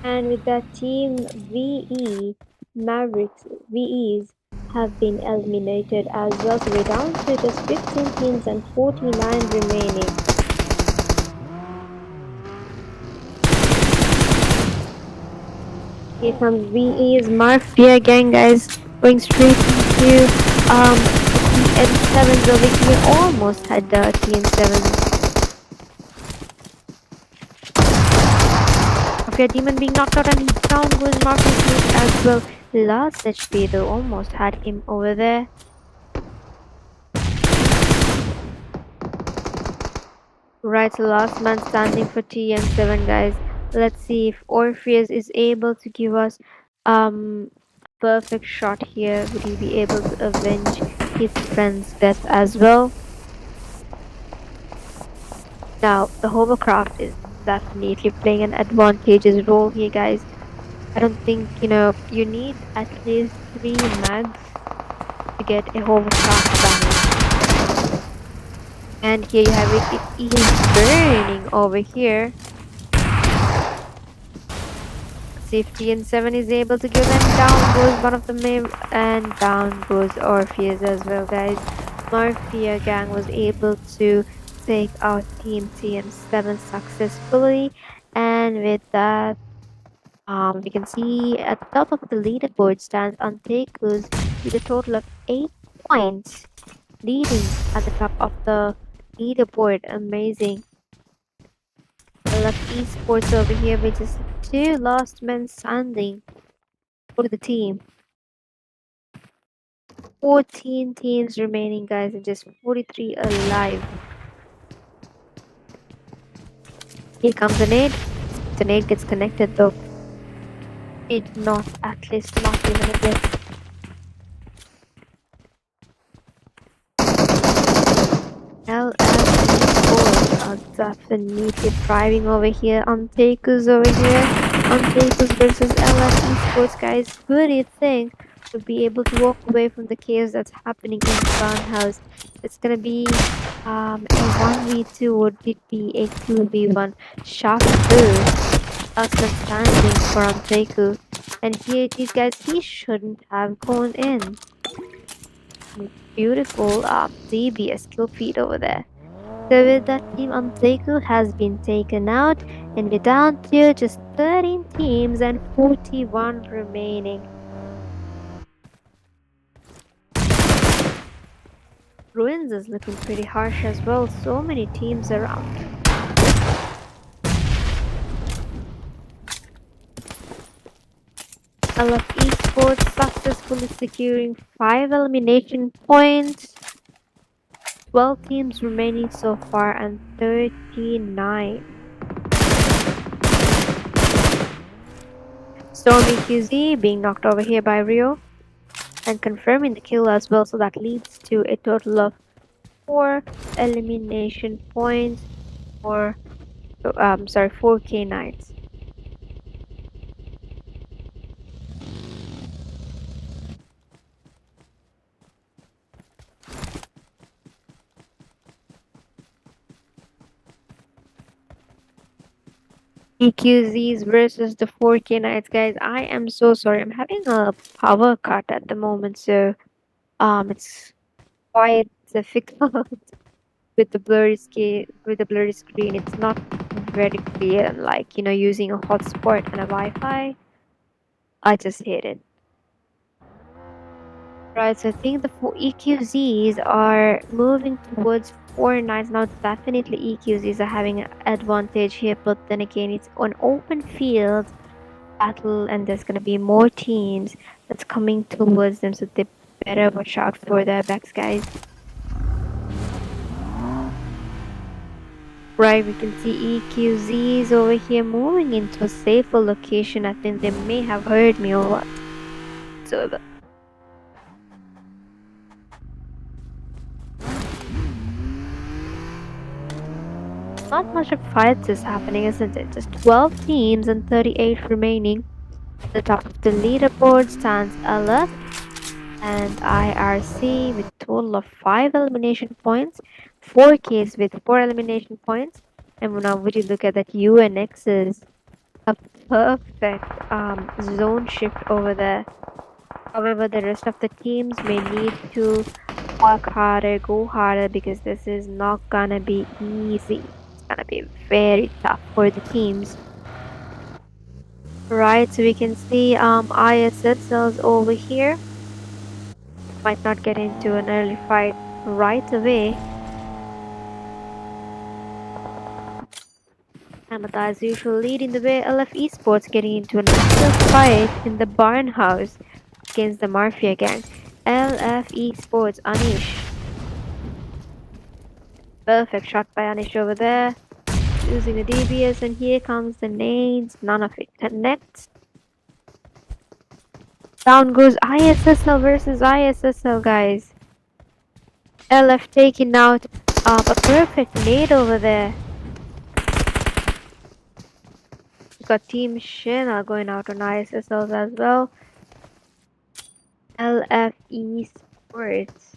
And with that, Team VE, Mavericks VEs have been eliminated as well. So we're down to just 15 teams and 49 remaining. Here comes VE's Mafia gang, guys, going straight into TM7s over here. Almost had the TM7s. Okay, Demon being knocked out, and down goes Marcus as well. Last HP though, almost had him over there. Right, so last man standing for TM7, guys. Let's see if Orpheus is able to give us perfect shot here. Would he be able to avenge his friend's death as well? Now, the hovercraft is definitely playing an advantageous role here, guys. I don't think, you need at least 3 mags to get a hovercraft damage. And here you have it. It is burning over here. see if TN7 is able to give them. Down goes one of the main, and down goes Orpheus as well, guys. Mafia gang was able to take out Team TN7 successfully, and with that, we can see at the top of the leaderboard stands Antekus with a total of 8 points, leading at the top of the leaderboard. Amazing. I love esports over here with just 2 last men standing for the team. 14 teams remaining, guys, and just 43 alive. Here comes the nade. The nade gets connected though. It not, at least not even a bit. LS boys are definitely thriving over here. Antekus over here. Antekus versus LS esports, guys. Who do you think would be able to walk away from the chaos that's happening in the House? It's gonna be a 1v2, or would it be a 2v1? Shuffle. Last man standing for Anteku. And here it is, guys. He shouldn't have gone in. Beautiful DBS skill feed over there. So with that, team Anteku has been taken out, and we're down to just 13 teams and 41 remaining. Ruins is looking pretty harsh as well. So many teams around. LF Esports successfully securing 5 elimination points. 12 teams remaining so far and 39. Stormy QZ being knocked over here by Rio and confirming the kill as well, so that leads to a total of 4 elimination points for 4 K9s. EQZs versus the 4K Knights, guys. I am so sorry. I'm having a power cut at the moment, so it's quite difficult with the blurry screen. It's not very clear, like using a hotspot and a Wi-Fi. I just hate it. Right, so I think the 4 EQZs are moving towards 4 9s now. Definitely EQZs are having an advantage here, but then again, it's an open field battle, and there's gonna be more teams that's coming towards them, so they better watch out for their backs, guys. Right, we can see EQZs over here moving into a safer location. I think they may have heard me or whatsoever. Not much of fights is happening, isn't it? Just 12 teams and 38 remaining. At the top of the leaderboard stands LF and IRC with a total of 5 elimination points, 4Ks with 4 elimination points, and now would you look at that, UNX is a perfect zone shift over there. However, the rest of the teams may need to work harder, go harder, because this is not gonna be easy. It's gonna be very tough for the teams. Right, so we can see ISS cells over here. Might not get into an early fight right away. Amata as usual leading the way. LF Esports getting into an active fight in the barn house against the Mafia gang. LF Esports, Anish. Perfect shot by Anish over there. Using the DBS, and here comes the nades. None of it connects. Down goes ISSL versus ISSL, guys. LF taking out a perfect nade over there. We got Team Shena going out on ISSLs as well. LF Esports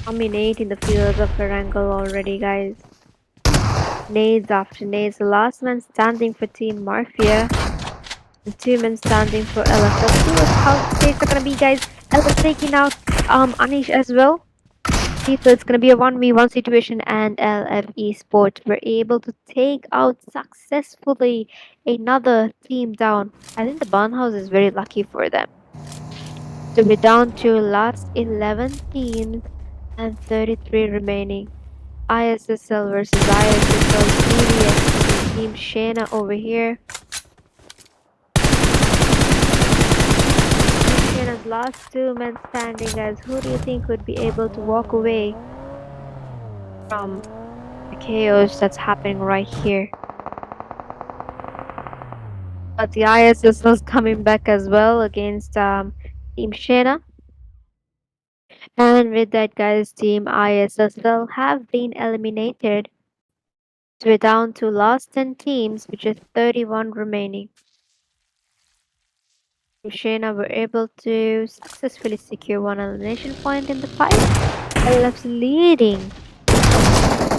dominating the fields of Erangel already, guys. Nades after nades. The last man standing for Team Mafia. And two men standing for LF. Let's see what how the stakes are gonna be, guys. LF taking out Anish as well. So it's gonna be a 1v1 situation, and LF Esports were able to take out successfully another team down. I think the Barnhouse is very lucky for them. So we're down to last 11 teams and 33 remaining. ISSL versus ISSL, TVS Team Shayna over here. Shayna's last two men standing, guys. Who do you think would be able to walk away from the chaos that's happening right here? But the ISSL is coming back as well against Team Shayna. And with that, guys, Team ISSL have been eliminated. So we're down to last 10 teams, which is 31 remaining. Shayna were able to successfully secure one elimination point in the fight. LF's leading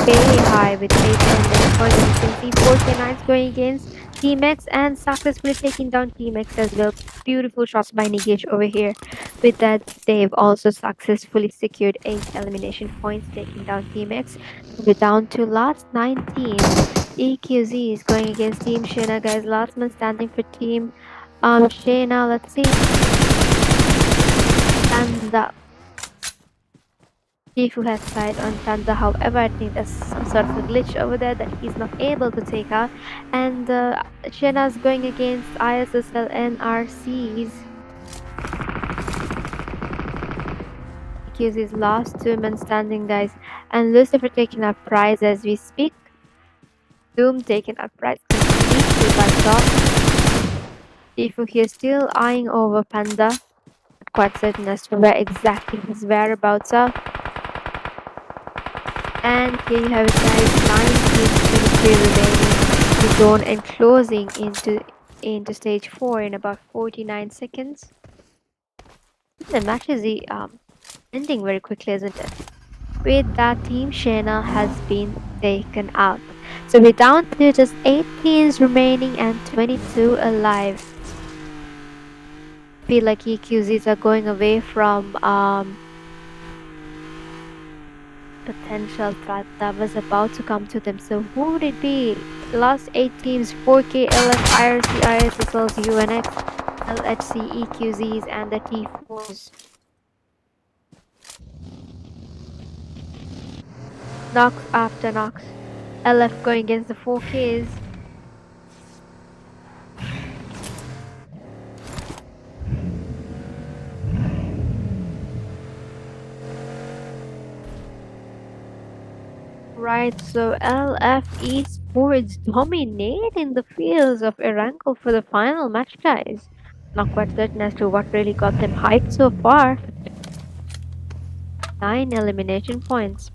very high with 8 elimination points. And you can see 4K9's going against Team X and successfully taking down Team X as well. Beautiful shots by Nigage over here. With that, they've also successfully secured 8 elimination points, taking down Team X. We're down to last 9 teams. EQZ is going against Team Shayna, guys. Last man standing for Team Shayna. Let's see. And Chief who has side on Tanda. However, I think there's some sort of a glitch over there that he's not able to take out. And Shayna's going against ISSL NRCs. EQZ's last two men standing, guys. And Lucifer taking up prize as we speak. Doom taking up prize completely by top. Shifu here still eyeing over Panda. Not quite certain as to where exactly his whereabouts are. And here you have it, guys, 1923 remaining to zone and closing into stage 4 in about 49 seconds. The match is ending very quickly, isn't it? With that, Team Shayna has been taken out. So we're down to just 8 teams remaining and 22 alive. Feel like EQZs are going away from potential threat that was about to come to them. So who would it be? Last 8 teams: 4K, LF, IRC, ISSLs, UNX, LHC, EQZs, and the T4s. Knocks after knocks. LF going against the 4Ks. Right, so LF Esports dominating the fields of Erangel for the final match, guys. Not quite certain as to what really got them hyped so far. 9 elimination points.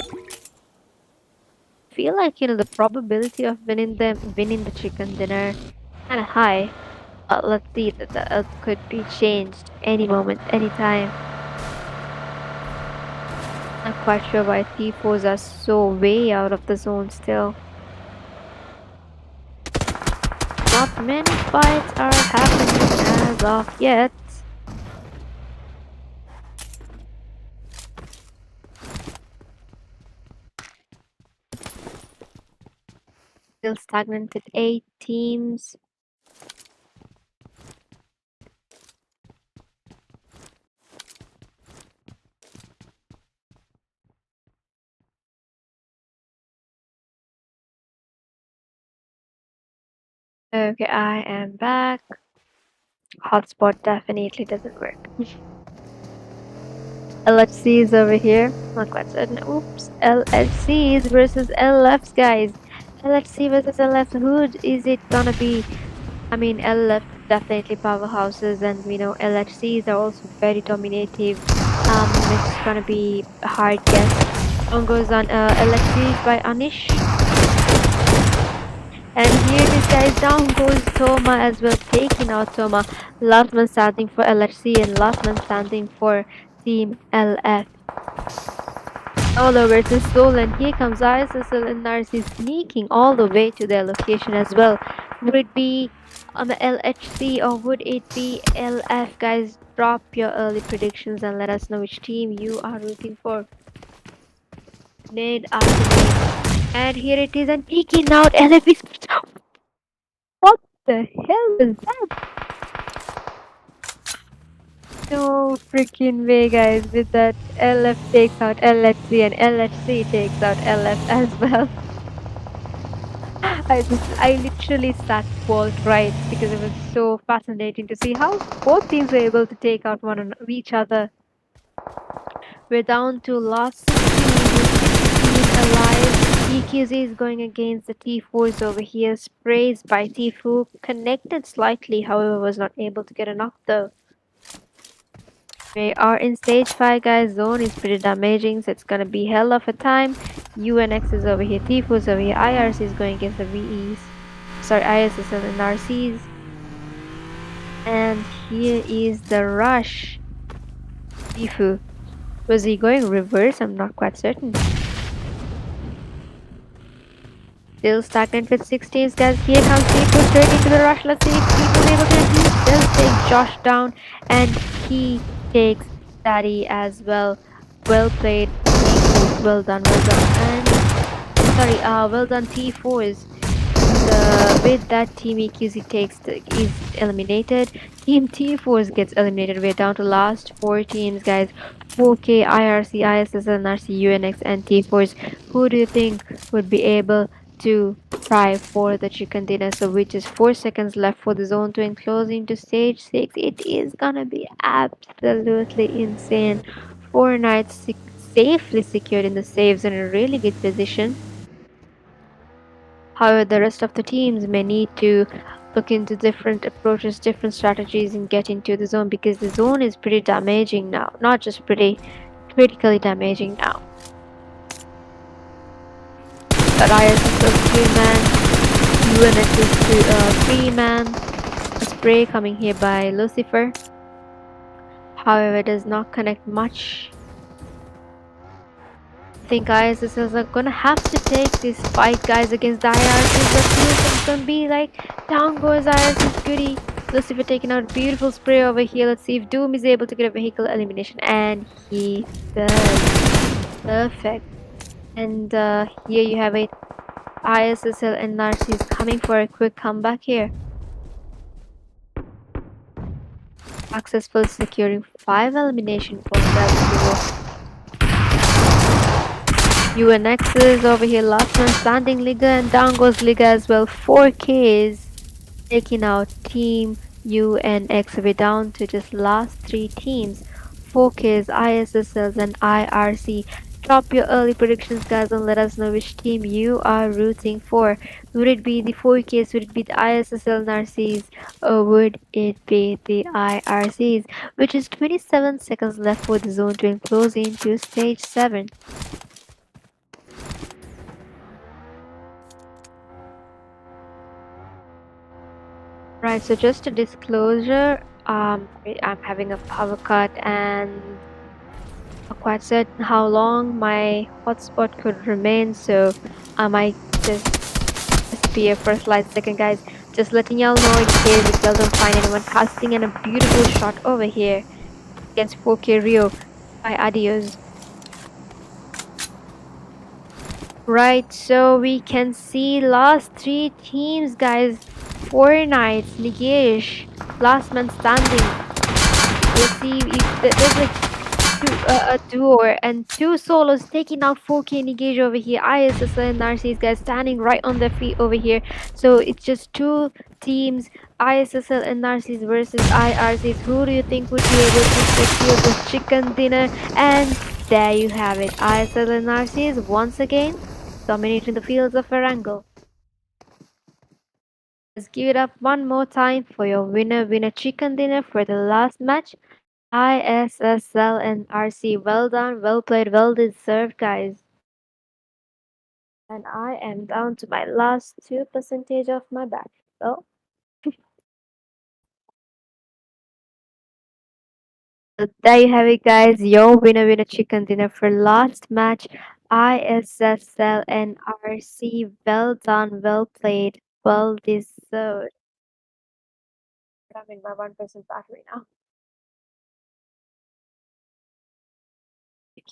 Feel like the probability of winning the chicken dinner kinda high. But let's see, that could be changed any moment, anytime. Not quite sure why T4s are so way out of the zone still. Not many fights are happening as of yet. Still stagnant with 8 teams. Okay, I am back. Hotspot definitely doesn't work. LHCs over here. Not quite certain. Oops. LHCs versus LFs, guys. LHC versus LF. Who is it gonna be? I mean, LF definitely powerhouses, and we know LHCs are also very dominative. It's gonna be a hard guess. On goes on LHCs by Anish. And here it is, guys. Down goes Toma as well, taking out Toma. Last man standing for LHC and last man standing for Team LF. Solo versus Soul, and here comes ISSL and Narcy sneaking all the way to their location as well. Would it be on the LHC or would it be LF? Guys, drop your early predictions and let us know which team you are rooting for. Nade after nade. And here it is, and peeking out LF is. What the hell was that? No freaking way, guys. With that, LF takes out LHC and LHC takes out LF as well. I literally sat bolt right because it was so fascinating to see how both teams were able to take out each other. We're down to last 16 alive. EQZ is going against the T4s over here. Sprays by Tfue connected slightly, however, was not able to get a knock though. We are in stage 5, guys. Zone is pretty damaging, so it's gonna be hell of a time. UNX is over here, Tfue is over here, IRC is going against the VEs. Sorry, ISSL and RCs. And here is the rush. Tfue. Was he going reverse? I'm not quite certain. Still stagnant with 16s, guys. Here comes Tfue straight into the rush. Let's see if Tfue is able to. He does take Josh down, and he takes Daddy as well. Well played, Tfue. Well done, well done. And sorry, well done, T4s. With that, Team EQZ is eliminated. Team T4s gets eliminated. We're down to last 4 teams, guys. 4K, IRC, ISSL, NRC, UNX, and T4s. Who do you think would be able to try for the chicken dinner? So, with just 4 seconds left for the zone to enclose into stage 6, it is gonna be absolutely insane. 4 nights safely secured in the saves in a really good position. However, the rest of the teams may need to look into different approaches, different strategies, and get into the zone because the zone is pretty damaging now. Not just pretty, critically damaging now. But IS is still 3-man, UNX is 3-man. A spray coming here by Lucifer. However, it does not connect much. I think ISSs are gonna have to take this fight, guys, against the IRCs. Let's see if it's gonna be like down goes IRCs goodie. Lucifer taking out a beautiful spray over here. Let's see if Doom is able to get a vehicle elimination, and he does. Perfect. And here you have it. ISSL and Narcis coming for a quick comeback here. Successful securing 5 elimination for that duo. UNX is over here, last man standing Liga, and down goes Liga as well. 4Ks taking out Team UNX. We're down to just last 3 teams. 4Ks, ISSLs, and IRC. Drop your early predictions, guys, and let us know which team you are rooting for. Would it be the 4Ks? Would it be the ISSL Narcis? Or would it be the IRCs? Which is 27 seconds left for the zone to enclose into stage 7. Right, so just a disclosure, I'm having a power cut and I'm quite certain how long my hotspot could remain, so I might just disappear for a slight second, guys. Just letting y'all know in case if y'all don't find anyone casting, and a beautiful shot over here against 4K Rio by Adios. Right, so we can see last 3 teams, guys. 4 Knights, Nigesh, last man standing. Let's see if there's a duo and 2 solos taking out 4K Nigesh over here. ISSL and Narcis, guys, standing right on their feet over here. So it's just 2 teams, ISSL and Narcis versus IRCs. Who do you think would be able to secure this chicken dinner? And there you have it. ISSL and Narcis once again dominating the fields of Erangel. Let's give it up one more time for your winner chicken dinner for the last match. ISSL and RC. Well done, well played, well deserved, guys. And I am down to my last 2% of my battery. Well, So there you have it, guys. Your winner chicken dinner for last match. ISSL and RC. Well done, well played, well deserved. I'm in my 1% battery now.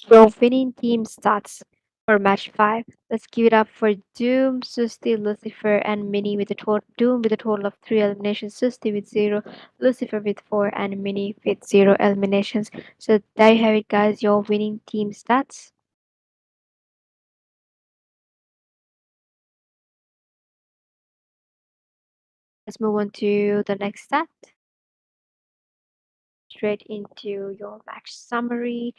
Your winning team starts for match 5. Let's give it up for Doom, Susti, Lucifer, and Mini with a total Doom with a total of 3 eliminations, Susti with 0, Lucifer with 4, and Mini with 0 eliminations. So there you have it, guys. Your winning team stats. Let's move on to the next stat. Straight into your match summary.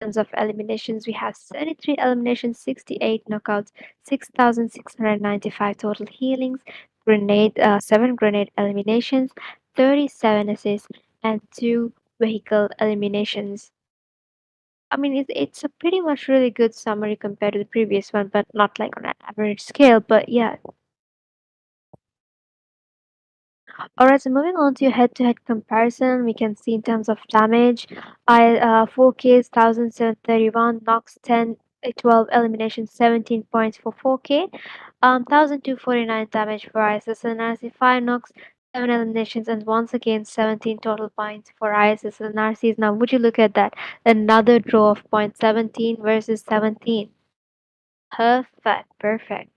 In terms of eliminations, we have 73 eliminations, 68 knockouts, 6,695 total healings, 7 grenade eliminations, 37 assists, and 2 vehicle eliminations. I mean, it's a pretty much really good summary compared to the previous one, but not like on an average scale. But yeah, alright, so moving on to head-to-head comparison, we can see in terms of damage, 4K 1731, knocks 10, 12 elimination 17 points for 4K, 1249 damage for ISS and RC, 5 knocks, 7 eliminations, and once again 17 total points for ISS and RCs. Now, would you look at that? Another draw of point 17 versus 17. Perfect, perfect.